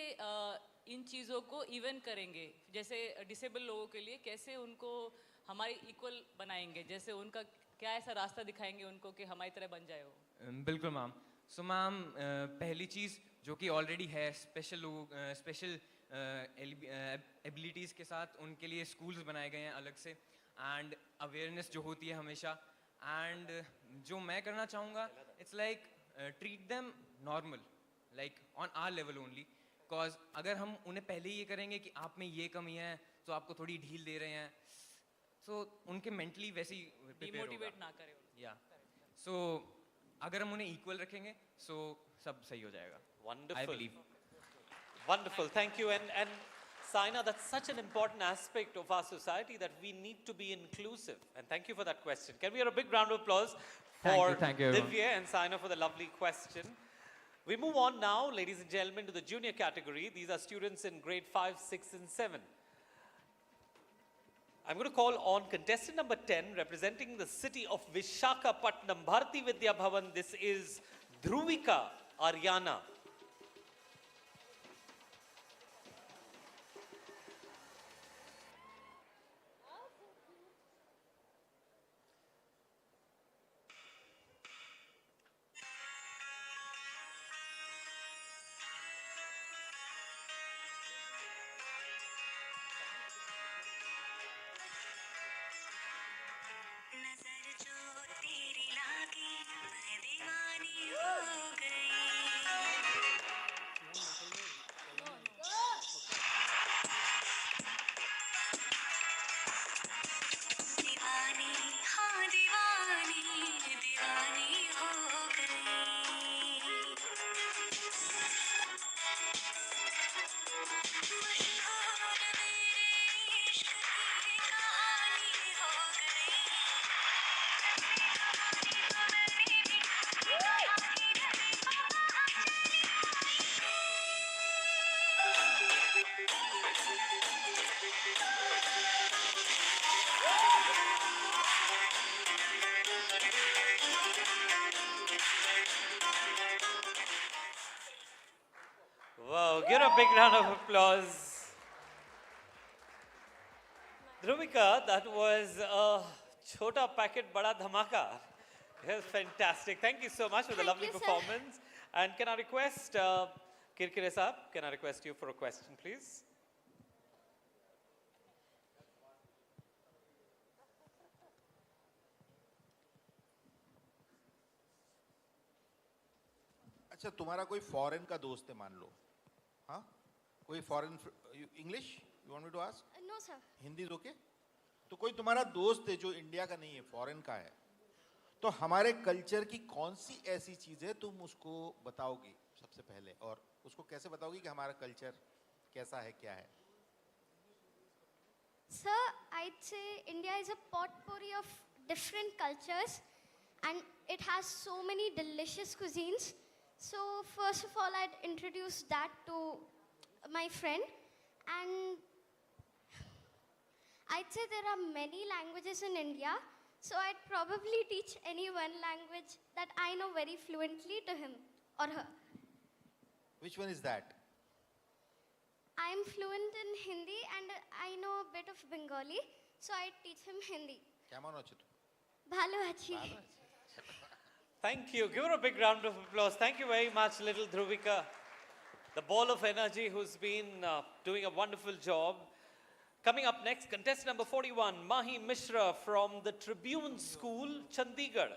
इन चीज़ों को इवन करेंगे? जैसे डिसेबल लोगों के लिए कैसे उनको हमारे इक्वल बनाएंगे? जैसे उनका क्या ऐसा रास्ता दिखाएंगे उनको कि हमारी तरह बन जाए वो? बिल्कुल मैम। सो मैम, पहली चीज़ जो कि ऑलरेडी है, स्पेशल एबिलिटीज़ के साथ उनके लिए स्कूल्स बनाए गए हैं अलग से, एंड अवेयरनेस जो होती है हमेशा। एंड जो मैं करना चाहूँगा, it's like treat them normal, like on our level only. Because अगर हम उन्हें पहले ही ये करेंगे कि आप में ये कमी है तो आपको थोड़ी ढील दे रहे हैं, सो उनके मेंटली वैसे ही डिमोटिवेट ना करें। या सो अगर हम उन्हें इक्वल रखेंगे सो सब सही हो जाएगा। Wonderful. I believe. Wonderful, thank you. And Saina, that's such an important aspect of our society that we need to be inclusive. And thank you for that question. Can we have a big round of applause for Thank you, everyone. Divya and Saina for the lovely question. We move on now, ladies and gentlemen, to the junior category. These are students in grade 5, 6, and 7. I'm going to call on contestant number 10, representing the city of Vishakhapatnam, Bharati Vidya Bhavan. This is Dhruvika Aryana. Wow, give a big round of applause. Dhruvika, that was a chota packet bada dhamaka. It was fantastic. Thank you so much for the Thank lovely you, sir. performance. And can I request, Kirkire Saab, can I request you for a question, please? अच्छा, तुम्हारा कोई foreign का दोस्त है मान लो, हाँ? कोई foreign, English you want me to ask? No, sir. Hindi is okay? तो कोई तुम्हारा दोस्त है जो इंडिया का नहीं है, फॉरेन का है, तो हमारे कल्चर की कौन सी ऐसी चीज है तुम उसको बताओगी सबसे पहले, और उसको कैसे बताओगी कि हमारा कल्चर कैसा है, क्या है? Sir, I'd say India is a potpourri of different cultures and it has so many delicious cuisines. So first of all, I'd introduce that to my friend, and I'd say there are many languages in India, so I'd probably teach any one language that I know very fluently to him or her. Which one is that? I'm fluent in Hindi and I know a bit of Bengali, so I'd teach him Hindi. কেমন আছো তুমি? Bhalo achi. Thank you. Give her a big round of applause. Thank you very much, little Dhruvika, the ball of energy who's been doing a wonderful job. Coming up next, contestant number 41, Mahi Mishra from the Tribune School, Chandigarh.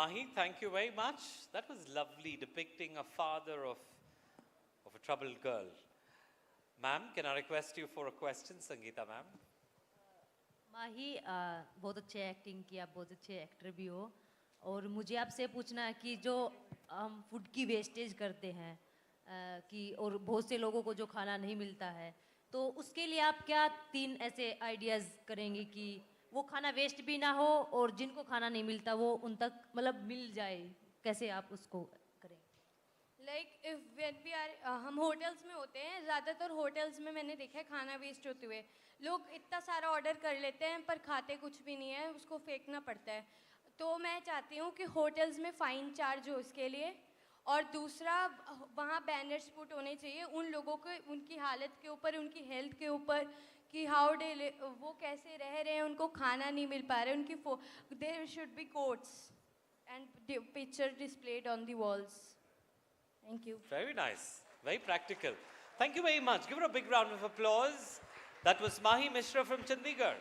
Mahi, thank you very much. That was lovely, depicting a father of a troubled girl. Ma'am, can I request you for a question, Sangeeta ma'am? माही बहुत अच्छे acting की, आप बहुत अच्छे actor भी हो, और मुझे आपसे पूछना है कि जो हम फूड की वेस्टेज करते हैं कि और बहुत से लोगों को जो खाना नहीं मिलता है, तो उसके लिए आप क्या 3 ऐसे आइडियाज़ करेंगे कि वो खाना वेस्ट भी ना हो और जिनको खाना नहीं मिलता वो उन तक मतलब मिल जाए, कैसे आप उसको करेंगे? Like if when we are हम होटल्स में होते हैं, ज़्यादातर होटल्स में मैंने देखा है खाना वेस्ट होते हुए। लोग इतना सारा ऑर्डर कर लेते हैं पर खाते कुछ भी नहीं है, उसको फेंकना पड़ता है। तो मैं चाहती हूँ कि होटल्स में फ़ाइन चार्ज हो इसके लिए, और दूसरा वहाँ बैनर्स पुट होने चाहिए उन लोगों को, उनकी हालत के ऊपर, उनकी हेल्थ के ऊपर, कि हाउ डे वो कैसे रह रहे हैं, उनको खाना नहीं मिल पा रहा है, उनकी there should be quotes and picture displayed on the walls. Thank you. Very nice. Very practical. Thank you very much. Give her a big round of applause. That was Mahi Mishra from Chandigarh.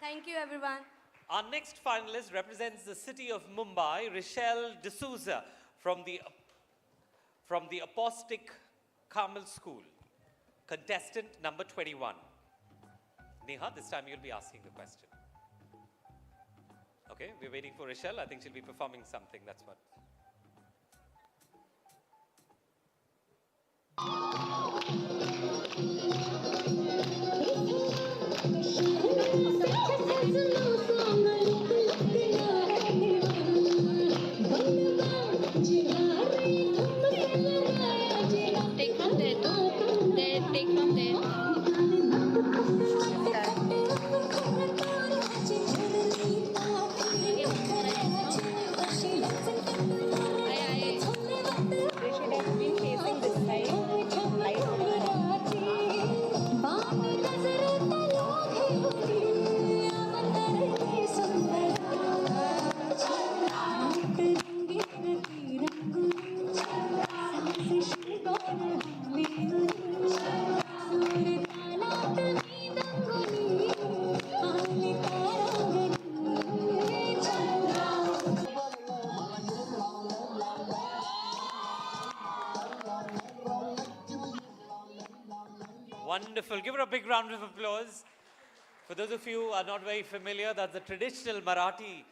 Thank you, everyone. Our next finalist represents the city of Mumbai, Rochelle D'Souza from the Apostolic Carmel School. Contestant number 21. Neha, this time you'll be asking the question. Okay, we're waiting for Rochelle. I think she'll be performing something. That's what. Take from there, take from there. They should have been facing this side. Light Wonderful. Give her a big round of applause. For those of you who are not very familiar, that's the traditional Marathi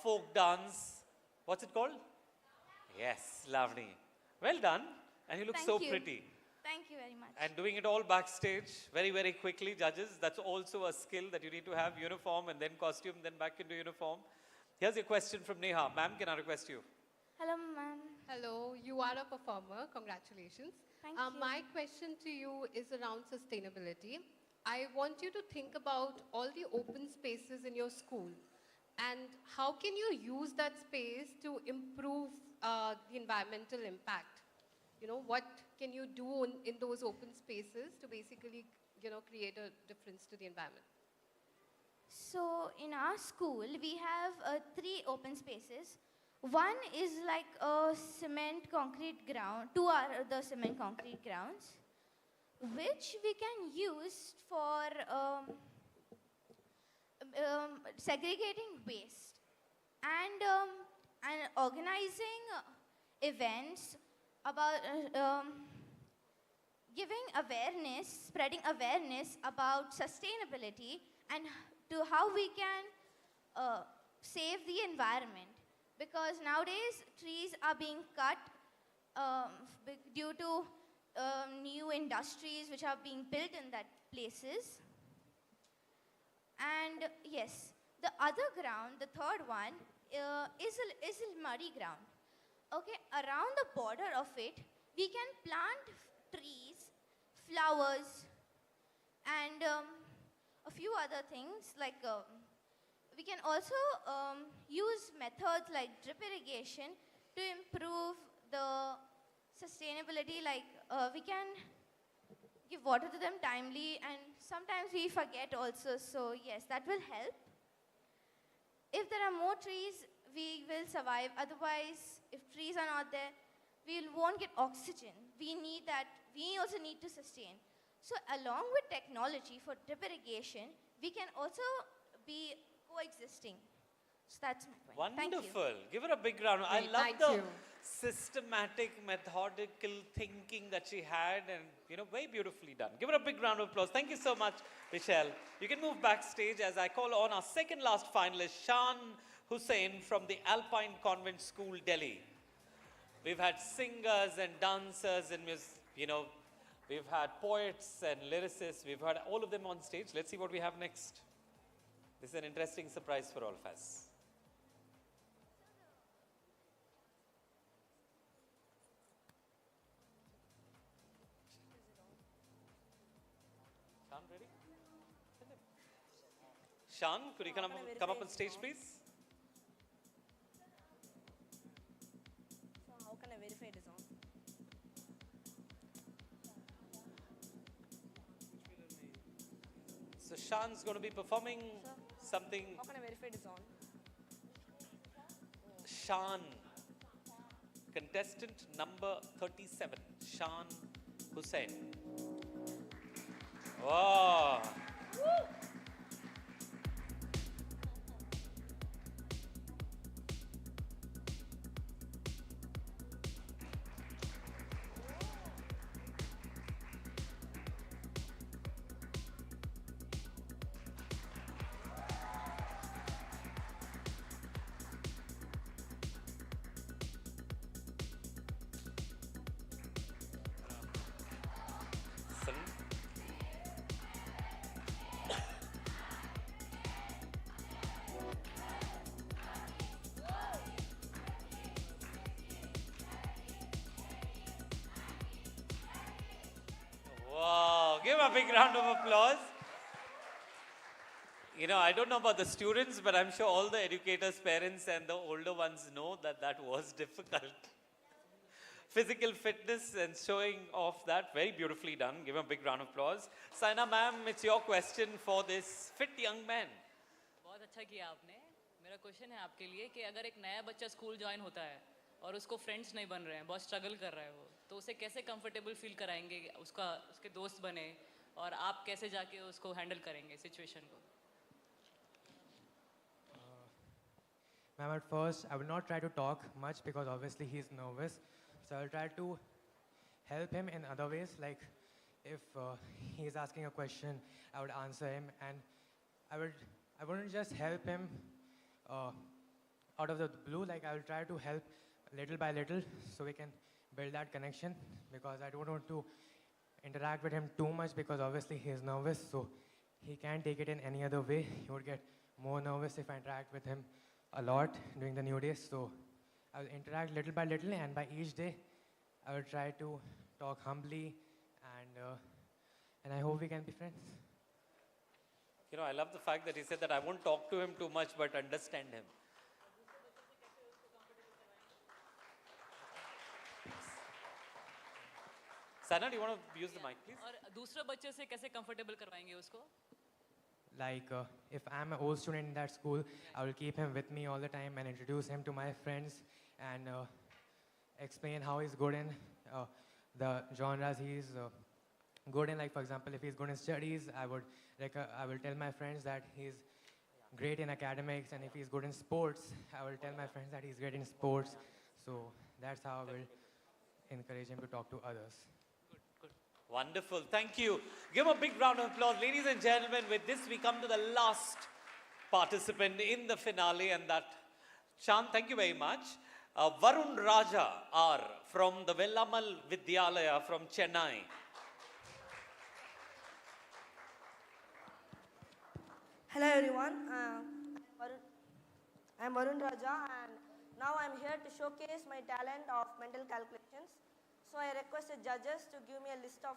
folk dance. What's it called? Yes, lovely. Well done. And you look Thank so you. pretty. Thank you very much. And doing it all backstage, very, very quickly, judges. That's also a skill that you need to have. Uniform and then costume, then back into uniform. Here's your question from Neha. Ma'am, can I request you? Hello, ma'am. Hello, you are a performer. Congratulations. Thank you. My question to you is around sustainability. I want you to think about all the open spaces in your school and how can you use that space to improve the environmental impact? You know, what can you do in those open spaces to basically, you know, create a difference to the environment? So in our school, we have 3 open spaces. One is like a cement concrete ground, 2 are the cement concrete grounds, which we can use for segregating waste and organizing events about giving awareness, spreading awareness about sustainability and to how we can save the environment. Because nowadays trees are being cut due to new industries which are being built in that places. And yes, the other ground, the third one, is a muddy ground. Okay, around the border of it, we can plant trees, flowers, and a few other things like we can also use methods like drip irrigation to improve the sustainability. Like we can give water to them timely, and sometimes we forget also. So yes, that will help. If there are more trees, we will survive. Otherwise, if trees are not there, we won't get oxygen. We need that. We also need to sustain. So along with technology for drip irrigation, we can also be coexisting. So that's my point. Thank you. Wonderful. Give her a big round. I Great, love thank the you. systematic, methodical thinking that she had, and very beautifully done. Give her a big round of applause. Thank you so much, Michelle. You can move backstage as I call on our second last finalist, Shan Hussain from the Alpine Convent School, Delhi. We've had singers and dancers and we've had poets and lyricists. We've had all of them on stage. Let's see what we have next. This is an interesting surprise for all of us. Shan, ready? Shan, could you come up on stage, please? So how can I verify it is on? So Shan's going to be performing something. How can I verify it is on? Shan, contestant number 37, Shan Hussain. Wow. Wow, give a big round of applause. I don't know about the students, but I'm sure all the educators, parents, and the older ones know that that was difficult. Physical fitness and showing off that, very beautifully done. Give a big round of applause. Saina ma'am, it's your question for this fit young man. बहुत अच्छा किया आपने. मेरा question है आपके लिए कि अगर एक नया बच्चा स्कूल ज्वाइन होता है और उसको फ्रेंड्स नहीं बन रहे हैं, बहुत स्ट्रगल कर रहा है वो, तो उसे कैसे कंफर्टेबल फील कराएंगे, उसके दोस्त बने, और आप कैसे जाके उसको हैंडल करेंगे सिचुएशन को? Ma'am, at first, I will not try to talk much because obviously he's nervous. So I'll try to help him in other ways. Like if he's asking a question, I would answer him, and I wouldn't just help him out of the blue. Like I will try to help little by little so we can build that connection, because I don't want to interact with him too much because obviously he is nervous. So he can't take it in any other way. He would get more nervous if I interact with him a lot during the new days. So I'll interact little by little, and by each day, I will try to talk humbly, and I hope we can be friends. You know, I love the fact that he said that I won't talk to him too much, but understand him. Sana, do you want to use the mic, please? और दूसरे बच्चे से कैसे comfortable करवाएंगे उसको? Like, if I'm an old student in that school, I will keep him with me all the time and introduce him to my friends and explain how he's good in the genres he's good in. Like, for example, if he's good in studies, I will tell my friends that he's great in academics, and if he's good in sports, I will tell my friends that he's great in sports. So that's how I will encourage him to talk to others. Wonderful. Thank you. Give him a big round of applause. Ladies and gentlemen, with this, we come to the last participant in the finale, and that, Chand, thank you very much. Varun Raja R from the Vellamal Vidyalaya from Chennai. Hello everyone, I'm Varun Raja, and now I'm here to showcase my talent of mental calculations. So I request the judges to give me a list of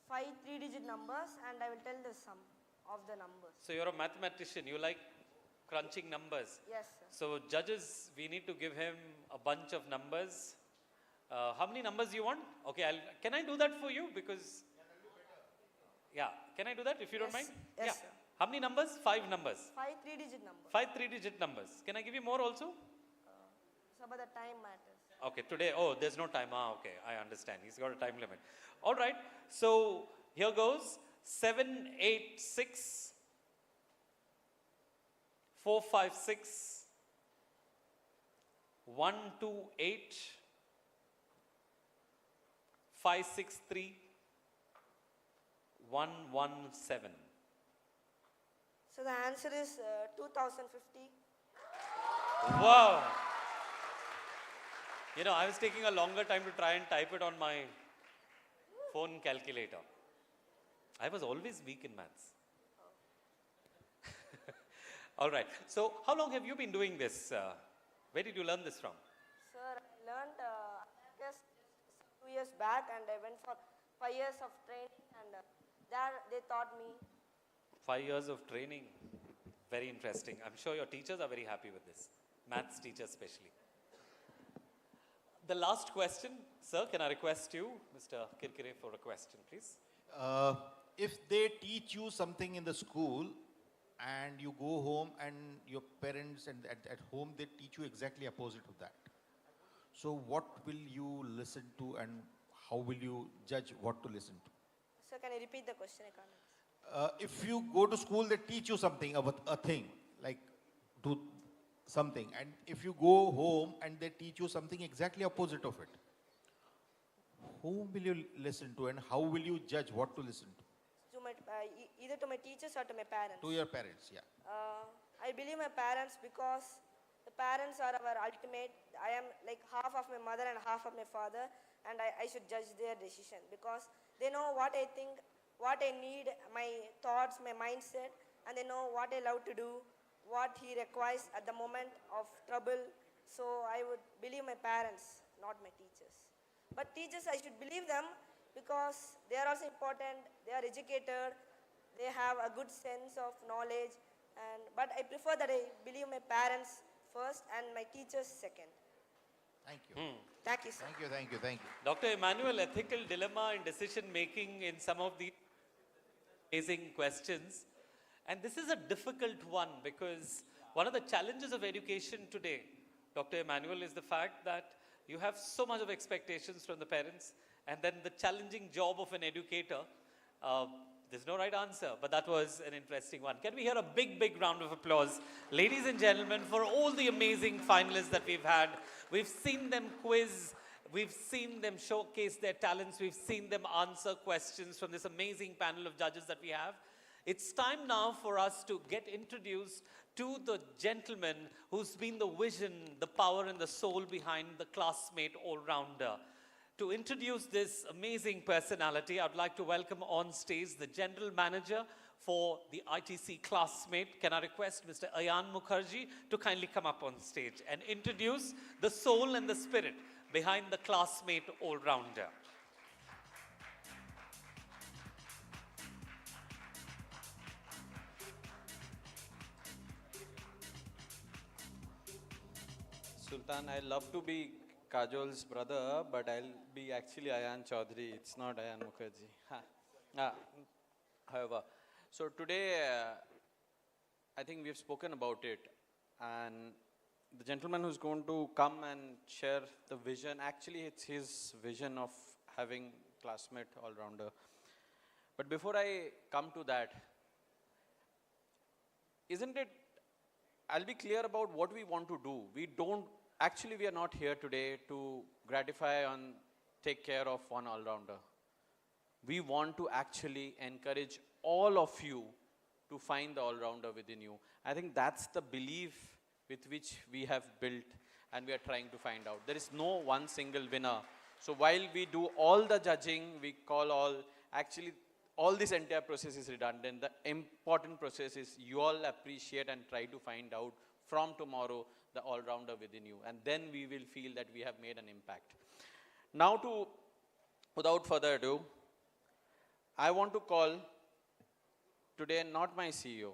5 3-digit numbers, and I will tell the sum of the numbers. So you're a mathematician. You like crunching numbers. Yes, sir. So judges, we need to give him a bunch of numbers. How many numbers you want? Okay, can I do that for you? Because, yeah, can I do that if you don't mind? Yes, yeah. sir. How many numbers? 5 numbers. 5 3-digit numbers. 5 3-digit numbers. Can I give you more also? So but the time matters. Okay, today, oh, there's no time. Okay, I understand. He's got a time limit. All right, so here goes 7 8 6 4 5 6 1 2 8 5 6 3 1 1 7. So the answer is 2050. Wow. You know, I was taking a longer time to try and type it on my phone calculator. I was always weak in maths. All right. So, how long have you been doing this? Where did you learn this from? Sir, I learned just 2 years back, and I went for 5 years of training, and there they taught me. 5 years of training. Very interesting. I'm sure your teachers are very happy with this. Maths teachers especially. The last question, sir, can I request you, Mr. Kirkire, for a question, please? If they teach you something in the school and you go home and your parents and at home they teach you exactly opposite of that. So what will you listen to and how will you judge what to listen to? Sir, can you repeat the question? I can't understand. If you go to school, they teach you something about a thing, like do something, and if you go home and they teach you something exactly opposite of it, whom will you listen to and how will you judge what to listen to? To my, either to my teachers or to my parents. To your parents, yeah. I believe my parents because the parents are our ultimate. I am like half of my mother and half of my father, and I should judge their decision because they know what I think, what I need, my thoughts, my mindset, and they know what I love to do, what he requires at the moment of trouble. So I would believe my parents, not my teachers. But teachers, I should believe them because they are also important. They are educated. They have a good sense of knowledge. But I prefer that I believe my parents first and my teachers second. Thank you. Thank you, sir. Thank you, thank you, thank you. Dr. Emmanuel, ethical dilemma in decision making in some of the amazing questions. And this is a difficult one because one of the challenges of education today, Dr. Emmanuel, is the fact that you have so much of expectations from the parents, and then the challenging job of an educator. There's no right answer, but that was an interesting one. Can we hear a big, big round of applause, ladies and gentlemen, for all the amazing finalists that we've had. We've seen them quiz, we've seen them showcase their talents, we've seen them answer questions from this amazing panel of judges that we have. It's time now for us to get introduced to the gentleman who's been the vision, the power and the soul behind the Classmate all-rounder. To introduce this amazing personality, I'd like to welcome on stage the General Manager for the ITC Classmate. Can I request Mr. Ayan Mukherjee to kindly come up on stage and introduce the soul and the spirit behind the Classmate all-rounder. Sultan. I love to be Kajol's brother, but I'll be actually Ayan Chaudhary. It's not Ayan Mukherjee. Ah, however, so today I think we've spoken about it, and the gentleman who's going to come and share the vision, actually it's his vision of having Classmate all-rounder. But before I come to that, isn't it, I'll be clear about what we want to do. We are not here today to gratify and take care of one all-rounder. We want to actually encourage all of you to find the all-rounder within you. I think that's the belief with which we have built and we are trying to find out. There is no one single winner. So while we do all the judging, we call all this entire process is redundant. The important process is you all appreciate and try to find out from tomorrow the all-rounder within you. And then we will feel that we have made an impact. Now without further ado, I want to call today not my CEO.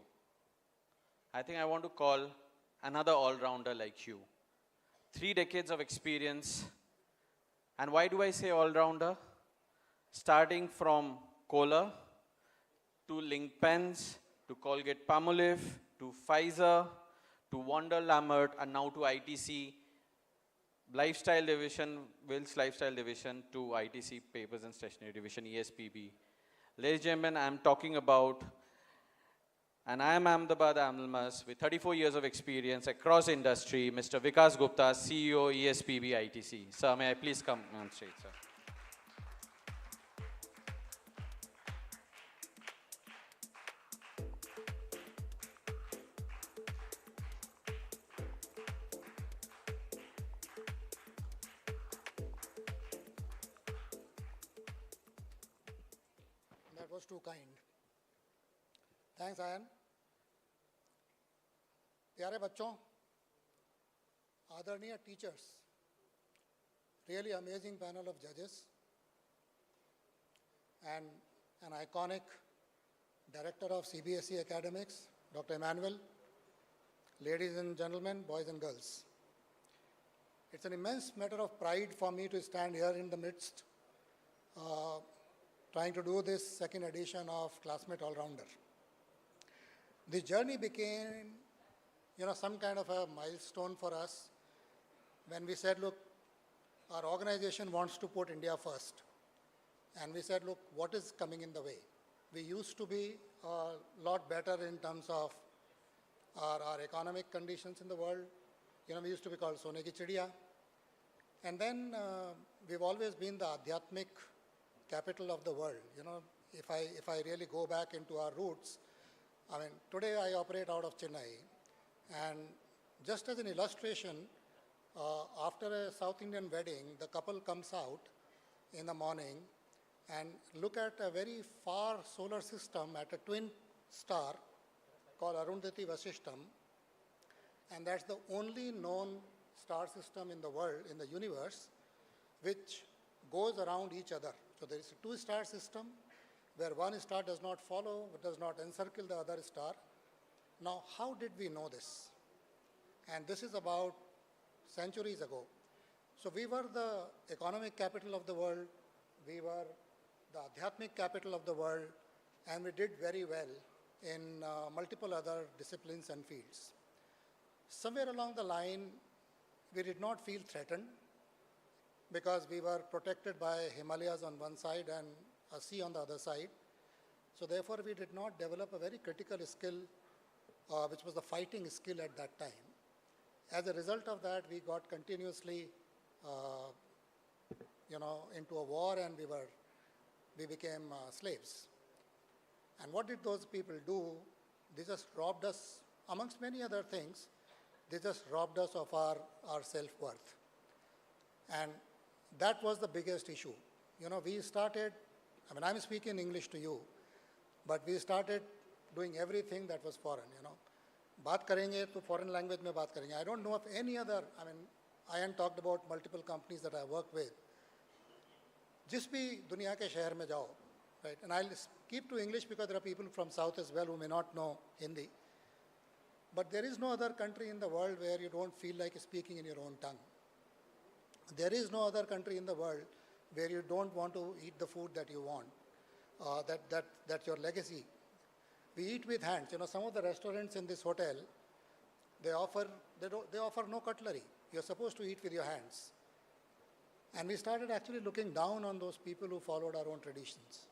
I think I want to call another all-rounder like you. 3 decades of experience. And why do I say all-rounder? Starting from Kohler, to Link Pens, to Colgate Palmolive, to Pfizer, to Wander Lammert, and now to ITC Lifestyle Division, Wills Lifestyle Division, to ITC Papers and Stationery Division, ESPB. Ladies and gentlemen, I'm talking about, and I am Ahmedabad Amilmas with 34 years of experience across industry, Mr. Vikas Gupta, CEO, ESPB, ITC. Sir, may I please come on stage, sir? That was too kind. Thanks, Ayan. प्यारे बच्चों, आदरणीय teachers, really amazing panel of judges, and an iconic director of CBSE Academics, Dr. Emmanuel, ladies and gentlemen, boys and girls. It's an immense matter of pride for me to stand here in the midst trying to do this second edition of Classmate All-Rounder. This journey became, some kind of a milestone for us when we said, look, our organization wants to put India first. And we said, look, what is coming in the way? We used to be a lot better in terms of our economic conditions in the world. We used to be called Sone ki Chidiya. And then we've always been the Adhyatmic capital of the world. If I really go back into our roots, today I operate out of Chennai. And just as an illustration, after a South Indian wedding, the couple comes out in the morning and look at a very far solar system at a twin star called Arundhati Vasishtam. And that's the only known star system in the world, in the universe, which goes around each other. So there is a two-star system where one star does not follow, does not encircle the other star. Now, how did we know this? And this is about centuries ago. So we were the economic capital of the world, we were the Adhyatmic capital of the world, and we did very well in multiple other disciplines and fields. Somewhere along the line, we did not feel threatened because we were protected by Himalayas on one side and a sea on the other side. So therefore, we did not develop a very critical skill, which was the fighting skill at that time. As a result of that, we got continuously, into a war, and we became slaves. And what did those people do? They just robbed us, amongst many other things, they just robbed us of our self-worth. And that was the biggest issue. We started, I'm speaking English to you, but we started doing everything that was foreign, बात करेंगे तो foreign language में बात करेंगे. I don't know of any other, Ayan talked about multiple companies that I work with. जिस भी दुनिया के शहर में जाओ, right? And I'll keep to English because there are people from South as well who may not know Hindi. But there is no other country in the world where you don't feel like speaking in your own tongue. There is no other country in the world where you don't want to eat the food that you want, that's your legacy. We eat with hands. You know, some of the restaurants in this hotel, they offer no cutlery. You're supposed to eat with your hands. And we started actually looking down on those people who followed our own traditions.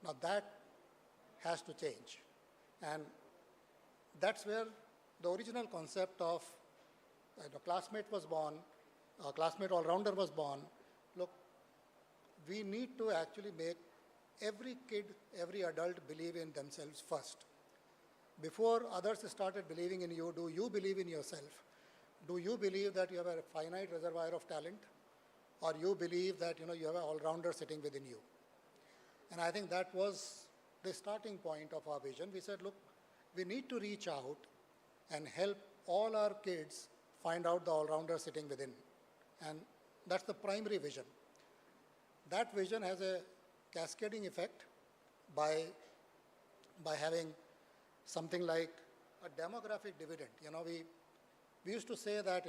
Now that has to change. And that's where the original concept of Classmate was born, Classmate All-Rounder was born. Look, we need to actually make every kid, every adult believe in themselves first. Before others started believing in you, do you believe in yourself? Do you believe that you have a finite reservoir of talent? Or you believe that you have an all-rounder sitting within you? And I think that was the starting point of our vision. We said, look, we need to reach out and help all our kids find out the all-rounder sitting within. And that's the primary vision. That vision has a cascading effect by having something like a demographic dividend. We used to say that,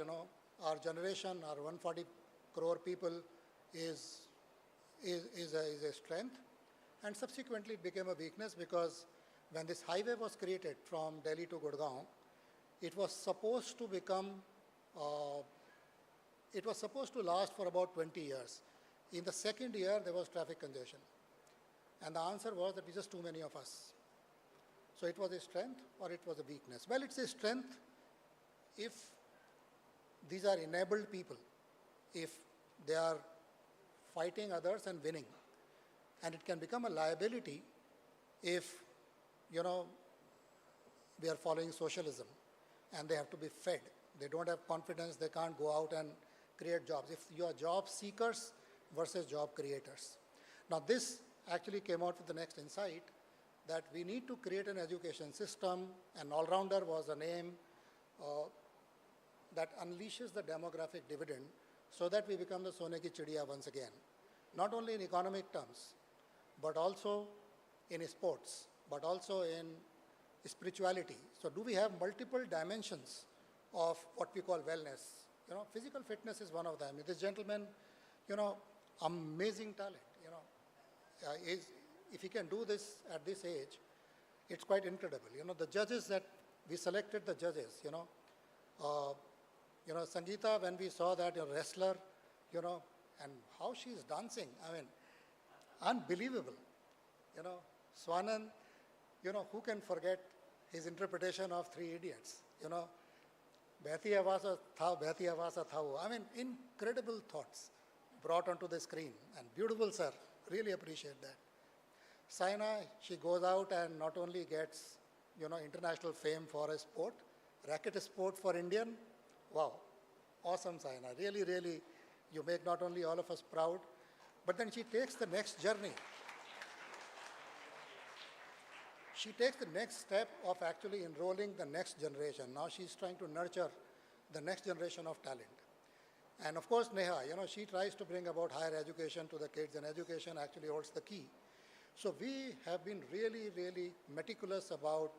our generation, our 140 crore people is a strength, and subsequently it became a weakness because when this highway was created from Delhi to Gurgaon, it was supposed to become, it was supposed to last for about 20 years. In the second year, there was traffic congestion. And the answer was that it's just too many of us. So it was a strength or it was a weakness. Well, it's a strength if these are enabled people, if they are fighting others and winning. And it can become a liability if, we are following socialism and they have to be fed. They don't have confidence, they can't go out and create jobs. If you are job seekers versus job creators. Now this actually came out with the next insight that we need to create an education system, and all-rounder was a name that unleashes the demographic dividend so that we become the Sone ki Chidiya once again. Not only in economic terms, but also in sports, but also in spirituality. So do we have multiple dimensions of what we call wellness? Physical fitness is one of them. This gentleman, amazing talent, if he can do this at this age, it's quite incredible. The judges that we selected, the judges, Sangeeta, when we saw that wrestler, and how she's dancing, unbelievable. Swanand, who can forget his interpretation of Three Idiots? Behti Avasa Tha wo. Incredible thoughts brought onto the screen, and beautiful, sir. Really appreciate that. Saina, she goes out and not only gets, international fame for a sport, racket sport for Indian. Wow, awesome, Saina. Really, really, you make not only all of us proud, but then she takes the next journey. She takes the next step of actually enrolling the next generation. Now she's trying to nurture the next generation of talent. And of course, Neha, she tries to bring about higher education to the kids, and education actually holds the key. So we have been really, really meticulous about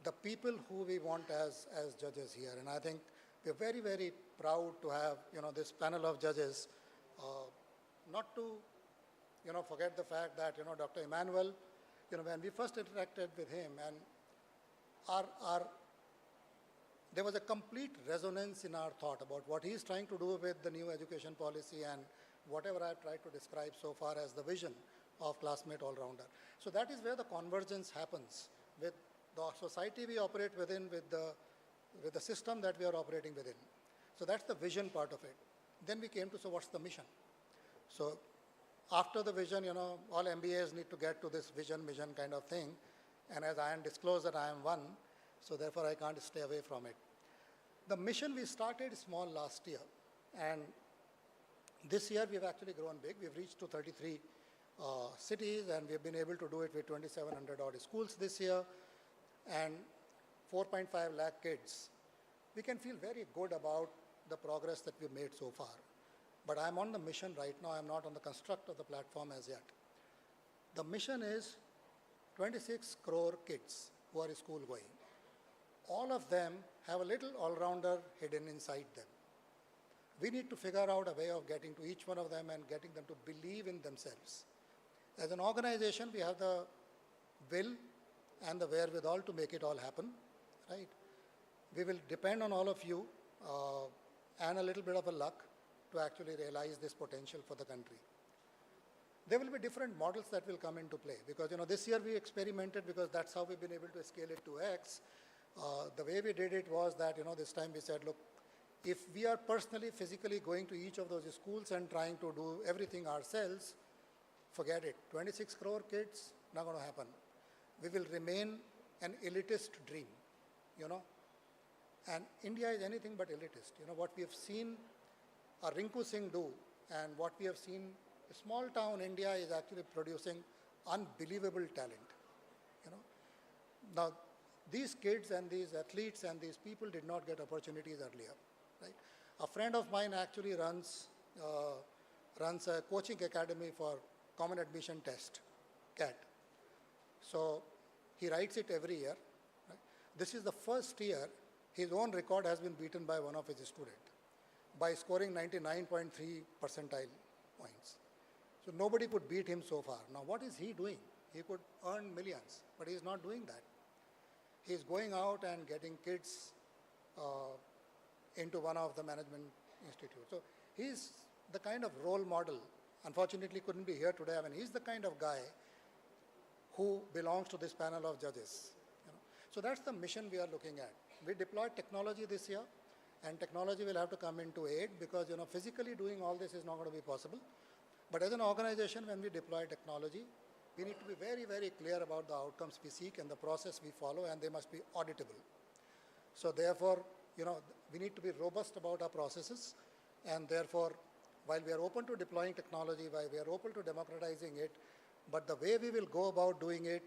the people who we want as judges here. And I think we're very, very proud to have, this panel of judges. Not to, forget the fact that, Dr. Emmanuel, when we first interacted with him, and there was a complete resonance in our thought about what he's trying to do with the new education policy and whatever I've tried to describe so far as the vision of Classmate All-Rounder. So that is where the convergence happens with the society we operate within, with the system that we are operating within. So that's the vision part of it. Then we came to, so what's the mission? So after the vision, all MBAs need to get to this vision kind of thing. And as I am disclosed that I am one, so therefore I can't stay away from it. The mission, we started small last year. And this year we've actually grown big. We've reached to 33 cities, and we've been able to do it with 2,700 odd schools this year and 4.5 lakh kids. We can feel very good about the progress that we've made so far. But I'm on the mission right now. I'm not on the construct of the platform as yet. The mission is 26 crore kids who are school going. all of them have a little all-rounder hidden inside them. We need to figure out a way of getting to each one of them and getting them to believe in themselves. As an organization, we have the will and the wherewithal to make it all happen, right? We will depend on all of you and a little bit of a luck to actually realize this potential for the country. There will be different models that will come into play because, this year we experimented because that's how we've been able to scale it to X. The way we did it was that, this time we said, look, if we are personally, physically going to each of those schools and trying to do everything ourselves, forget it. 26 crore kids, not going to happen. We will remain an elitist dream, And India is anything but elitist. What we have seen Rinku Singh do and what we have seen small town India is actually producing unbelievable talent. Now, these kids and these athletes and these people did not get opportunities earlier, right? A friend of mine actually runs a coaching academy for Common Admission Test, CAT. So he writes it every year. Right? This is the first year his own record has been beaten by one of his students by scoring 99.3 percentile points. So nobody could beat him so far. Now what is he doing? He could earn millions, but he's not doing that. He's going out and getting kids into one of the management institutes. So he's the kind of role model. Unfortunately, couldn't be here today. I mean, he's the kind of guy who belongs to this panel of judges. So that's the mission we are looking at. We deployed technology this year, and technology will have to come into aid because physically doing all this is not going to be possible. But as an organization, when we deploy technology, we need to be very, very clear about the outcomes we seek and the process we follow, and they must be auditable. So therefore, we need to be robust about our processes, and therefore, while we are open to deploying technology, while we are open to democratizing it, but the way we will go about doing it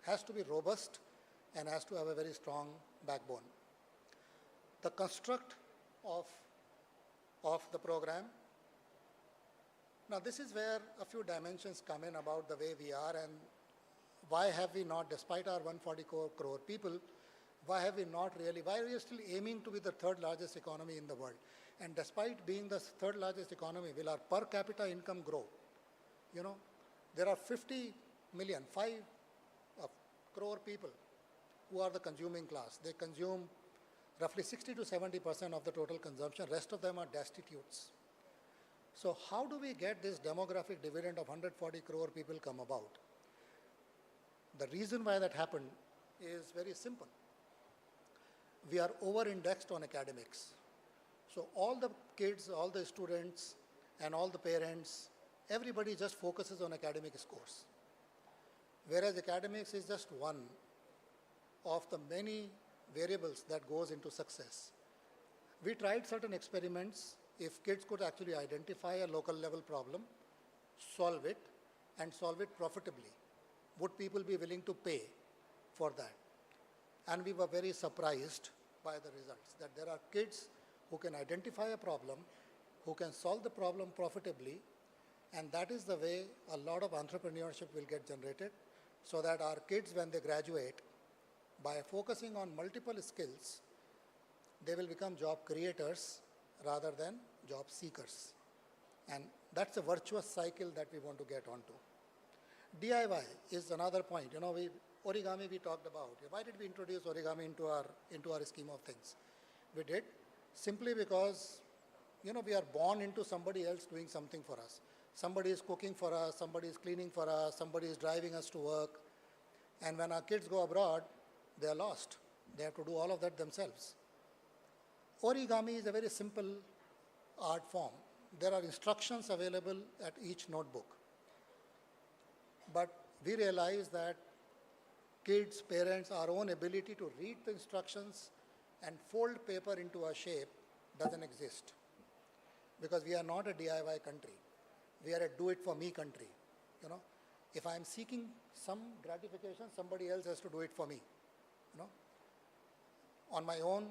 has to be robust and has to have a very strong backbone. The construct of the program. Now, this is where a few dimensions come in about the way we are and why have we not, despite our 144 crore people, why are we still aiming to be the third largest economy in the world? And despite being the third largest economy, will our per capita income grow? There are 50 million, 5 crore people who are the consuming class. They consume roughly 60 to 70% of the total consumption. Rest of them are destitutes. So how do we get this demographic dividend of 140 crore people come about? The reason why that happened is very simple. We are over-indexed on academics. So all the kids, all the students, and all the parents, everybody just focuses on academic scores. Whereas academics is just one of the many variables that goes into success. We tried certain experiments. If kids could actually identify a local level problem, solve it, and solve it profitably, would people be willing to pay for that? And we were very surprised by the results, that there are kids who can identify a problem, who can solve the problem profitably, and that is the way a lot of entrepreneurship will get generated, so that our kids, when they graduate, by focusing on multiple skills, they will become job creators rather than job seekers. And that's a virtuous cycle that we want to get onto. DIY is another point. Origami we talked about. Why did we introduce origami into our scheme of things? We did simply because, we are born into somebody else doing something for us. Somebody is cooking for us, somebody is cleaning for us, somebody is driving us to work. And when our kids go abroad, they are lost. They have to do all of that themselves. Origami is a very simple art form. There are instructions available at each notebook. But we realize that kids, parents, our own ability to read the instructions and fold paper into a shape doesn't exist. Because we are not a DIY country. We are a do-it-for-me country. If I'm seeking some gratification, somebody else has to do it for me. On my own.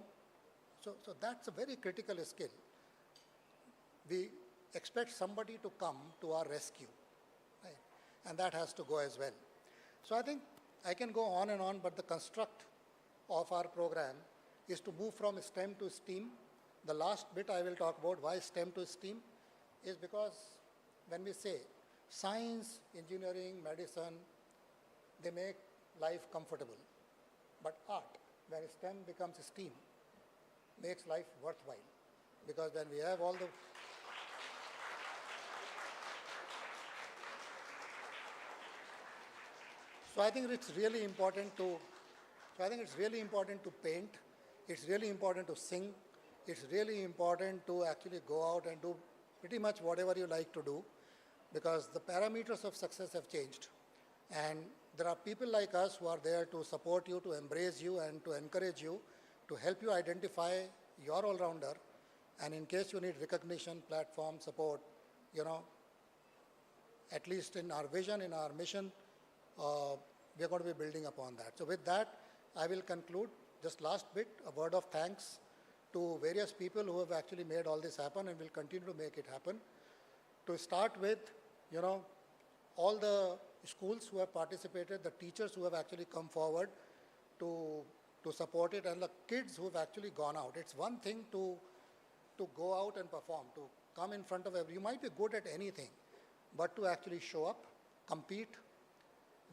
So that's a very critical skill. We expect somebody to come to our rescue, right? And that has to go as well. So I think I can go on and on, but the construct of our program is to move from STEM to STEAM. The last bit I will talk about why STEM to STEAM is because when we say science, engineering, medicine, they make life comfortable. But art, when STEM becomes STEAM, makes life worthwhile. Because when we have all the... So I think it's really important to paint. It's really important to sing. It's really important to actually go out and do pretty much whatever you like to do, because the parameters of success have changed. And there are people like us who are there to support you, to embrace you, and to encourage you, to help you identify your all-rounder. And in case you need recognition, platform, support, you know, at least in our vision, in our mission, we are going to be building upon that. So with that, I will conclude. Just last bit, a word of thanks to various people who have actually made all this happen and will continue to make it happen. To start with, you know, all the schools who have participated, the teachers who have actually come forward to support it, and the kids who have actually gone out. It's one thing to go out and perform, to come in front of everyone. You might be good at anything, but to actually show up, compete,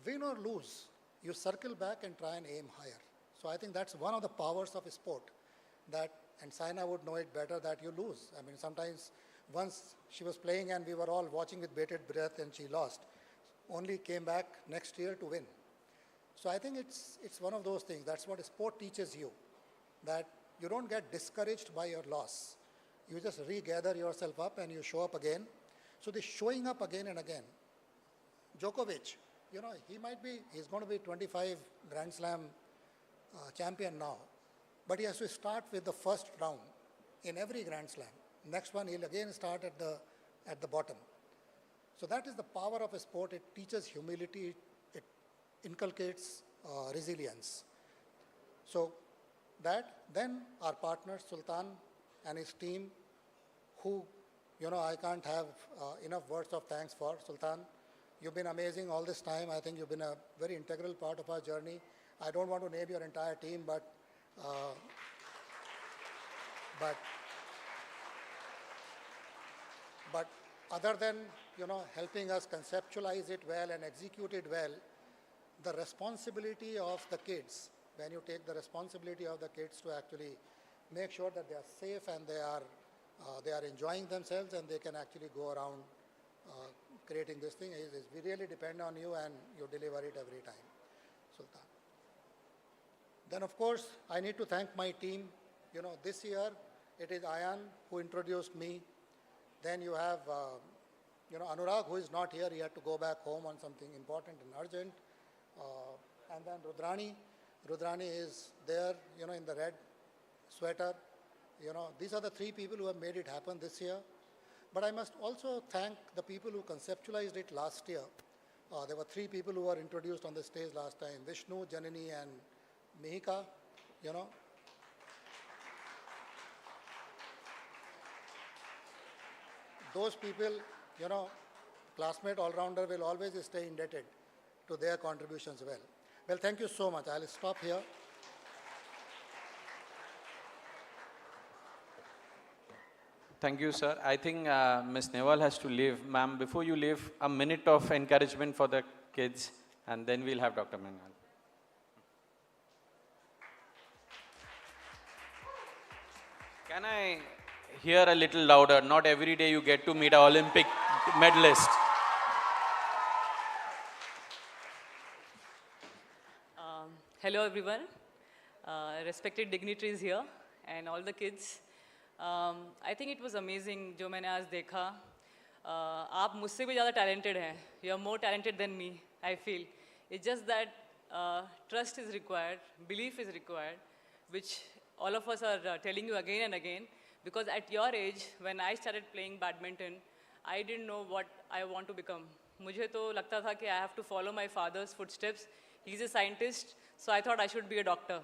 win or lose, you circle back and try and aim higher. So I think that's one of the powers of a sport, that, and Saina would know it better, that you lose. I mean, sometimes once she was playing and we were all watching with bated breath and she lost, only came back next year to win. So I think it's one of those things. That's what sport teaches you, that you don't get discouraged by your loss. You just regather yourself up and you show up again. So this showing up again and again. Djokovic, you know, he's going to be 25 Grand Slam champion now, but he has to start with the first round in every Grand Slam. Next one, he'll again start at the bottom. So that is the power of a sport. It teaches humility, it inculcates resilience. So that, then our partner Sultan and his team, who, you know, I can't have enough words of thanks for. Sultan, you've been amazing all this time. I think you've been a very integral part of our journey. I don't want to name your entire team, but other than, you know, helping us conceptualize it well and execute it well, the responsibility of the kids, when you take the responsibility of the kids to actually make sure that they are safe and they are enjoying themselves and they can actually go around creating this thing, we really depend on you, and you deliver it every time, Sultan. Then, of course, I need to thank my team. You know, this year it is Ayan who introduced me. Then you have, you know, Anurag, who is not here. He had to go back home on something important and urgent. And then Rudrani. Rudrani is there, you know, in the red sweater. You know, these are the three people who have made it happen this year. But I must also thank the people who conceptualized it last year. There were three people who were introduced on the stage last time: Vishnu, Janani, and Mihika. You know, those people, you know, Classmate all-rounder will always stay indebted to their contributions well. Well, thank you so much. I'll stop here. Thank you, sir. I think Ms. Neval has to leave. Ma'am, before you leave, a minute of encouragement for the kids, and then we'll have Dr. Mangal. Can I hear a little louder? Not every day you get to meet an Olympic medalist. Hello, everyone. Respected dignitaries here and all the kids. I think it was amazing जो मैंने आज देखा. आप मुझसे भी ज़्यादा talented हैं. You are more talented than me, I feel. It's just that trust is required, belief is required, which all of us are telling you again and again. Because at your age, when I started playing badminton, I didn't know what I want to become. मुझे तो लगता था कि I have to follow my father's footsteps. He's a scientist, so I thought I should be a doctor.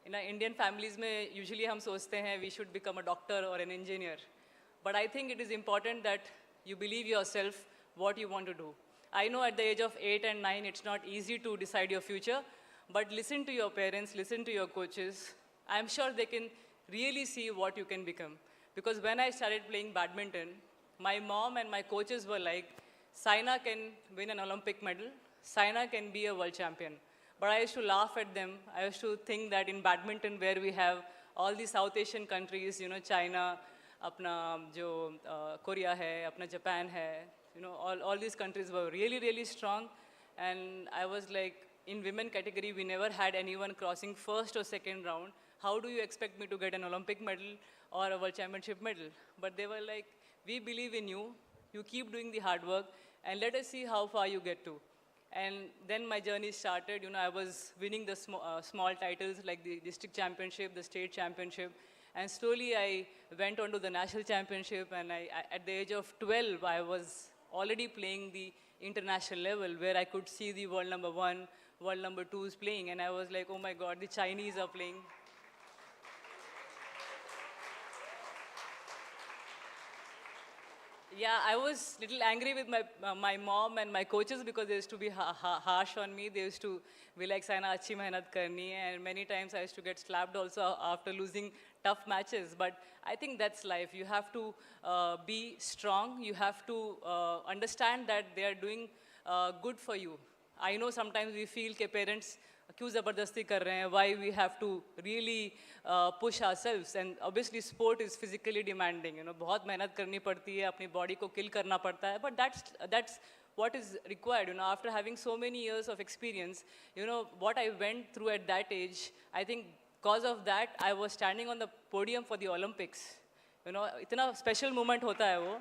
In our Indian families में usually हम सोचते हैं we should become a doctor or an engineer. But I think it is important that you believe yourself what you want to do. I know at the age of 8 and 9 it's not easy to decide your future, but listen to your parents, listen to your coaches. I'm sure they can really see what you can become. Because when I started playing badminton, my mom and my coaches were like, Saina can win an Olympic medal, Saina can be a world champion. But I used to laugh at them. I used to think that in badminton, where we have all the South Asian countries, China, apna jo Korea hai, apna Japan hai, all these countries were really, really strong. And I was like, in women category, we never had anyone crossing first or second round. How do you expect me to get an Olympic medal or a world championship medal? But they were like, we believe in you. You keep doing the hard work, and let us see how far you get to. And then my journey started. I was winning the small titles like the district championship, the state championship. And slowly I went on to the national championship. And at the age of 12, I was already playing the international level where I could see the world number 1, world number 2s playing. And I was like, oh my God, the Chinese are playing. Yeah, I was a little angry with my mom and my coaches because they used to be harsh on me. They used to be like, Saina, achhi mehnat karni hai. And many times I used to get slapped also after losing tough matches. But I think that's life. You have to be strong. You have to understand that they are doing good for you. I know sometimes we feel that parents क्यों ज़बरदस्ती कर रहे हैं, why we have to really push ourselves. And obviously sport is physically demanding, बहुत मेहनत करनी पड़ती है, अपनी body को kill करना पड़ता है, but that's what is required. After having so many years of experience, what I went through at that age, I think because of that I was standing on the podium for the Olympics. इतना special moment होता है वो.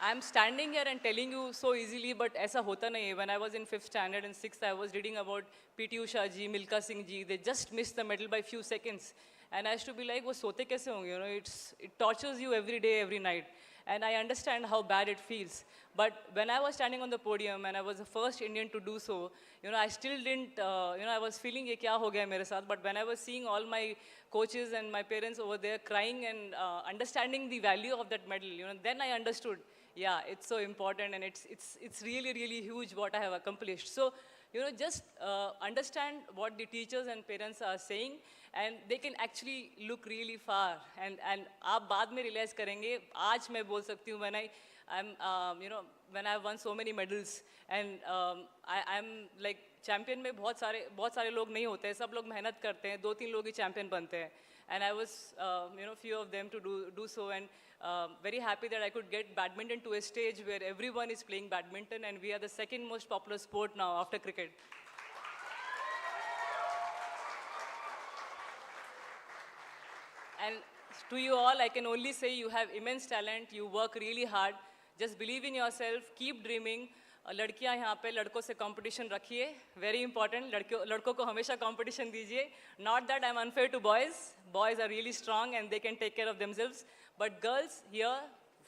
I'm standing here and telling you so easily, but ऐसा होता नहीं है. When I was in 5th standard and 6th, I was reading about P.T. Usha ji, Milka Singh ji. They just missed the medal by few seconds. And I used to be like, वो सोते कैसे होंगे? It tortures you every day, every night. And I understand how bad it feels. But when I was standing on the podium and I was the first Indian to do so, I still didn't, I was feeling ये क्या हो गया मेरे साथ. But when I was seeing all my coaches and my parents over there crying and understanding the value of that medal, then I understood. Yeah, it's so important, and it's really, really huge what I have accomplished. So, just understand what the teachers and parents are saying, and they can actually look really far. And आप बाद में realize करेंगे. आज मैं बोल सकती हूँ when when I've won so many medals, and I'm like champion में बहुत सारे लोग नहीं होते हैं. सब लोग मेहनत करते हैं. 2-3 लोग ही champion बनते हैं. And I was, few of them to do so, and very happy that I could get badminton to a stage where everyone is playing badminton, and we are the second most popular sport now after cricket. And to you all, I can only say you have immense talent, you work really hard, just believe in yourself, keep dreaming. लड़कियां यहाँ पे लड़कों से competition रखिए, very important. लड़कों को हमेशा competition दीजिए. Not that I'm unfair to boys. Boys are really strong and they can take care of themselves. But girls here,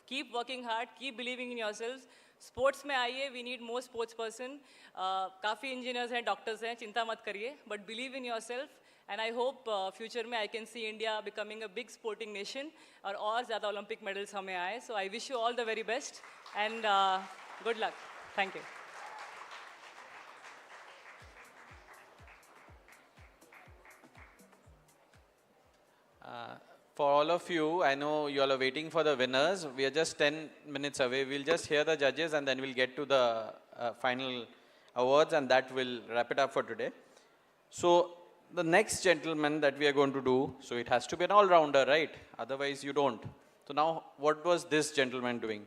keep working hard, keep believing in yourselves. Sports में आइए, we need more sports person. काफ़ी engineers हैं, doctors हैं, चिंता मत करिए. But believe in yourself. And I hope future में I can see India becoming a big sporting nation और ज़्यादा Olympic medals हमें आए. So I wish you all the very best and good luck. Thank you. For all of you, I know you all are waiting for the winners. We are just 10 minutes away. We'll just hear the judges and then we'll get to the final awards, and that will wrap it up for today. So the next gentleman that we are going to do, so it has to be an all-rounder, right? Otherwise you don't. So now, what was this gentleman doing?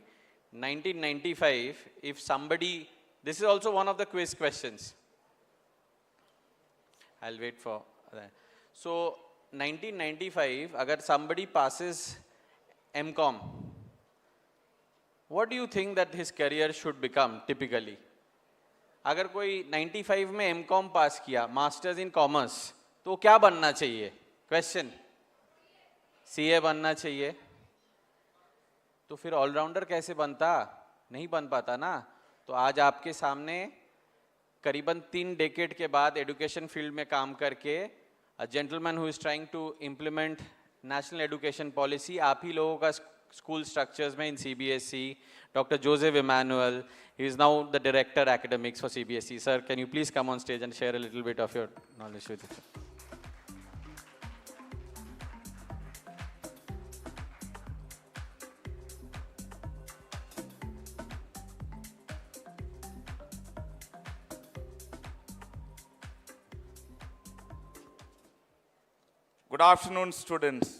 1995, if somebody, this is also one of the quiz questions. I'll wait for that. So 1995, agar somebody passes MCom, what do you think that his career should become typically? अगर कोई 95 में MCom पास किया, masters in commerce, तो क्या बनना चाहिए? Question, CA बनना चाहिए. तो फिर ऑलराउंडर कैसे बनता? नहीं बन पाता ना. तो आज आपके सामने करीबन 3 डेकेड के बाद एजुकेशन फील्ड में काम करके a gentleman who is trying to implement national education policy, आप ही लोगों का school structures mein in CBSE, Dr. Joseph Emmanuel. He is now the Director Academics for CBSE. Sir, can you please come on stage and share a little bit of your knowledge with us? Good afternoon, students.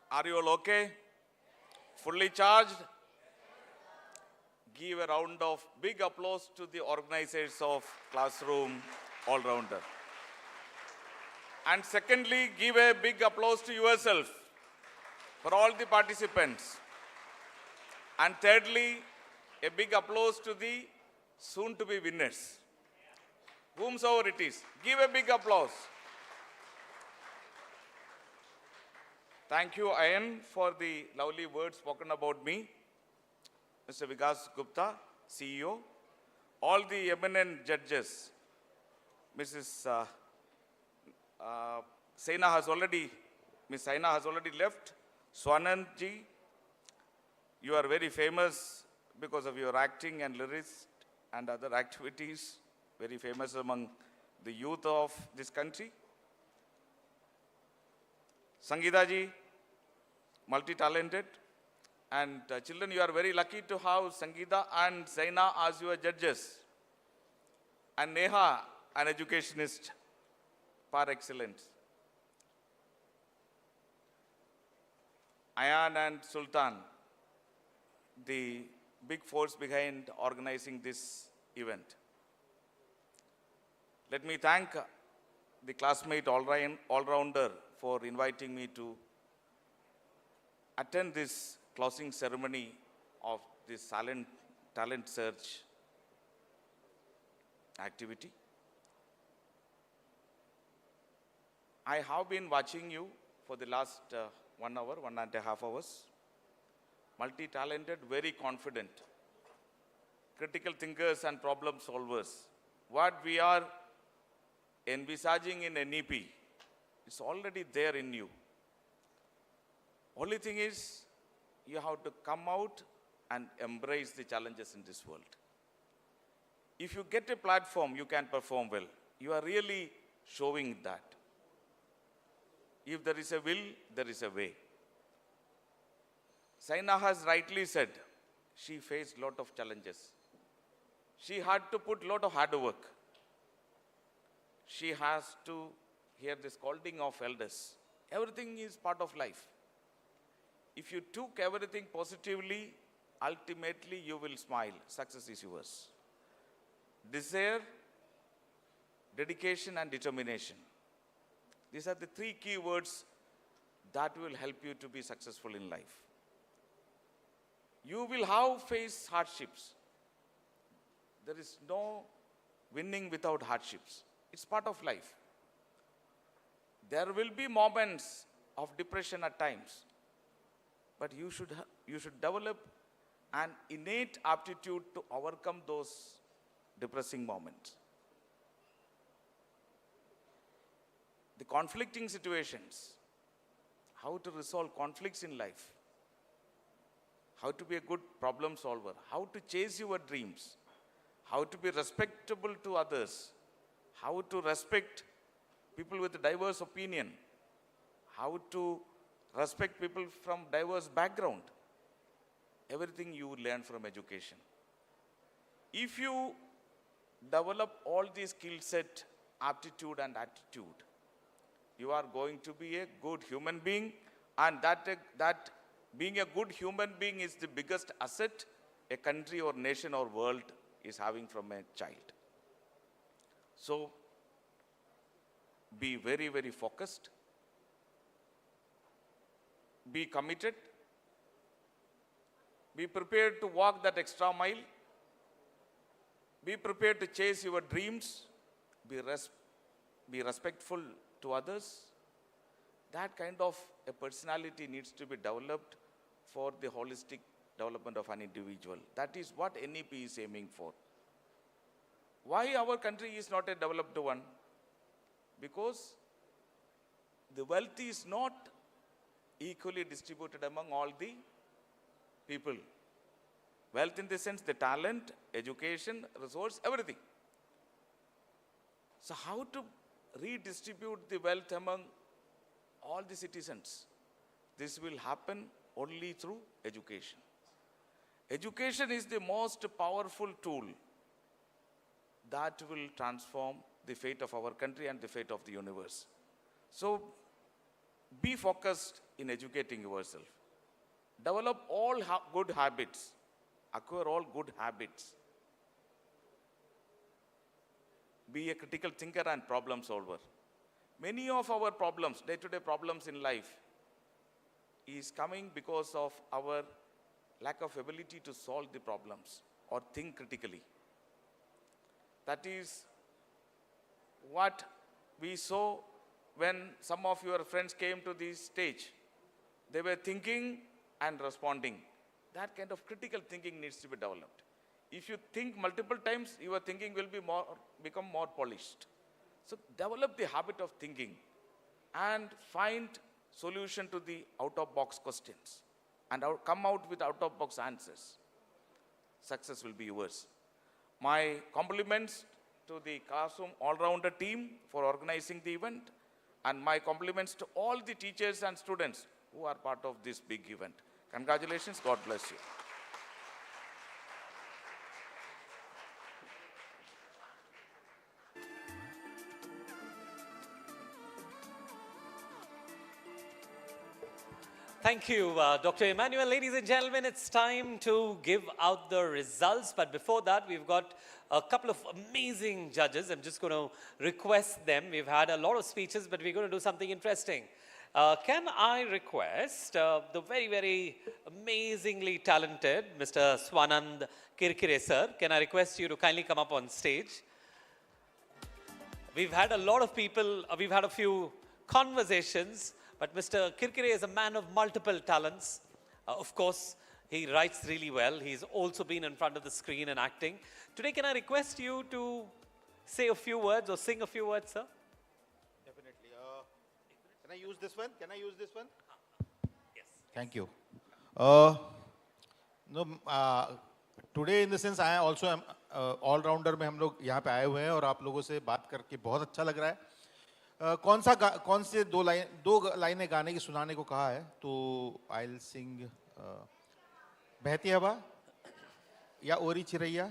Are you all okay? Fully charged? Give a round of big applause to the organizers of Classroom All-Rounder. And secondly, give a big applause to yourself for all the participants. And thirdly, a big applause to the soon-to-be winners. Whomsoever it is, give a big applause. Thank you, Ayan, for the lovely words spoken about me. Mr. Vikas Gupta, CEO, all the eminent judges, Mrs. Saina has already left. Swanand ji, you are very famous because of your acting and lyrics and other activities, very famous among the youth of this country. Sangeeta ji, multi-talented. And children, you are very lucky to have Sangeeta and Saina as your judges. And Neha, an educationist par excellence. Ayan and Sultan, the big force behind organizing this event. Let me thank the Classmate all-rounder for inviting me to attend this closing ceremony of this talent search activity. I have been watching you for the last 1 hour, 1.5 hours. Multi-talented, very confident, critical thinkers and problem solvers. What we are envisaging in NEP is already there in you. Only thing is, you have to come out and embrace the challenges in this world. If you get a platform, you can perform well. You are really showing that. If there is a will, there is a way. Saina has rightly said, she faced a lot of challenges. She had to put a lot of hard work. She has to hear the scolding of elders. Everything is part of life. If you took everything positively, ultimately you will smile. Success is yours. Desire, dedication, and determination. These are the 3 key words that will help you to be successful in life. You will have faced hardships. There is no winning without hardships. It's part of life. There will be moments of depression at times. But you should develop an innate aptitude to overcome those depressing moments. The conflicting situations, how to resolve conflicts in life, how to be a good problem solver, how to chase your dreams, how to be respectable to others, how to respect people with diverse opinion, how to respect people from diverse background. Everything you learn from education. If you develop all these skill set, aptitude and attitude, you are going to be a good human being, and that being a good human being is the biggest asset a country or nation or world is having from a child. So, be very, very focused. Be committed. Be prepared to walk that extra mile. Be prepared to chase your dreams. Be respectful to others. That kind of a personality needs to be developed for the holistic development of an individual. That is what NEP is aiming for. Why our country is not a developed one? Because the wealth is not equally distributed among all the people. Wealth in the sense, the talent, education, resource, everything. So how to redistribute the wealth among all the citizens? This will happen only through education. Education is the most powerful tool that will transform the fate of our country and the fate of the universe. So be focused in educating yourself. Develop all good habits. Acquire all good habits. Be a critical thinker and problem solver. Many of our problems, day-to-day problems in life, is coming because of our lack of ability to solve the problems or think critically. That is what we saw when some of your friends came to this stage. They were thinking and responding. That kind of critical thinking needs to be developed. If you think multiple times, your thinking will become more polished. So develop the habit of thinking and find solution to the out-of-box questions and come out with out-of-box answers. Success will be yours. My compliments to the Classroom all-rounder team for organizing the event, and my compliments to all the teachers and students who are part of this big event. Congratulations. God bless you. Thank you, Dr. Emmanuel. Ladies and gentlemen, it's time to give out the results. But before that, we've got a couple of amazing judges. I'm just going to request them. We've had a lot of speeches, but we're going to do something interesting. Can I request the very, very amazingly talented Mr. Swanand Kirkire, sir? Can I request you to kindly come up on stage? We've had a lot of people, we've had a few conversations, but Mr. Kirkire is a man of multiple talents. Of course, he writes really well. He's also been in front of the screen and acting. Today, can I request you to say a few words or sing a few words, sir? Definitely. Can I use this one? Can I use this one? Yes. Thank you. Today, in the sense, I also am all-rounder में हम लोग यहाँ पे आए हुए हैं और आप लोगों से बात करके बहुत अच्छा लग रहा है. कौन से दो लाइनें गाने की सुनाने को कहा है, तो I'll sing बहती हवा या ओरी चिरैया.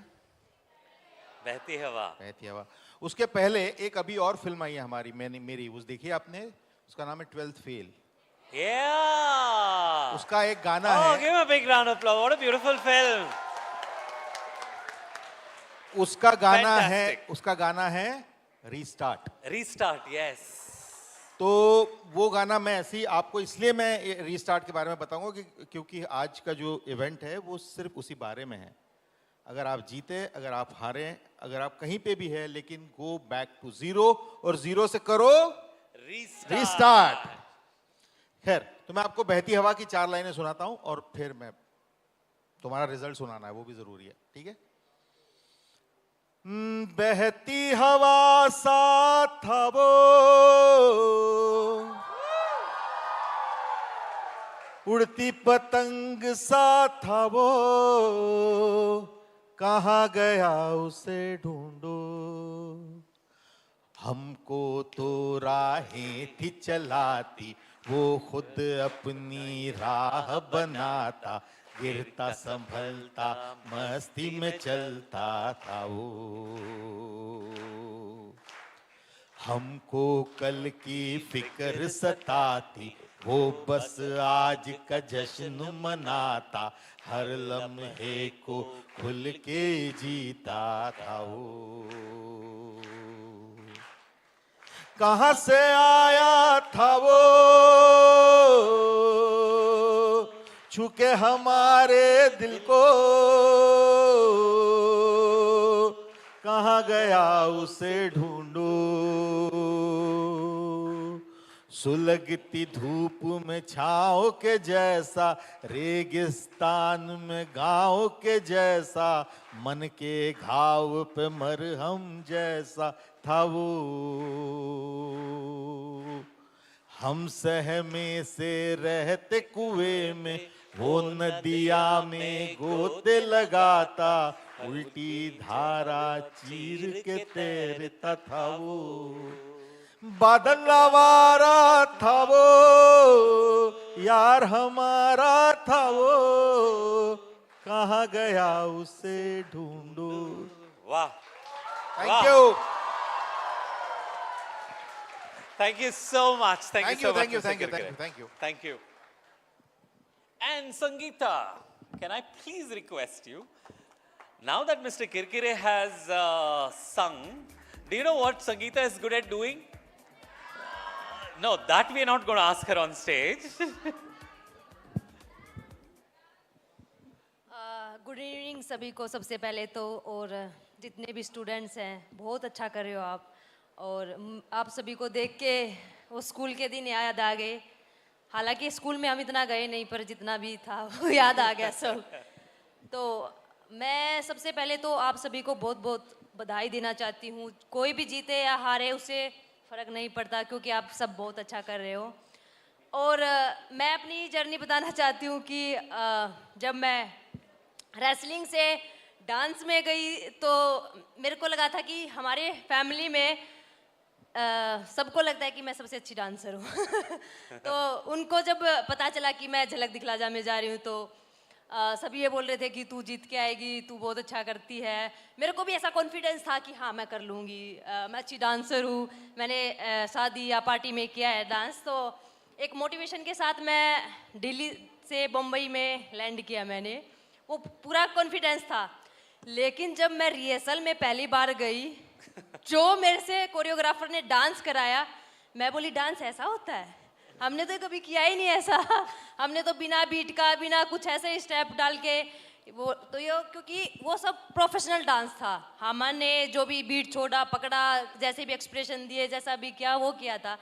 बहती हवा. बहती हवा. उसके पहले एक अभी और फिल्म आई है हमारी, मेरी उस देखी आपने, उसका नाम है 12th Fail. Yeah. उसका एक गाना है. Give him a big round of applause. What a beautiful film. उसका गाना है रीस्टार्ट. Restart, yes. तो वो गाना मैं ऐसे ही आपको इसलिए मैं रीस्टार्ट के बारे में बताऊंगा कि क्योंकि आज का जो इवेंट है वो सिर्फ उसी बारे में है. अगर आप जीते, अगर आप हारे, अगर आप कहीं पे भी है, लेकिन गो बैक टू जीरो और जीरो से करो रीस्टार्ट. खैर, तो मैं आपको बहती हवा की 4 लाइनें सुनाता हूं और फिर मैं तुम्हारा रिजल्ट सुनाना है, वो भी जरूरी है. ठीक है? बहती हवा सा था वो, उड़ती पतंग सा था वो, कहाँ गया उसे ढूंढो. हमको तो राहें थी चलाती, वो खुद अपनी राह बनाता, गिरता संभलता मस्ती में चलता था वो. हमको कल की फिक्र सताती, वो बस आज का जश्न मनाता, हर लम्हे को खुल के जीता था वो. कहाँ से आया था वो, छुके हमारे दिल को, कहाँ गया उसे ढूंढो. सुलगती धूप में छाँव के जैसा, रेगिस्तान में गाँव के जैसा, मन के घाव पे मरहम जैसा था वो. हम सहमे से रहते कुएं में, वो नदिया में गोते लगाता, उल्टी धारा चीर के तैरता था वो। बादल आवारा था वो, यार हमारा था वो, कहाँ गया उसे ढूंढो। वाह, thank you. Thank you so much. Thank you so much. Thank you, Mr. thank you, Kirkire. thank you. Thank you. And Sangeeta, can I please request you, now that Mr. Kirkire has sung, do you know what Sangeeta is good at doing? No, that we are not going to ask her on stage. Good evening सभी को सबसे पहले तो, और जितने भी students हैं बहुत अच्छा कर रहे हो आप, और आप सभी को देख के वो स्कूल के दिन याद आ गए। हालांकि स्कूल में हम इतना गए नहीं, पर जितना भी था वो याद आ गया सब। तो मैं सबसे पहले तो आप सभी को बहुत बहुत बधाई देना चाहती हूँ। कोई भी जीते या हारे उससे फ़र्क नहीं पड़ता, क्योंकि आप सब बहुत अच्छा कर रहे हो। और मैं अपनी जर्नी बताना चाहती हूँ कि जब मैं रेसलिंग से डांस में गई तो मेरे को लगा था कि हमारे फैमिली में सबको लगता है कि मैं सबसे अच्छी डांसर हूँ। तो उनको जब पता चला कि मैं झलक दिखला जा में जा रही हूँ तो सभी ये बोल रहे थे कि तू जीत के आएगी, तू बहुत अच्छा करती है। मेरे को भी ऐसा कॉन्फिडेंस था कि हाँ मैं कर लूँगी, मैं अच्छी डांसर हूँ, मैंने शादी या पार्टी में किया है डांस। तो एक मोटिवेशन के साथ मैं दिल्ली से बम्बई में लैंड किया मैंने, वो पूरा कॉन्फिडेंस था। लेकिन जब मैं रिहर्सल में पहली बार गई, जो मेरे से कोरियोग्राफर ने डांस कराया, मैं बोली डांस ऐसा होता है, हमने तो कभी किया ही नहीं ऐसा। हमने तो बिना बीट का, बिना कुछ ऐसे स्टेप डाल के वो तो ये, क्योंकि वो सब प्रोफेशनल डांस था। हमने जो भी बीट छोड़ा पकड़ा, जैसे भी एक्सप्रेशन दिए, जैसा भी किया वो किया था।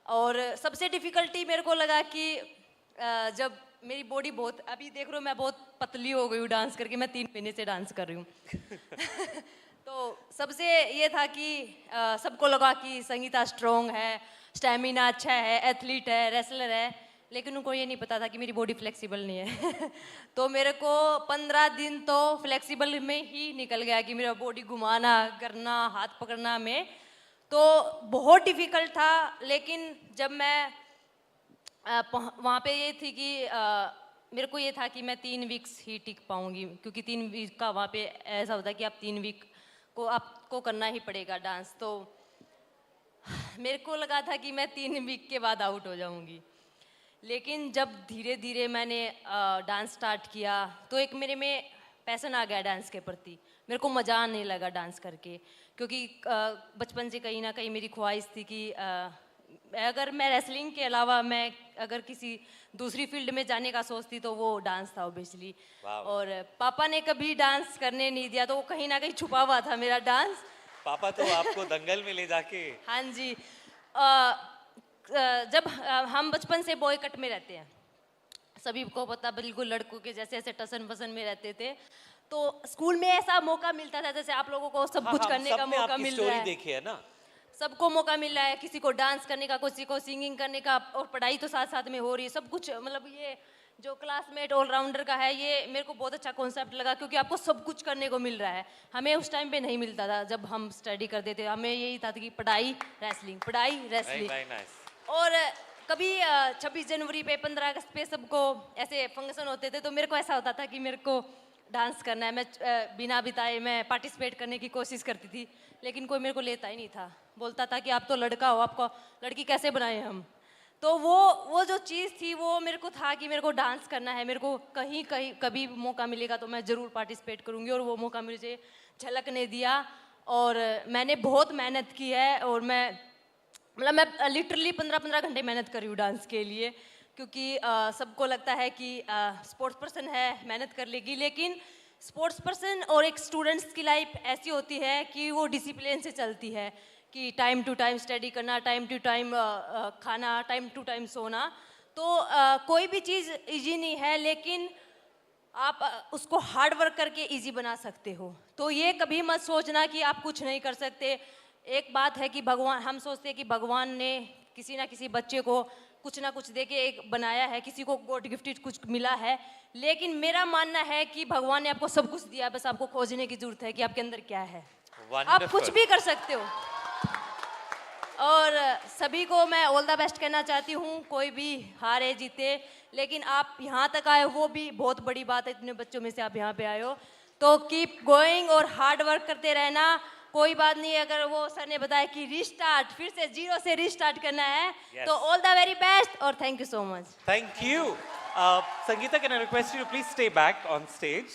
और सबसे डिफ़िकल्टी मेरे को लगा कि जब मेरी बॉडी बहुत, अभी देख रहे हो मैं बहुत पतली हो गई हूँ डांस करके, मैं 3 महीने से डांस कर रही हूँ। तो सबसे ये था कि सबको लगा कि संगीता स्ट्रॉन्ग है, स्टैमिना अच्छा है, एथलीट है, रेसलर है, लेकिन उनको ये नहीं पता था कि मेरी बॉडी फ्लेक्सिबल नहीं है। तो मेरे को 15 दिन तो फ्लेक्सिबल में ही निकल गया कि मेरा बॉडी घुमाना, करना, हाथ पकड़ना में, तो बहुत डिफ़िकल्ट था। लेकिन जब मैं वहाँ पे ये थी कि मेरे को ये था कि मैं 3 वीक्स ही टिक पाऊँगी, क्योंकि 3 वीक का वहाँ पे ऐसा होता है कि आप 3 वीक को आपको करना ही पड़ेगा डांस। तो मेरे को लगा था कि मैं 3 वीक के बाद आउट हो जाऊँगी। लेकिन जब धीरे धीरे मैंने डांस स्टार्ट किया तो एक मेरे में पैसन आ गया डांस के प्रति। मेरे को मज़ा आने लगा डांस करके, क्योंकि बचपन से कहीं ना कहीं मेरी ख्वाहिश थी कि अगर मैं रेसलिंग के अलावा मैं अगर किसी दूसरी फील्ड में जाने का सोचती तो वो डांस था ऑब्वियसली। और पापा ने कभी डांस करने नहीं दिया, तो वो कहीं ना कहीं छुपा हुआ था मेरा डांस। पापा तो आपको दंगल में ले जाके। हाँ जी। जब हम बचपन से बॉय कट में रहते हैं, सभी को पता, बिल्कुल लड़कों के जैसे ऐसे टसन वसन में रहते थे, तो स्कूल में ऐसा मौका मिलता था जैसे आप लोगों को सब कुछ करने का मौका मिल रहा है। देखी है ना, सबको मौका मिल रहा है, किसी को डांस करने का, किसी को सिंगिंग करने का, और पढ़ाई तो साथ साथ में हो रही है, सब कुछ। मतलब ये जो क्लासमेट ऑलराउंडर का है, ये मेरे को बहुत अच्छा कॉन्सेप्ट लगा, क्योंकि आपको सब कुछ करने को मिल रहा है। हमें उस टाइम पे नहीं मिलता था जब हम स्टडी करते थे, हमें यही था कि पढ़ाई रेसलिंग, पढ़ाई रेसलिंग। और कभी 26 जनवरी पे, 15 अगस्त पे सबको ऐसे फंक्शन होते थे, तो मेरे को ऐसा होता था कि मेरे को डांस करना है। मैं बिना बिताए मैं पार्टिसिपेट करने की कोशिश करती थी, लेकिन कोई मेरे को लेता ही नहीं था। बोलता था कि आप तो लड़का हो, आपको लड़की कैसे बनाए हम। तो वो जो चीज़ थी वो मेरे को था कि मेरे को डांस करना है, मेरे को कहीं कहीं कभी मौका मिलेगा तो मैं ज़रूर पार्टिसिपेट करूँगी। और वो मौका मुझे झलक ने दिया, और मैंने बहुत मेहनत की है। और मैं लिटरली 15-15 घंटे मेहनत कर रही हूँ डांस के लिए, क्योंकि सबको लगता है कि स्पोर्ट्स पर्सन है, मेहनत कर लेगी, लेकिन स्पोर्ट्स पर्सन और एक स्टूडेंट्स की लाइफ ऐसी होती है कि वो डिसिप्लिन से चलती है, कि टाइम टू टाइम स्टडी करना, टाइम टू टाइम खाना, टाइम टू टाइम सोना। तो कोई भी चीज़ इजी नहीं है, लेकिन आप उसको हार्ड वर्क करके इजी बना सकते हो। तो ये कभी मत सोचना कि आप कुछ नहीं कर सकते। एक बात है कि भगवान, हम सोचते हैं कि भगवान ने किसी ना किसी बच्चे को कुछ ना कुछ दे के एक बनाया है, किसी को गॉड गिफ्टेड कुछ मिला है, लेकिन मेरा मानना है कि भगवान ने आपको सब कुछ दिया, बस आपको खोजने की जरूरत है कि आपके अंदर क्या है। आप कुछ भी कर सकते हो। और सभी को मैं ऑल द बेस्ट कहना चाहती हूँ, कोई भी हारे जीते, लेकिन आप यहाँ तक आए वो भी बहुत बड़ी बात है, इतने बच्चों में से आप यहाँ पे आए हो, तो कीप गोइंग और हार्ड वर्क करते रहना। कोई बात नहीं, अगर वो सर ने बताया कि रीस्टार्ट, फिर से जीरो से रीस्टार्ट करना है, तो ऑल द वेरी बेस्ट और thank you so much. Thank you. Sangeeta, can I request you to please stay back on stage?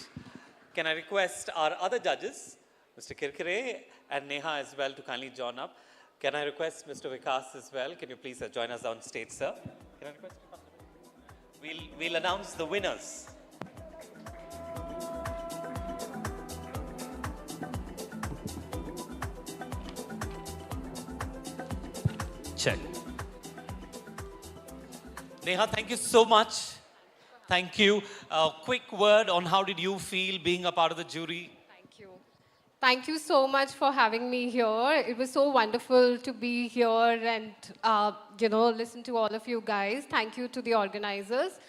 Can I request our other judges, Mr. Kirkire and Neha as well, to kindly join up? Can I request Mr. Vikas as well? Can you please join us on stage, sir? Can I request you? We'll announce the winners. Check. Neha, thank you so much. Thank you. Quick word on how did you feel being a part of the jury? Thank you so much for having me here. It was so wonderful to be here and, listen to all of you guys. Thank you to the organizers.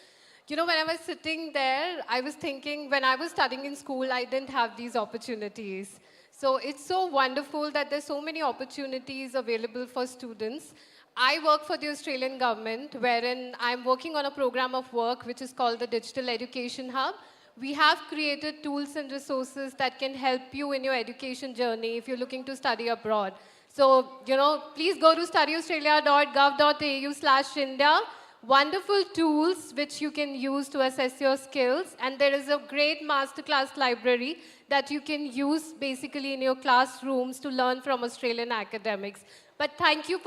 You know, when I was sitting there, I was thinking, when I was studying in school, I didn't have these opportunities. So it's so wonderful that there's so many opportunities available for students. I work for the Australian government, wherein I'm working on a program of work which is called the Digital Education Hub. We have created tools and resources that can help you in your education journey if you're looking to study abroad. So, please go to studyaustralia.gov.au/India. Wonderful tools which you can use to assess your skills. And there is a great masterclass library that you can use basically in your classrooms to learn from Australian academics. But thank you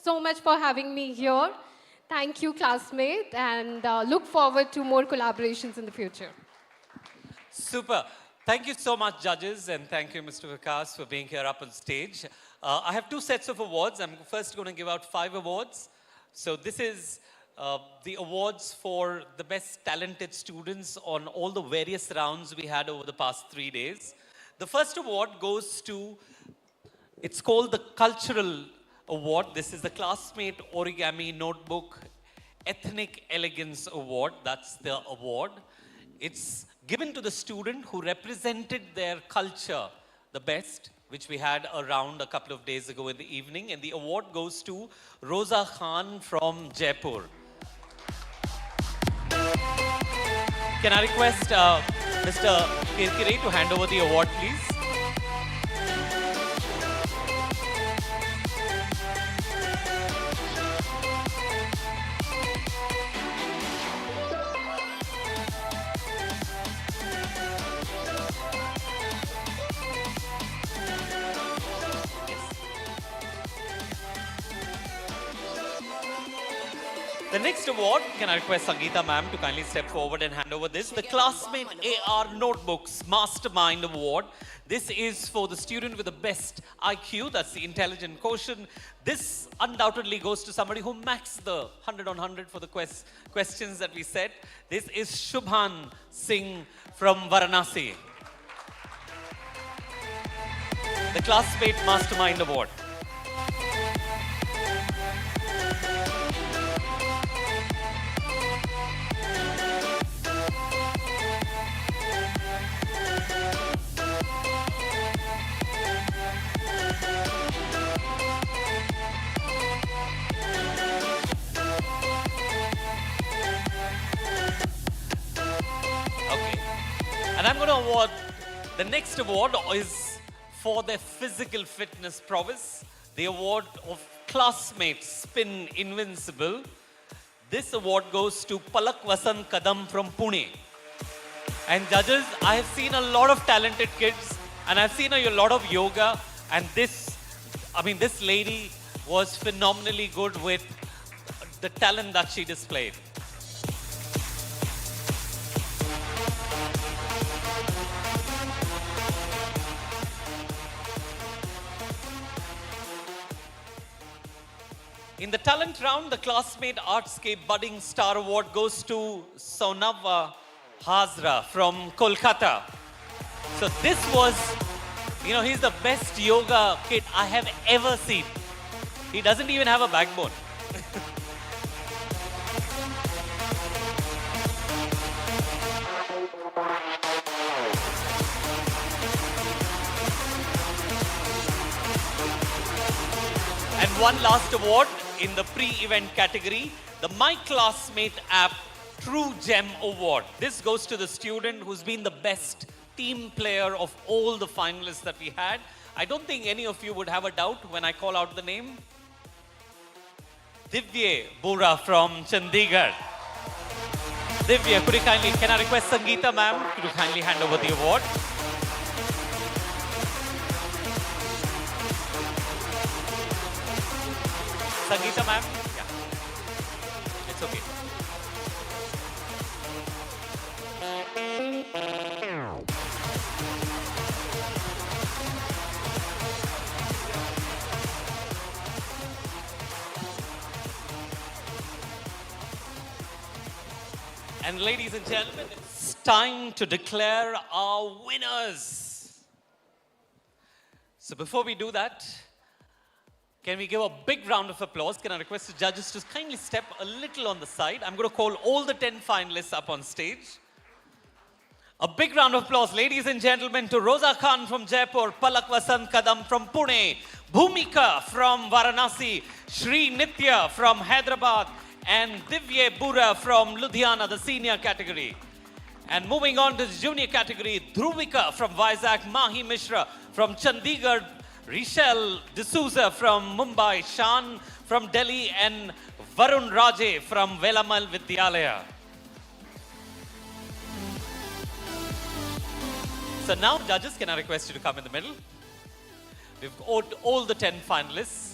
so much for having me here. Thank you, Classmate, and look forward to more collaborations in the future. Super. Thank you so much, judges, and thank you, Mr. Vikas, for being here up on stage. I have two sets of awards. I'm first going to give out 5 awards. So this is the awards for the best talented students on all the various rounds we had over the past 3 days. The first award goes to, it's called the Cultural Award. This is the Classmate Origami Notebook Ethnic Elegance Award. That's the award. It's given to the student who represented their culture the best, which we had around a couple of days ago in the evening. And the award goes to Rosa Khan from Jaipur. Can I request Mr. Kirkire to hand over the award, please? The next award, can I request Sangeeta ma'am to kindly step forward and hand over this? The Classmate AR Notebooks Mastermind Award. This is for the student with the best IQ, that's the intelligent quotient. This undoubtedly goes to somebody who maxed the 100 on 100 for the questions that we set. This is Shubhan Singh from Varanasi. The Classmate Mastermind Award. And I'm going to award, the next award is for their physical fitness prowess, the award of Classmate Spin Invincible. This award goes to Palak Vasan Kadam from Pune. And judges, I have seen a lot of talented kids and I've seen a lot of yoga, and this lady was phenomenally good with the talent that she displayed. In the talent round, the Classmate Artscape Budding Star Award goes to Sonava Hazra from Kolkata. So this was, he's the best yoga kid I have ever seen. He doesn't even have a backbone. one last award in the pre-event category, the My Classmate app True Gem Award. This goes to the student who's been the best team player of all the finalists that we had. I don't think any of you would have a doubt when I call out the name. Divya Bora from Chandigarh. Divya, could you kindly, can I request Sangeeta ma'am, could you kindly hand over the award? Sangeeta ma'am? Yeah. It's okay. And ladies and gentlemen, it's time to declare our winners. So before we do that, can we give a big round of applause? Can I request the judges to kindly step a little on the side? I'm going to call all the 10 finalists up on stage. A big round of applause, ladies and gentlemen, to Rosa Khan from Jaipur, Palak Vasant Kadam from Pune, Bhumika from Varanasi, Shri Nitya from Hyderabad, and Divya Bura from Ludhiana, the senior category. And moving on to the junior category, Dhruvika from Vizag, Mahi Mishra from Chandigarh, Rishal D'Souza from Mumbai, Shan from Delhi, and Varun Raje from Velamal Vidyalaya. So now, judges, can I request you to come in the middle? We've got all the 10 finalists.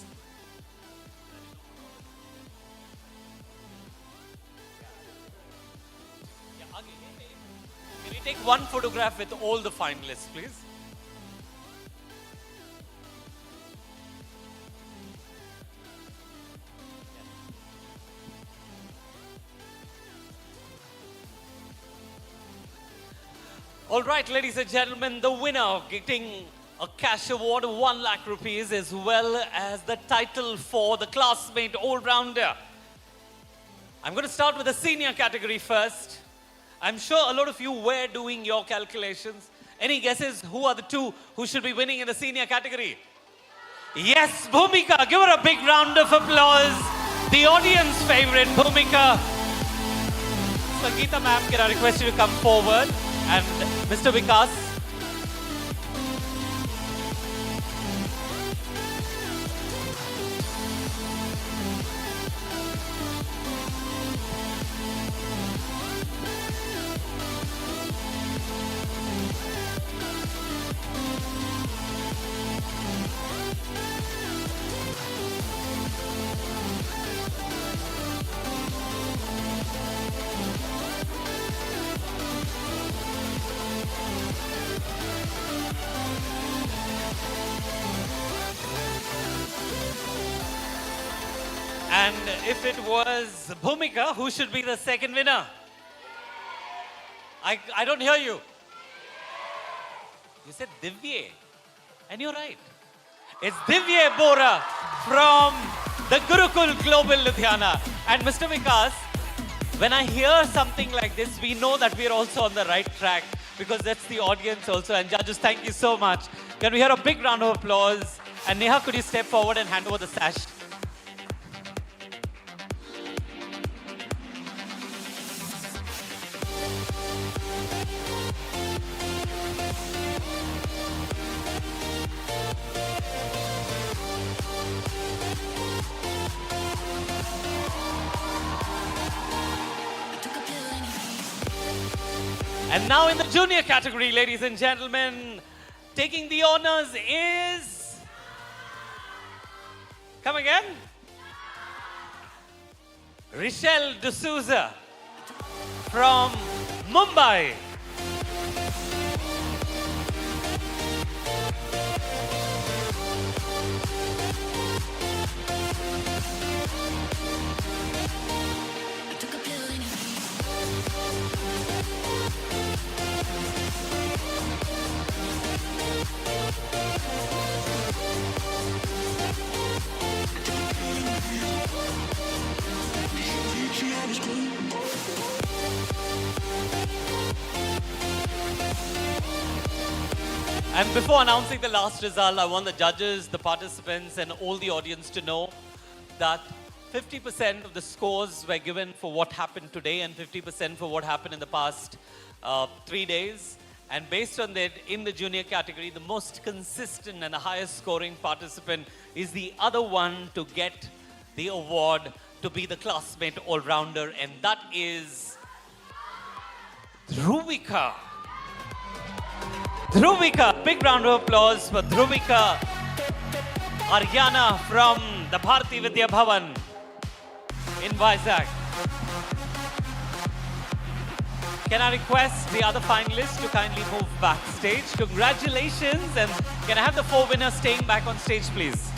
Can we take one photograph with all the finalists, please? All right, ladies and gentlemen, the winner getting a cash award of 1 lakh rupees as well as the title for the Classmate All-Rounder. I'm going to start with the senior category first. I'm sure a lot of you were doing your calculations. Any guesses who are the two who should be winning in the senior category? Yes, Bhumika. Give her a big round of applause. The audience favorite, Bhumika. Sangeeta ma'am, can I request you to come forward? And Mr. Vikas. And if it was Bhumika, who should be the second winner? I don't hear you. You said Divya. And you're right. It's Divya Bora from the Gurukul Global Ludhiana. And Mr. Vikas, when I hear something like this, we know that we're also on the right track because that's the audience also. And judges, thank you so much. Can we hear a big round of applause? And Neha, could you step forward and hand over the sash? And now in the junior category, ladies and gentlemen, taking the honors is... Come again? Rishal D'Souza from Mumbai. And before announcing the last result, I want the judges, the participants, and all the audience to know that 50% of the scores were given for what happened today and 50% for what happened in the past 3 days. And based on that, in the junior category, the most consistent and the highest scoring participant is the other one to get the award to be the classmate all-rounder, and that is Dhruvika. Dhruvika, big round of applause for Dhruvika Aryana from the Bharati Vidya Bhavan in Vizag. Can I request the other finalists to kindly move backstage? Congratulations, and can I have the 4 winners staying back on stage, please?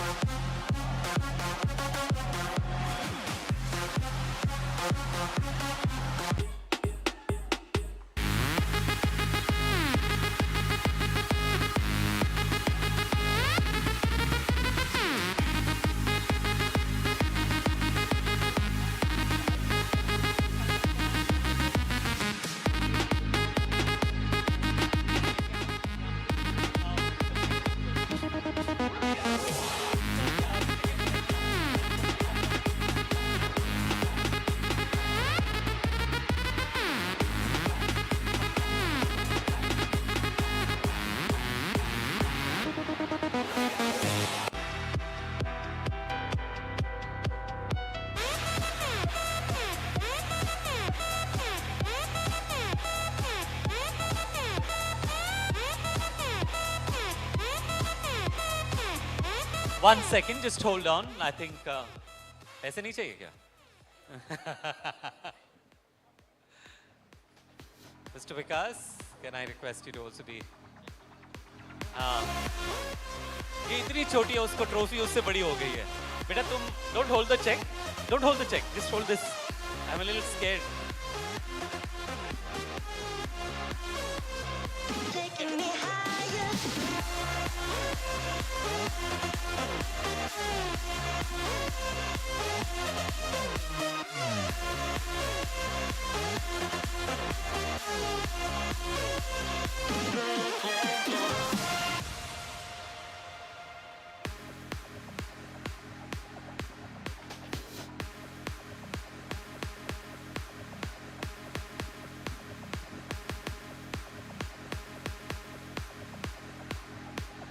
One second, just hold on. I think ऐसे नहीं चाहिए क्या? Mr. Vikas, can I request you to also be? ये इतनी छोटी है, उसको trophy उससे बड़ी हो गई है. बेटा तुम don't hold the check. Don't hold the check. Just hold this. I'm a little scared. Taking me higher.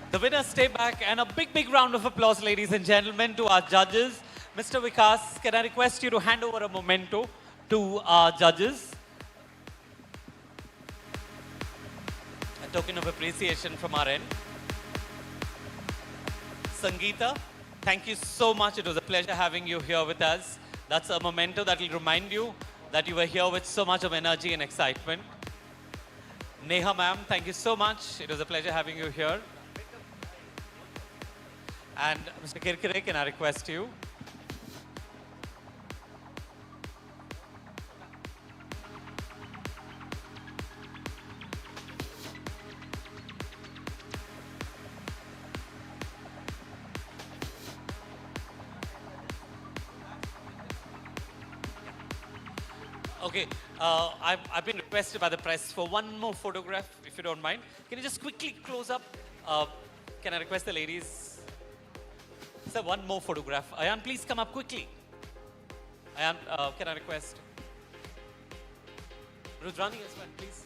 The winners stay back, and a big, big round of applause, ladies and gentlemen, to our judges. Mr. Vikas, can I request you to hand over a memento to our judges? A token of appreciation from our end. Sangeeta, thank you so much. It was a pleasure having you here with us. That's a memento that will remind you that you were here with so much of energy and excitement. Neha ma'am, thank you so much. It was a pleasure having you here. And Mr. Kirkire, can I request you? Okay, I've been requested by the press for one more photograph, if you don't mind. Can you just quickly close up? Can I request the ladies? Sir, one more photograph. Ayan, please come up quickly. Ayan, can I request? Rudrani as well, please.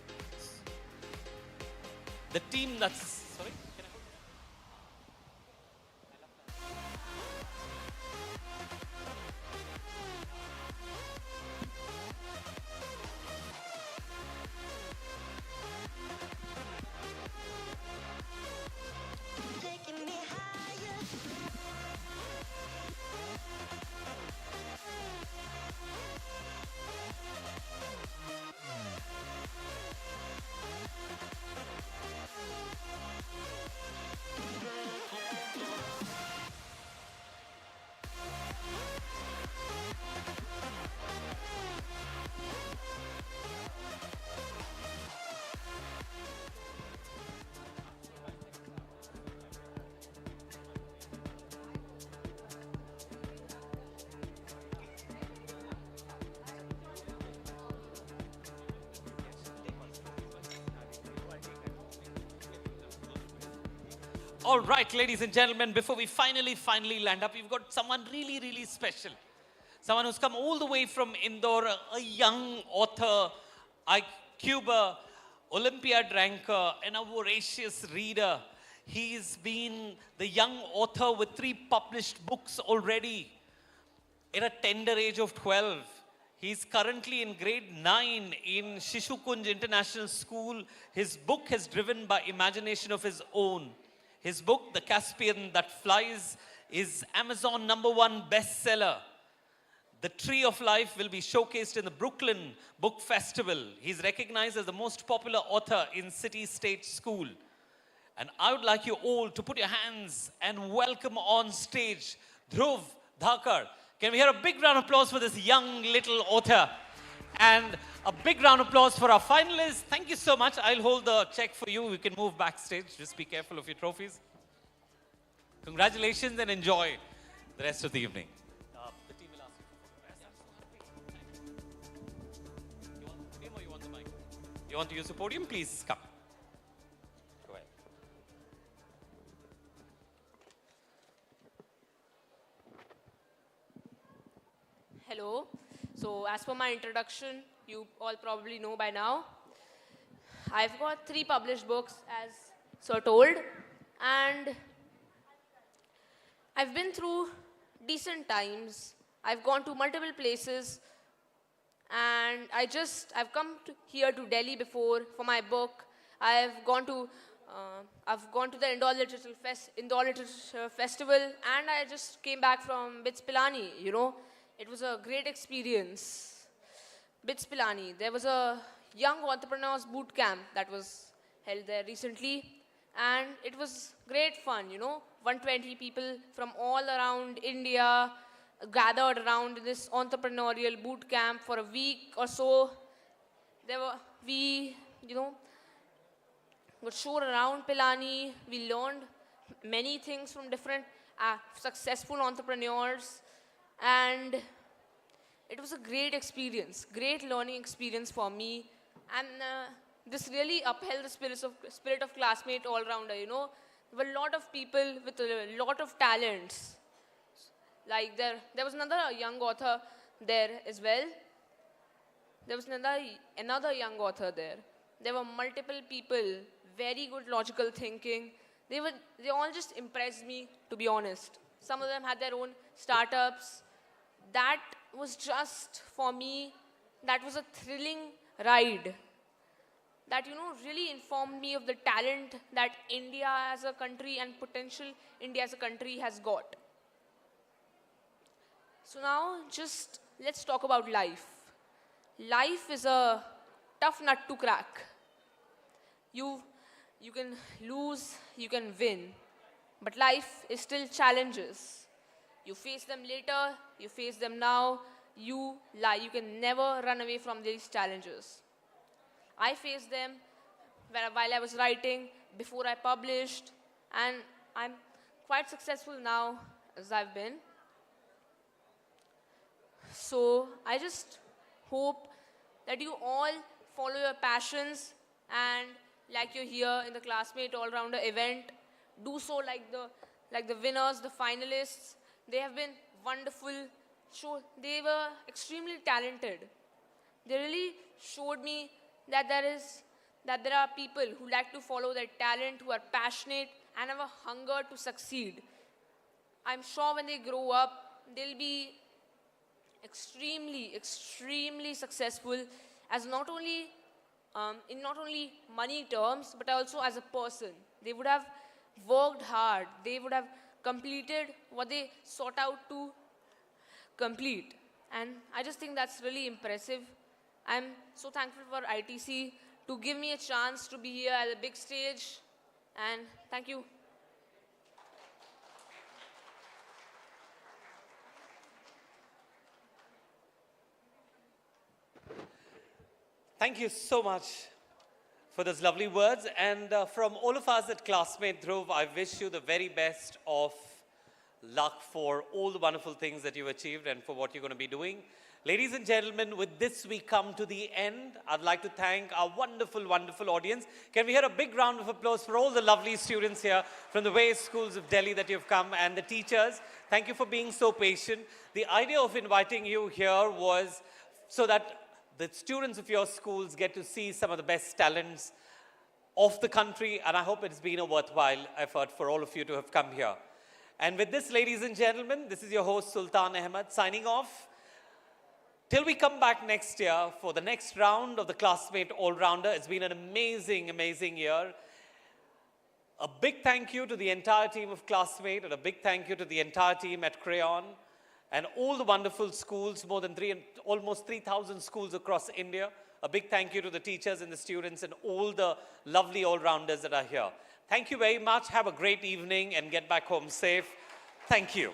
The team that's, sorry? Can I Taking me higher. All right, ladies and gentlemen, before we finally land up, we've got someone really special. Someone who's come all the way from Indore, a young author, Cuba, Olympiad ranker, and a voracious reader. He's been the young author with 3 published books already at a tender age of 12. He's currently in grade 9 in Shishu Kunj International School. His book has driven by imagination of his own. His book, The Caspian That Flies, is Amazon #1 bestseller. The Tree of Life will be showcased in the Brooklyn Book Festival. He's recognized as the most popular author in City State School. And I would like you all to put your hands and welcome on stage Dhruv Dhakar. Can we hear a big round of applause for this young little author? And a big round of applause for our finalists. Thank you so much. I'll hold the check for you. You can move backstage. Just be careful of your trophies. Congratulations and enjoy the rest of the evening. The team will ask you for photographs. You want the podium or you want the mic? You want to use the podium? Please come. Go ahead. Hello. So as per my introduction, you all probably know by now, I've got 3 published books as so told, and I've been through decent times. I've gone to multiple places, and I've come here to Delhi before for my book. I've gone to the Indore Literature Festival, and I just came back from BITS Pilani, you know. It was a great experience. BITS Pilani, there was a young entrepreneurs boot camp that was held there recently, and it was great fun, you know. 120 people from all around India gathered around this entrepreneurial boot camp for a week or so. We got shown around Pilani. We learned many things from different successful entrepreneurs, and it was a great experience, great learning experience for me, and this really upheld the spirit of Classmate all-rounder, you know. There were a lot of people with a lot of talents. Like there was another young author there as well. There was another young author there. There were multiple people, very good logical thinking. They all just impressed me, to be honest. Some of them had their own startups. That was just, for me, that was a thrilling ride. That, you know, really informed me of the talent that India as a country and potential India as a country has got. So now, just let's talk about life. Life is a tough nut to crack. You can lose, you can win, but life is still challenges. You face them later, you face them now, you can never run away from these challenges. I faced them while I was writing, before I published, and I'm quite successful now as I've been. So I just hope that you all follow your passions, and like you're here in the Classmate All-Rounder event, do so like the winners, the finalists. They have been wonderful. They were extremely talented. They really showed me that there are people who like to follow their talent, who are passionate and have a hunger to succeed. I'm sure when they grow up, they'll be extremely successful as not only money terms, but also as a person. They would have worked hard. They would have completed what they sought out to complete. And I just think that's really impressive. I'm so thankful for ITC to give me a chance to be here at the big stage. And thank you. Thank you so much for those lovely words. And from all of us at Classmate, Dhruv, I wish you the very best of luck for all the wonderful things that you've achieved and for what you're going to be doing. Ladies and gentlemen, with this we come to the end. I'd like to thank our wonderful, wonderful audience. Can we hear a big round of applause for all the lovely students here from the various schools of Delhi that you've come, and the teachers. Thank you for being so patient. The idea of inviting you here was so that the students of your schools get to see some of the best talents of the country, and I hope it's been a worthwhile effort for all of you to have come here. And with this, ladies and gentlemen, this is your host, Sultan Ahmed, signing off. Till we come back next year for the next round of the Classmate All-Rounder. It's been an amazing, amazing year. A big thank you to the entire team of Classmate, and a big thank you to the entire team at Crayon and all the wonderful schools, almost 3,000 schools across India. A big thank you to the teachers and the students and all the lovely all-rounders that are here. Thank you very much. Have a great evening and get back home safe. Thank you.